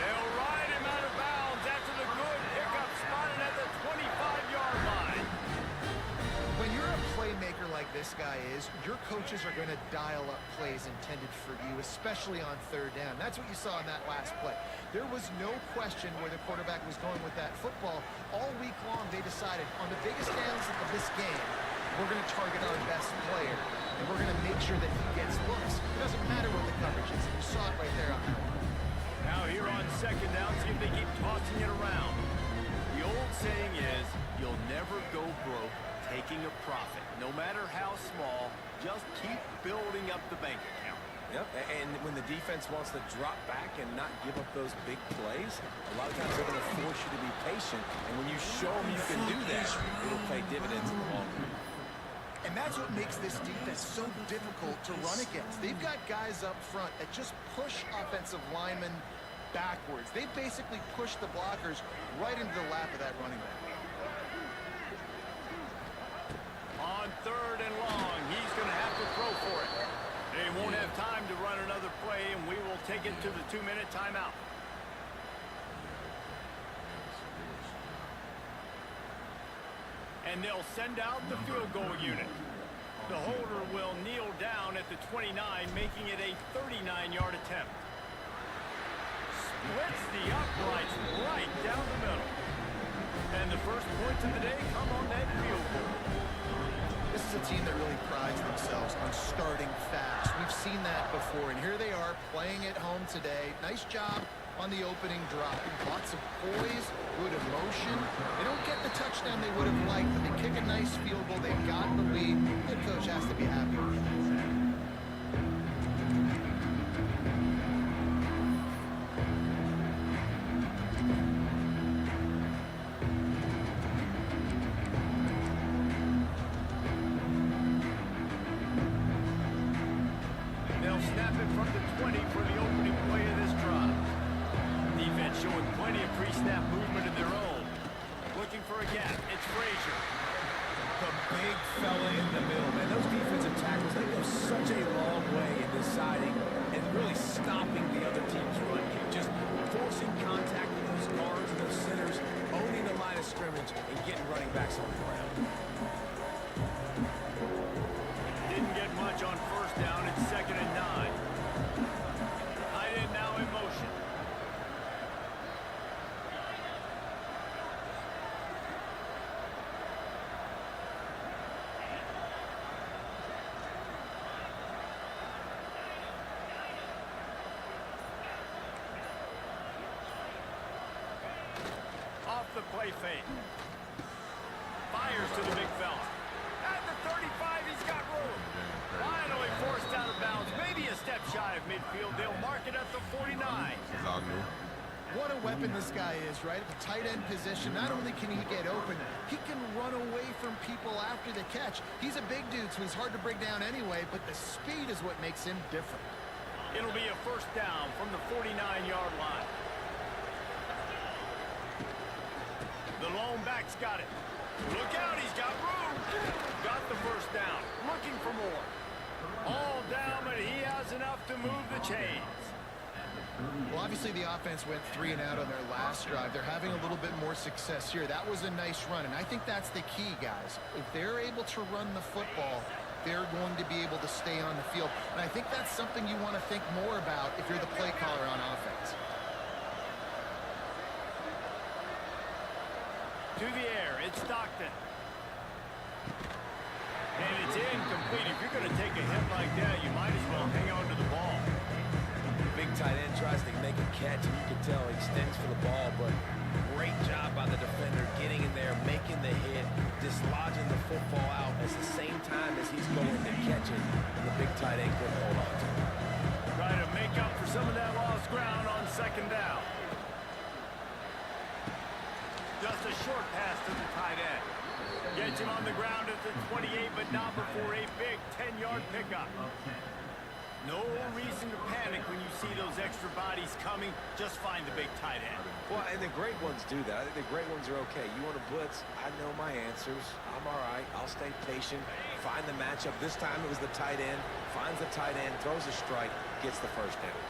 They'll ride him out of bounds after the good pickup spotted at the 25-yard line. When you're a playmaker like this guy is, your coaches are going to dial up plays intended for you, especially on third down. That's what you saw in that last play. There was no question where the quarterback was going with that football. All week long, they decided on the biggest downs of this game, we're going to target our best player, and we're going to make sure that he gets looks. It doesn't matter what the coverage is. You saw it right there on that one. Now here on second down, see if they keep tossing it around. The old saying is, you'll never go broke taking a profit. No matter how small, just keep building up the bank account. Yep, and when the defense wants to drop back and not give up those big plays, a lot of times they're going to force you to be patient. And when you show them you can do that, it'll pay dividends in the long run. And that's what makes this defense so difficult to run against. They've got guys up front that just push offensive linemen backwards. They basically push the blockers right into the lap of that running back. On third and long, he's going to have to throw for it. They won't have time to run another play, and we will take it to the 2-minute timeout. And they'll send out the field goal unit. The holder will kneel down at the 29, making it a 39-yard attempt. Splits the uprights right down the middle. And the first points of the day come on that field goal. This is a team that really prides themselves on starting fast. We've seen that before, and here they are playing at home today. Nice job on the opening drop. Lots of poise, good emotion. They don't get the touchdown they would have liked, but they kick a nice field goal. They've got the lead. The coach has to be happy with that. for a gap. It's Frazier. The big fella in the middle, man. Those defensive tackles, they go such a long way in deciding and really stopping the other team's run game. Just forcing contact with those guards and those centers, owning the line of scrimmage, and getting running backs on the ground. Didn't get much on first down. It's 2nd and 9. Tight end now in motion. Off the play fake. Fires to the big fella. At the 35, he's got room. Finally forced out of bounds. Maybe a step shy of midfield. They'll mark it at the 49. It's all new. What a weapon this guy is, right? At the tight end position, not only can he get open, he can run away from people after the catch. He's a big dude, so he's hard to bring down anyway, but the speed is what makes him different. It'll be a first down from the 49-yard line. The lone back's got it. Look out, he's got room. Got the first down. Looking for more. All down, but he has enough to move the chains. Well, obviously the offense went 3 and out on their last drive. They're having a little bit more success here. That was a nice run, and I think that's the key, guys. If they're able to run the football, they're going to be able to stay on the field. And I think that's something you want to think more about if you're the play caller on offense. To the air, it's Stockton. And it's incomplete. If you're going to take a hit like that, you might as well hang on to the ball. Big tight end tries to make a catch, and you can tell he extends for the ball, but great job by the defender getting in there, making the hit, dislodging the football out at the same time as he's going to catch it, and the big tight end couldn't hold on to it. Trying to make up for some of that lost ground on 2nd down. Just a short pass to the tight end. Gets him on the ground at the 28, but not before a big 10-yard pickup. No reason to panic when you see those extra bodies coming. Just find the big tight end. Well, and the great ones do that. I think the great ones are okay. You want to blitz? I know my answers. I'm all right. I'll stay patient. Find the matchup. This time it was the tight end. Finds the tight end, throws a strike, gets the first down.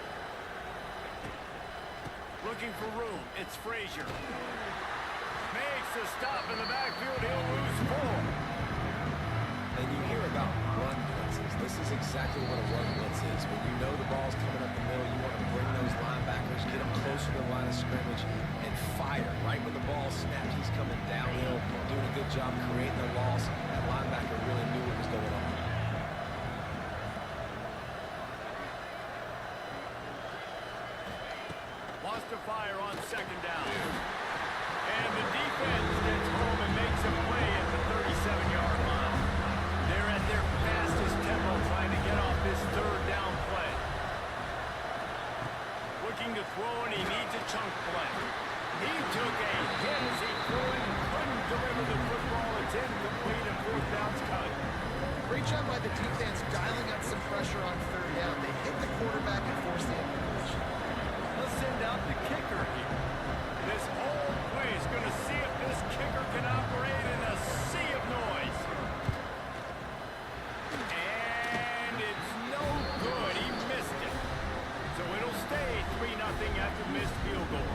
Looking for room. It's Frazier. Makes a stop in the backfield. He'll lose 4. And you hear about run blitzes. This is exactly what a run blitz is. When you know the ball's coming up the middle, you want to bring those linebackers, get them closer to the line of scrimmage, and fire. Right when the ball snapped, he's coming downhill, doing a good job creating the loss. That linebacker really knew what was going on. Wants to fire on 2nd down. And the defense gets home and makes a play at the 37-yard line. They're at their fastest tempo trying to get off this 3rd down play. Looking to throw, and he needs a chunk play. He took a hit as he threw it and couldn't deliver the football. It's incomplete and 4th down's cut. Great job by the defense dialing up some pressure on 3rd down. They hit the quarterback and forced the incompletion. Let's send out the kicker here. This whole play is going to see if this kicker can operate in a sea of noise. And it's no good. He missed it. So it'll stay 3-0 after missed field goal.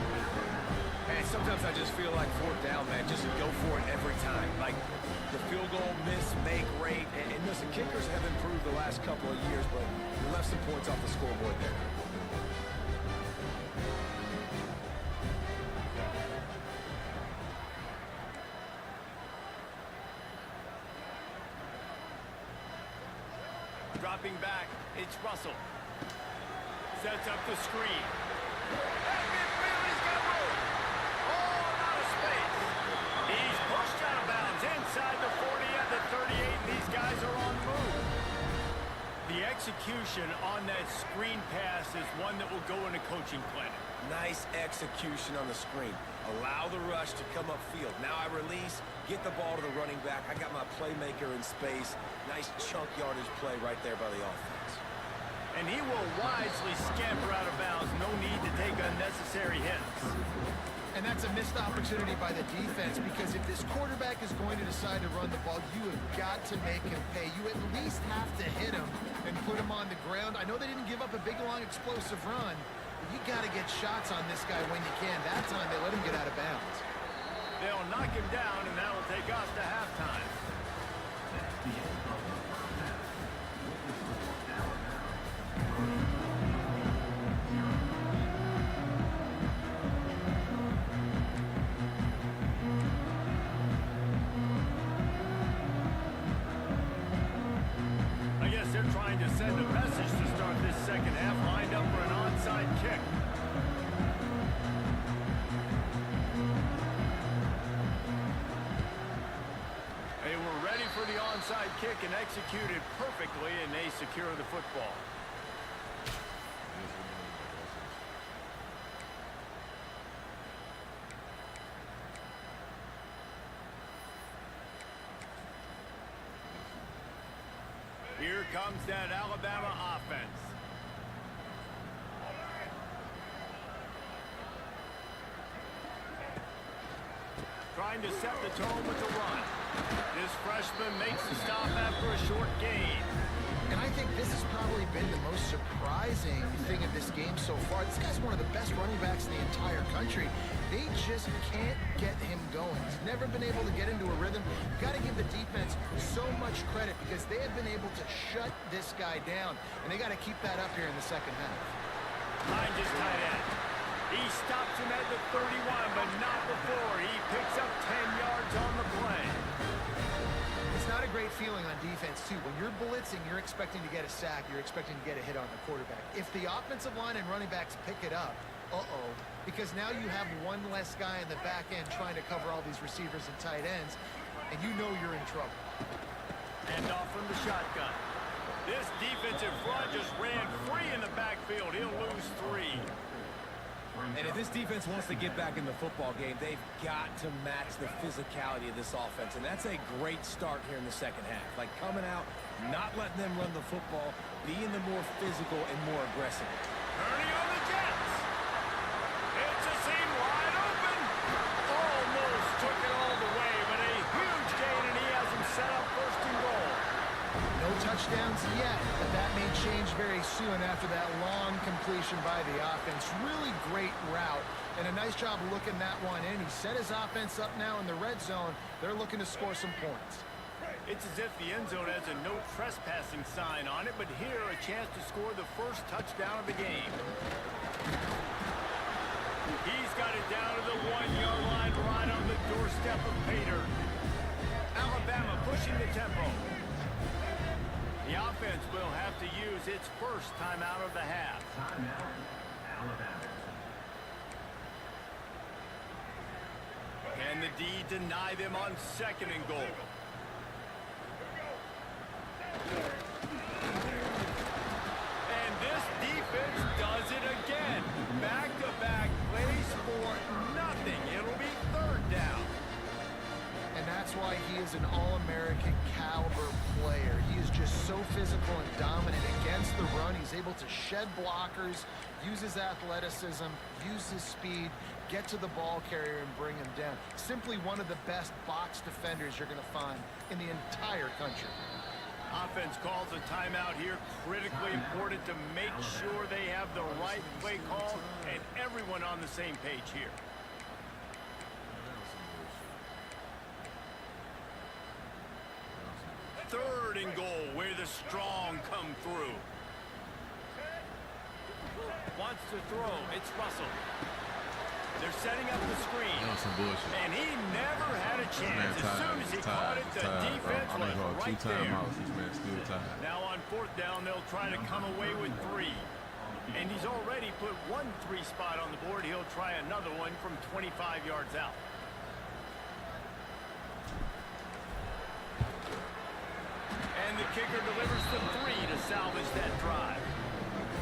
And sometimes I just feel like 4th down, man, just go for it every time. Like the field goal miss, make rate. And listen, kickers have improved the last couple of years, but you left some points off the scoreboard there. Dropping back, it's Russell. Sets up the screen. At midfield, he's got room. Oh, out of space. He's pushed out of bounds inside the 40 at the 38, and these guys are on the move. The execution on that screen pass is one that will go in a coaching clinic. Nice execution on the screen. Allow the rush to come upfield. Now I release, get the ball to the running back. I got my playmaker in space. Nice chunk yardage play right there by the offense. And he will wisely scamper out of bounds. No need to take unnecessary hits. And that's a missed opportunity by the defense, because if this quarterback is going to decide to run the ball, you have got to make him pay. You at least have to hit him and put him on the ground. I know they didn't give up a big, long, explosive run, but you got to get shots on this guy when you can. That time, they let him get out of bounds. They'll knock him down, and that'll take us to halftime. That's the end of the first half. With the score Alabama 0. I guess they're trying to send a message to start this second half, lined up for an onside kick. They were ready for the onside kick and executed perfectly, and they secure the football. Here comes that Alabama offense. Trying to set the tone with the run. This freshman makes the stop after a short gain. And I think this has probably been the most surprising thing of this game so far. This guy's one of the best running backs in the entire country. They just can't get him going. He's never been able to get into a rhythm. You've got to give the defense so much credit, because they have been able to shut this guy down. And they got to keep that up here in the second half. Behind his tight end. He stops him at the 31, but not before. He picks up 10 yards on the play. It's not a great feeling on defense, too. When you're blitzing, you're expecting to get a sack. You're expecting to get a hit on the quarterback. If the offensive line and running backs pick it up, because now you have one less guy in the back end trying to cover all these receivers and tight ends, and you know you're in trouble. And off from the shotgun. This defensive front just ran free in the backfield. He'll lose 3. And if this defense wants to get back in the football game, they've got to match the physicality of this offense. And that's a great start here in the second half. Like coming out, not letting them run the football, being the more physical and more aggressive. Turning on the Jets. It's a seam wide open. Almost took it all the way, but a huge gain, and he has him set up first and goal. No touchdowns yet, but that may change very soon after that long completion by the offense. Really great route, and a nice job looking that one in. He set his offense up now in the red zone. They're looking to score some points. It's as if the end zone has a no trespassing sign on it, but here a chance to score the first touchdown of the game. He's got it down to the 1-yard line, right on the doorstep of Pater. Alabama pushing the tempo. The offense will have to use its first timeout of the half. Timeout, Alabama. Can the D deny them on second and goal? And this defense does it again. Back-to-back plays for nothing. It'll be third down. And that's why he is an All-American caliber player. He is just so physical and dominant against the run. He's able to shed blockers, use his athleticism, use his speed, get to the ball carrier and bring him down. Simply one of the best box defenders you're going to find in the entire country. Offense calls a timeout here. Critically important to make sure they have the right play call and everyone on the same page here. Third and goal, where the strong come through. Wants to throw. It's Russell. They're setting up the screen. Some bullshit. And he never had a chance. As soon as he caught it, the defense was right there. This man still tired. Now on fourth down, they'll try to come away with 3. And he's already put 1 3 spot on the board. He'll try another one from 25 yards out. And the kicker delivers the 3 to salvage that drive.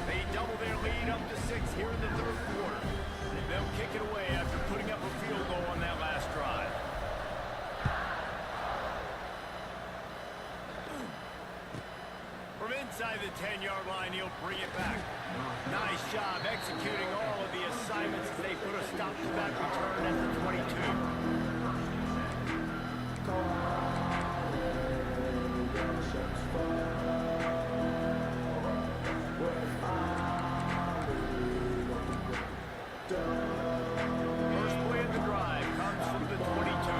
They double their lead up to 6 here in the third quarter. They'll kick it away after putting up a field goal on that last drive. From inside inside the 10-yard line, he'll bring it back. Nice job executing all of the assignments as they put a stop to that return at the 22. First play of the drive comes from the 22.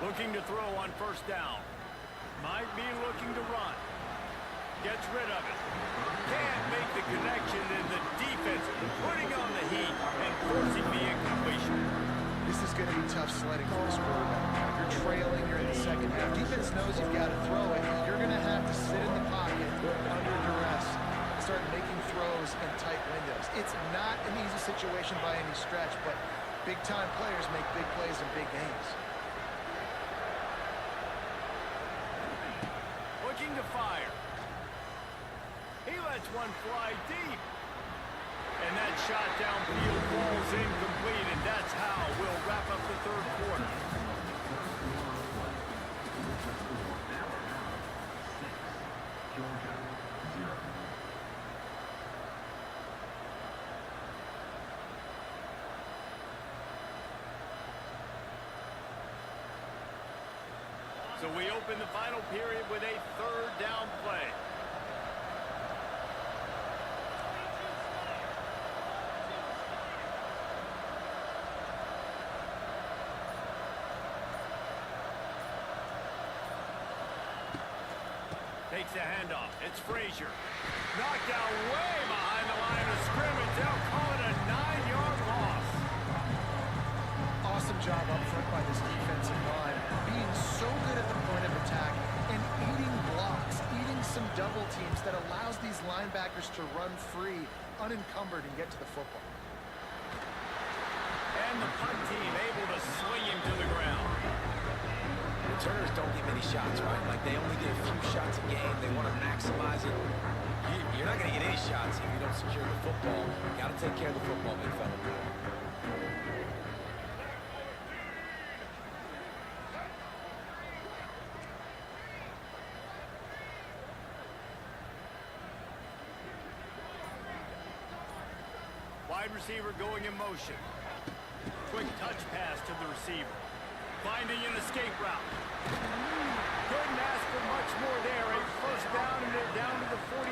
Looking to throw on first down. Might be looking to run. Gets rid of it. Can't make the connection, and the defense putting on the heat and forcing the incompletion. This is going to be tough sledding for this quarterback. You're trailing, you're in the second half. Defense knows you've got to throw it. You're going to have to sit in the pocket under duress and start making throws in tight windows. It's not an easy situation by any stretch, but big-time players make big plays in big games. Looking to fire. He lets one fly deep. And that shot downfield falls incomplete, and that's how we'll wrap up the third quarter. So we open the final period with a third down play. Takes the handoff. It's Frazier. Knocked out way behind the line of scrimmage. They'll call it a 9-yard loss. Awesome job up front by this defensive line, being so good at the point of attack and eating blocks, eating some double teams that allows these linebackers to run free, unencumbered, and get to the football. And the punt team able to swing him to the ground. Returners don't get many shots, right? Like, they only get a few shots a game. They want to maximize it. You're not going to get any shots if you don't secure the football. You got to take care of the football, big fella. Wide receiver going in motion. Quick touch pass to the receiver. Finding an escape route. Couldn't ask for much more there. A first down, and they're down to the 42.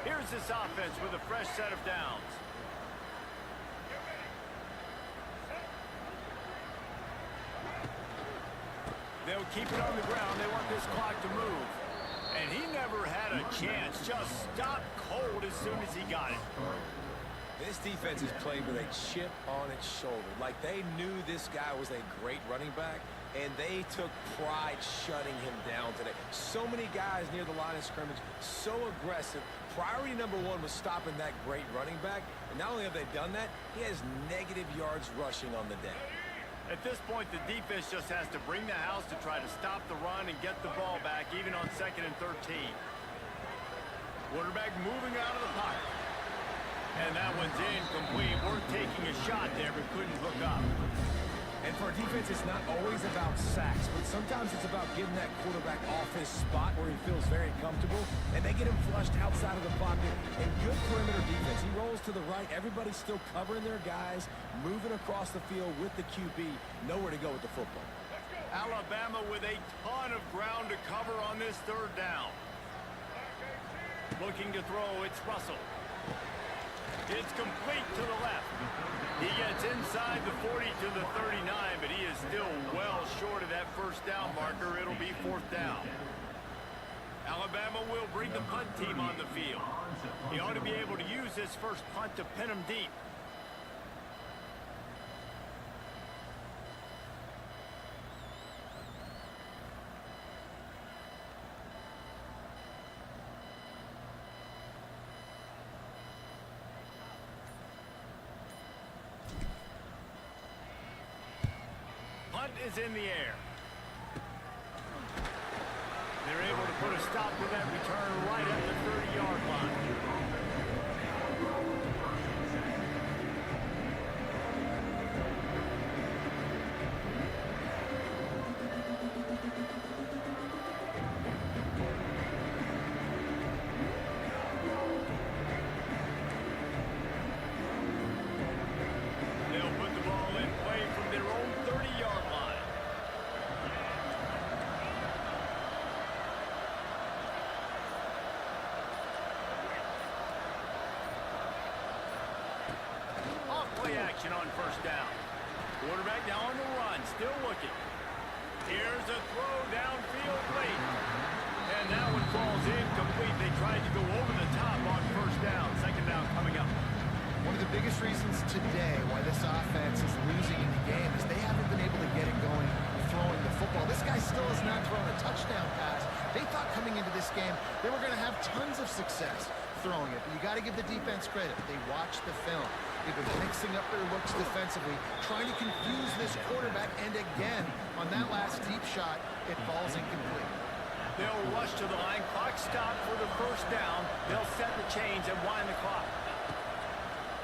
Here's this offense with a fresh set of downs. They'll keep it on the ground. They want this clock to move. And he never had a chance. Just stopped cold as soon as he got it. This defense is playing with a chip on its shoulder. Like, they knew this guy was a great running back, and they took pride shutting him down today. So many guys near the line of scrimmage, so aggressive. Priority number one was stopping that great running back. And not only have they done that, he has negative yards rushing on the day. At this point, the defense just has to bring the house to try to stop the run and get the ball back, even on 2nd and 13. Quarterback moving out of the pocket. And that one's incomplete. We're taking a shot there, but couldn't hook up. And for a defense, it's not always about sacks, but sometimes it's about getting that quarterback off his spot where he feels very comfortable, and they get him flushed outside of the pocket. And good perimeter defense. He rolls to the right. Everybody's still covering their guys, moving across the field with the QB. Nowhere to go with the football. Alabama with a ton of ground to cover on this third down. Looking to throw, it's Russell. It's complete to the left. He gets inside the 40 to the 39, but he is still well short of that first down marker. It'll be 4th down. Alabama will bring the punt team on the field. He ought to be able to use this first punt to pin him deep. punt is in the air. They're able to put a stop to that return right at the 30-yard line. They'll put the ball in play from their own 30-yard line. Off-play action on first down. Quarterback now on the run, still looking. Here's a throw downfield late. And that one falls incomplete. They tried to go over the top on first down. Second down coming up. One of the biggest reasons today why this offense is losing in the game is they haven't been able to get it going throwing the football. This guy still has not thrown a touchdown pass. They thought coming into this game they were going to have tons of success throwing it, but you got to give the defense credit. They watched the film. They've been mixing up their looks defensively, trying to confuse this quarterback, and again, on that last deep shot, it falls incomplete. They'll rush to the line. Clock stop for the first down. They'll set the chains and wind the clock.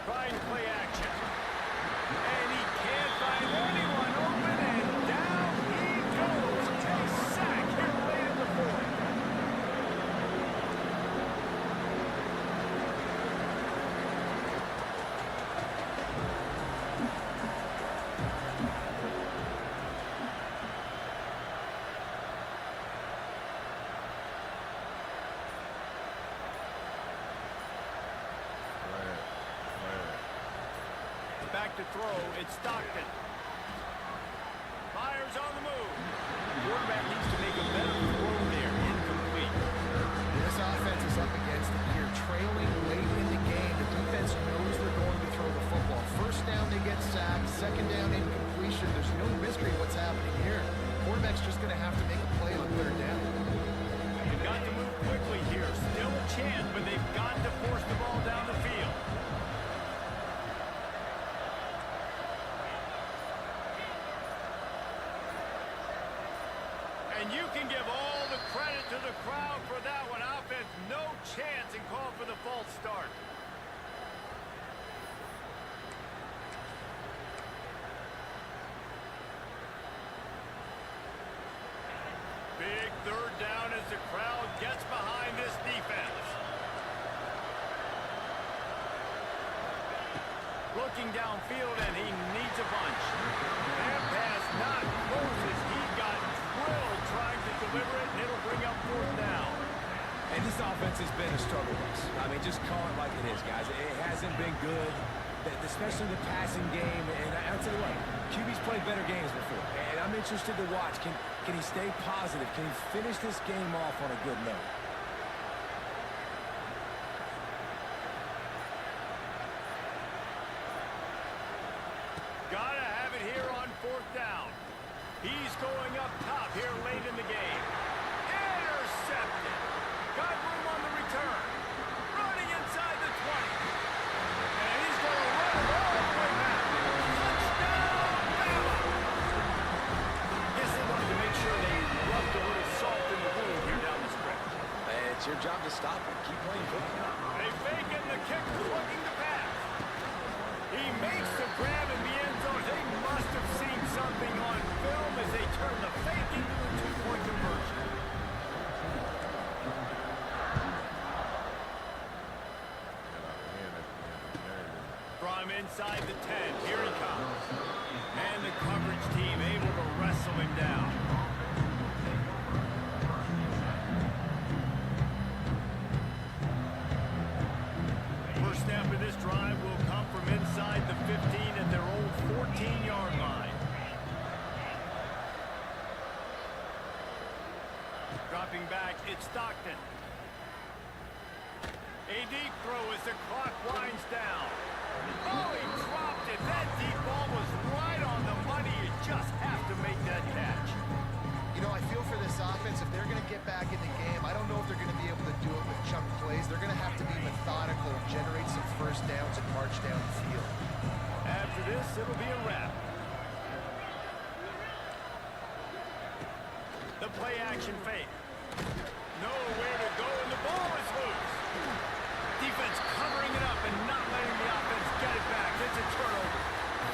Trying to play action. And he can't find anyone open, and down he goes. A sack here late in the fourth. Back to throw, it's Stockton. Fires on the move. Quarterback needs to make a better throw there. Incomplete. This offense is up against it here, trailing late in the game. The defense knows they're going to throw the football. First down, they get sacked. Second down, incompletion. There's no mystery what's happening here. Quarterback's just going to have to make a play on third down. They've got to move quickly here. Still a chance, but they've got to force the ball down the field. And you can give all the credit to the crowd for that one. Offense, no chance, and call for the false start. Big third down as the crowd gets behind this defense. Looking downfield, and he needs a bunch. That pass not close as he got drilled trying to deliver it, and it'll bring up fourth down. And this offense has been a struggle bus. I mean, just call it like it is, guys. It hasn't been good, especially the passing game. And I'll tell you what, QB's played better games before. And I'm interested to watch. Can he stay positive? Can he finish this game off on a good note? Gotta have it here on fourth down. He's going up top here late in the game. Intercepted. Got room on the return. Running inside the 20. And he's going to run it all the way back. Touchdown, Bama! Guess they wanted to make sure they rubbed a little salt in the wound here down the stretch. It's your job to stop him. Keep playing football. They fake it, and the kicker looking to pass. He makes the grab in the end zone. They must have seen something on film as they turn the fake into the two-point conversion. From inside the 10, here he comes. And the coverage team able to wrestle him down. First snap of this drive will come from inside the 15 at their own 14-yard line. Dropping back, it's Stockton. A deep throw as the clock winds down. Oh, he dropped it. That deep ball was right on the money. You just have to make that catch. You know, I feel for this offense, if they're going to get back in the game, I don't know if they're going to be able to do it with chunk plays. They're going to have to be methodical, generate some first downs, and march down the field. After this, it'll be a wrap. The play action fake. Nowhere to go, and the ball is loose. Defense covering it up and not letting the offense get it back. It's a turnover.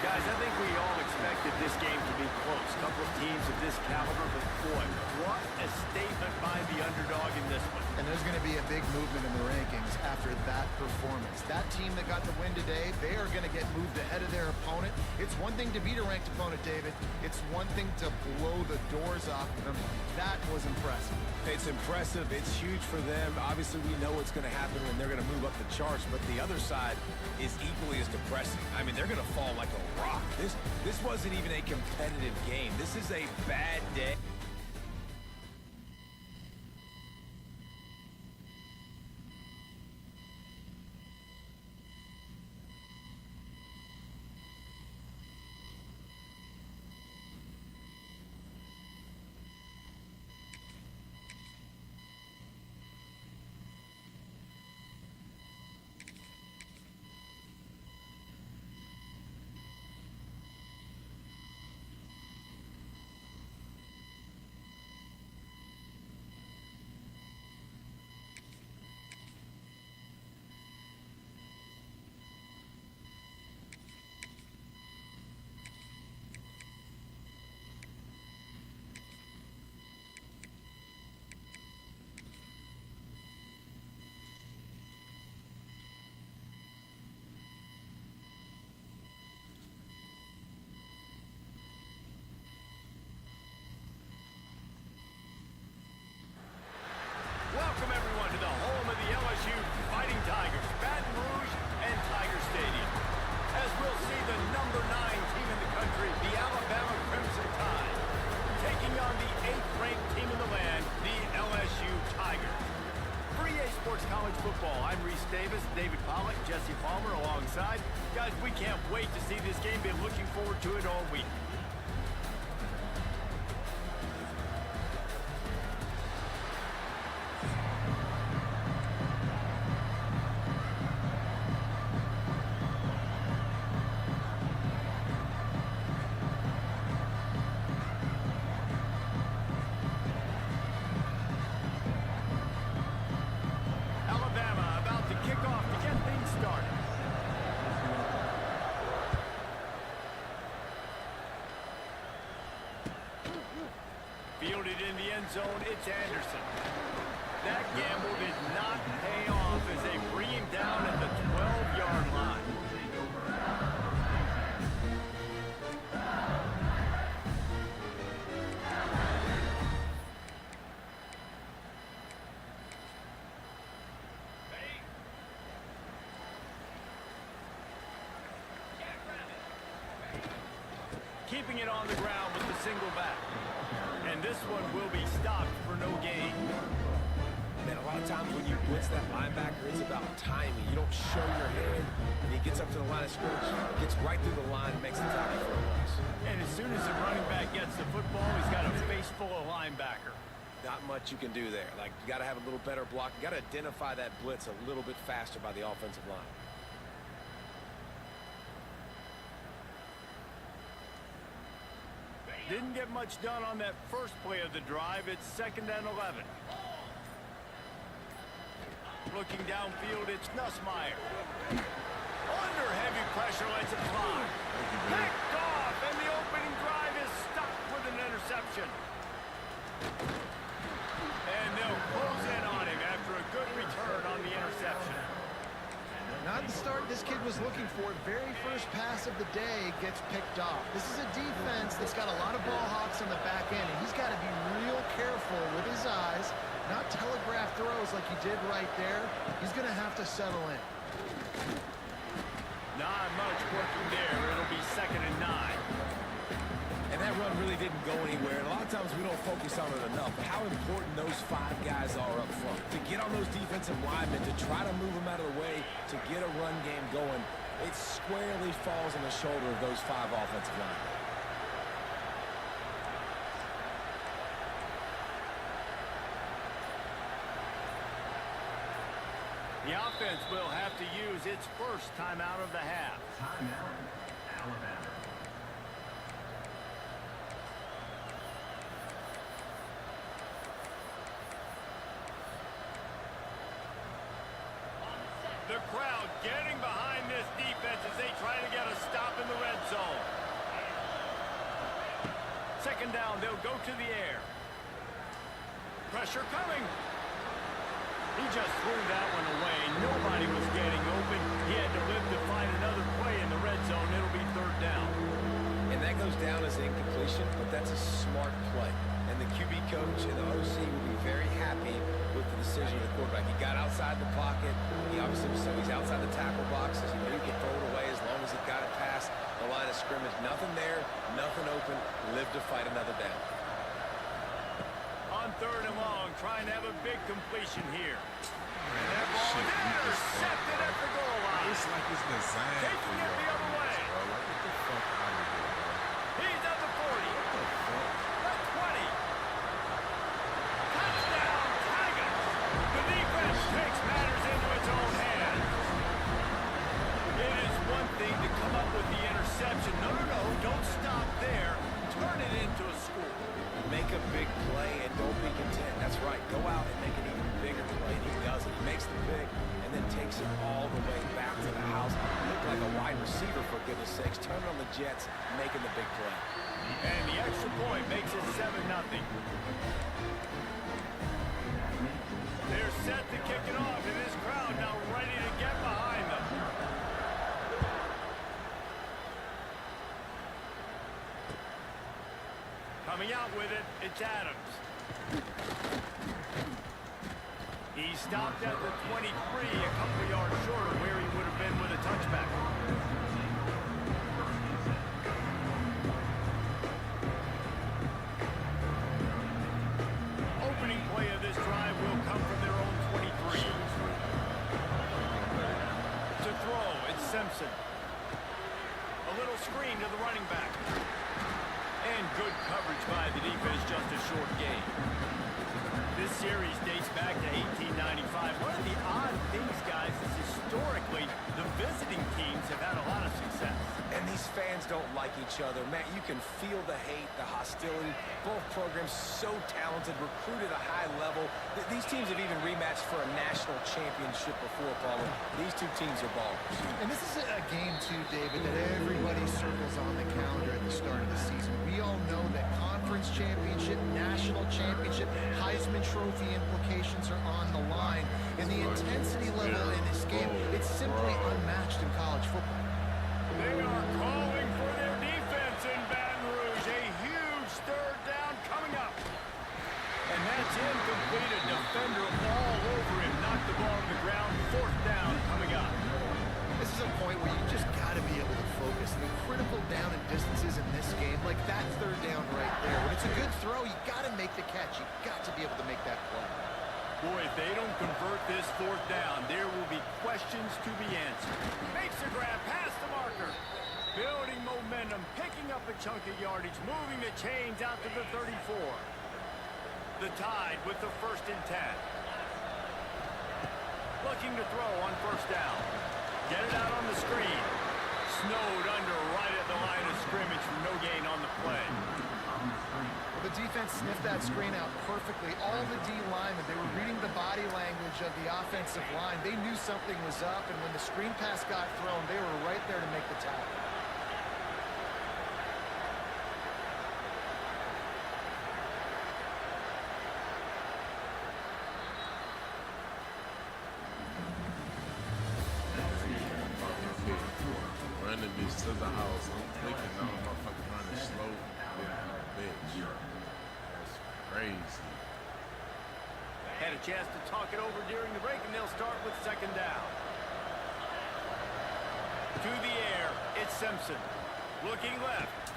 Guys, I think we all expected this game to be close. Couple of teams of this caliber, but boy, what a statement by the underdog in this one. And there's going to be a big movement in the rankings after that performance. That team that got the win today, they are going to get moved ahead of their opponent. It's one thing to beat a ranked opponent, David. It's one thing to blow the doors off of them. That was impressive. It's impressive. It's huge for them. Obviously, we know what's going to happen when they're going to move up the charts, but the other side is equally as depressing. I mean, they're going to fall like a rock. This wasn't even a competitive game. This is a bad day. Welcome everyone to the home of the LSU Fighting Tigers, Baton Rouge and Tiger Stadium. As we'll see the number 9 team in the country, the Alabama Crimson Tide, taking on the 8th-ranked team in the land, the LSU Tigers. For EA Sports College Football, I'm Reese Davis, David Pollack, Jesse Palmer alongside. Guys, we can't wait to see this game. Been looking forward to it all week. Fielded in the end zone, it's Anderson. That gamble did not pay off as they bring him down at the 12-yard line. Keeping it on the ground with the single back. And this one will be stopped for no gain. Man, a lot of times when you blitz that linebacker, it's about timing. You don't show your hand, and he gets up to the line of scrimmage, gets right through the line, and makes the tackle for a loss. And as soon as the running back gets the football, he's got a face full of linebacker. Not much you can do there. Like, you got to have a little better block. You got to identify that blitz a little bit faster by the offensive line. Didn't get much done on that first play of the drive. It's 2nd and 11. Looking downfield, it's Nussmeier. Under heavy pressure, lets it fly. Picked off, and the opening drive is stuck with an interception. And they'll close in on him after a good return on the interception. Not the start this kid was looking for. Very first pass of the day gets picked off. This is a defense that's got a lot of ball hawks on the back end, and he's got to be real careful with his eyes, not telegraph throws like he did right there. He's going to have to settle in. Not much working there. It'll be 2nd and 9. And that run really didn't go anywhere. And a lot of times we don't focus on it enough. But how important those 5 guys are up front. To get on those defensive linemen, to try to move them out of the way, to get a run game going, it squarely falls on the shoulder of those 5 offensive linemen. The offense will have to use its first timeout of the half. Timeout, Alabama. getting behind this defense as they try to get a stop in the red zone. Second down, they'll go to the air. Pressure coming. He just threw that one away. Nobody was getting open. He had to live to find another play in the red zone. It'll be third down. And that goes down as incompletion, but that's a smart play. And the QB coach and the OC will be very happy with the decision of the quarterback. He got outside the pocket. He obviously was he's outside the tackle box as he knew he could throw it away as long as he got it past the line of scrimmage. Nothing there, nothing open. Live to fight another down. On third and long, trying to have a big completion here. And that ball Shit, is we just intercepted at the goal line. It's like it's designed for Taking it the y'all, other way. bro. Like, get the fuck out of here, bro. He's at the 40. What the fuck? The 20. Touchdown, Tigers. The defense takes matters into its own hands. It is one thing to come up with the interception. No, don't stop there. Turn it into a score. Make a big play and don't be content. That's right. Go out and make an even bigger play. And he does it. He makes the pick and then takes it all the way back to the house. Look like a wide receiver, for goodness sakes. Turn on the Jets, making the big play. And the extra point makes it 7-0. They're set to kick it off, and this crowd now ready to get behind them. Coming out with it, it's Adams. He stopped at the 23, a couple yards short of where he would have been with a touchback. Opening play of this drive will come from their own 23. To throw, it's Simpson. A little screen to the running back. And good coverage by the defense, just a short gain. This series dates back to 1895. One of the odd things, guys, is historically the visiting teams have had a lot of success. And these fans don't like each other. Matt, you can feel the hate, the hostility. Both programs so talented, recruited at a high level. These teams have even rematched for a national championship before, Paulo. These two teams are ballers. And this is a game, too, David, that everybody circles on the calendar at the start of the season. We all know that conference championship, national championship, Heisman Trophy implications are on the line. And the intensity level in this game, it's simply unmatched in college football. They are calling for their defense in Baton Rouge. A huge third down coming up. And that's incomplete. A defender all over him. Knocked the ball on the ground. Fourth down coming up. This is a point where you just got to be able to focus. The critical down and distances in this game, like that third down right there. When it's a good throw, you got to make the catch. You got to be able to make that play. Boy, if they don't convert this fourth down, there will be questions to be answered. Makes a grab past the marker. Building momentum, picking up a chunk of yardage, moving the chains out to the 34. The Tide with the 1st and 10. Looking to throw on first down. Get it out on the screen. Snowed under right at the line of scrimmage for no gain on the play. Well, the defense sniffed that screen out perfectly. All the D linemen, they were reading the body language of the offensive line. They knew something was up, and when the screen pass got thrown, they were right there to make the tackle. Running this to the house. I'm thinking, no, motherfucker running slow. Bitch. That's crazy. Had a chance to talk it over during the break, and they'll start with second down. To the air, it's Simpson. Looking left.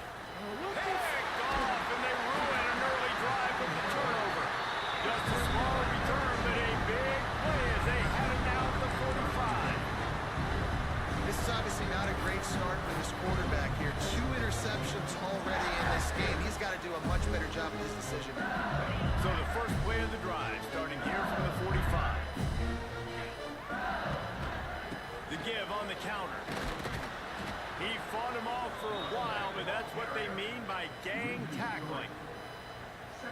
Picked off, and they ruin an early drive with the turnover. Just a small return, but a big play as they head it down to the 45. This is obviously not a great start for this quarterback here. 2 interceptions already in this game. He's got to do a much better job of his decision. So the first play of the drive, starting here from the 45. The give on the counter. He fought him off for a while, but that's what they mean by gang tackling.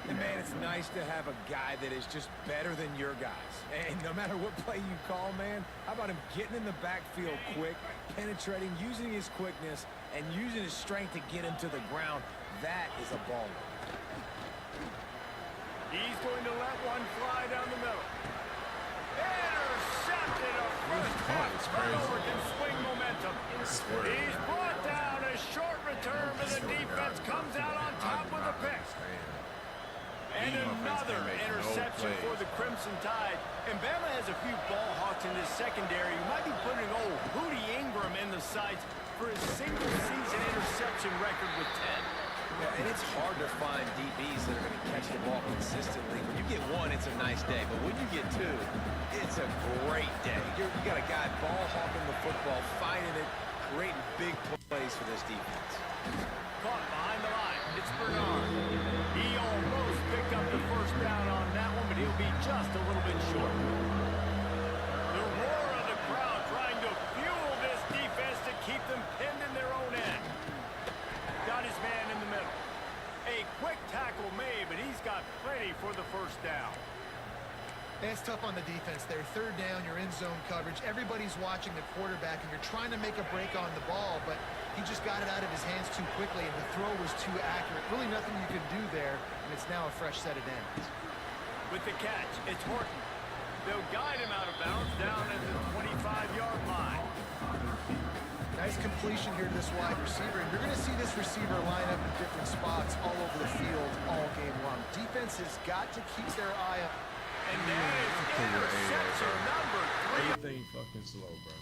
And man, it's nice to have a guy that is just better than your guys. And no matter what play you call, man, how about him getting in the backfield quick, penetrating, using his quickness, and using his strength to get him to the ground? That is a baller. He's going to let one fly down the middle. Intercepted a first half turnover can swing momentum. He's brought down a short return, but the defense comes out on top with a pick. And another interception for the Crimson Tide. And Bama has a few ball hawks in this secondary. You might be putting old Hootie Ingram in the sights for his single-season interception record with 10. Yeah, and it's hard to find DBs that are going to catch the ball consistently. When you get one, it's a nice day. But when you get two, it's a great day. You got a guy ball hawking the football, finding it, creating big plays for this defense. Caught behind the line. It's Bernard. He almost picked up the first down on that one, but he'll be just a little bit short. The roar of the crowd trying to fuel this defense to keep them pinned in their own end. Got his man in the middle. A quick tackle made, but he's got plenty for the first down. It's tough on the defense there. Third down, you're in zone coverage. Everybody's watching the quarterback, and you're trying to make a break on the ball, but he just got it out of his hands too quickly, and the throw was too accurate. Really nothing you can do there, and it's now a fresh set of downs. With the catch, it's Horton. They'll guide him out of bounds down at the 25-yard line. Nice completion here to this wide receiver, and you're going to see this receiver line up in different spots all over the field all game long. Defense has got to keep their eye on. And that is interception number 3. Everything fucking slow, bro.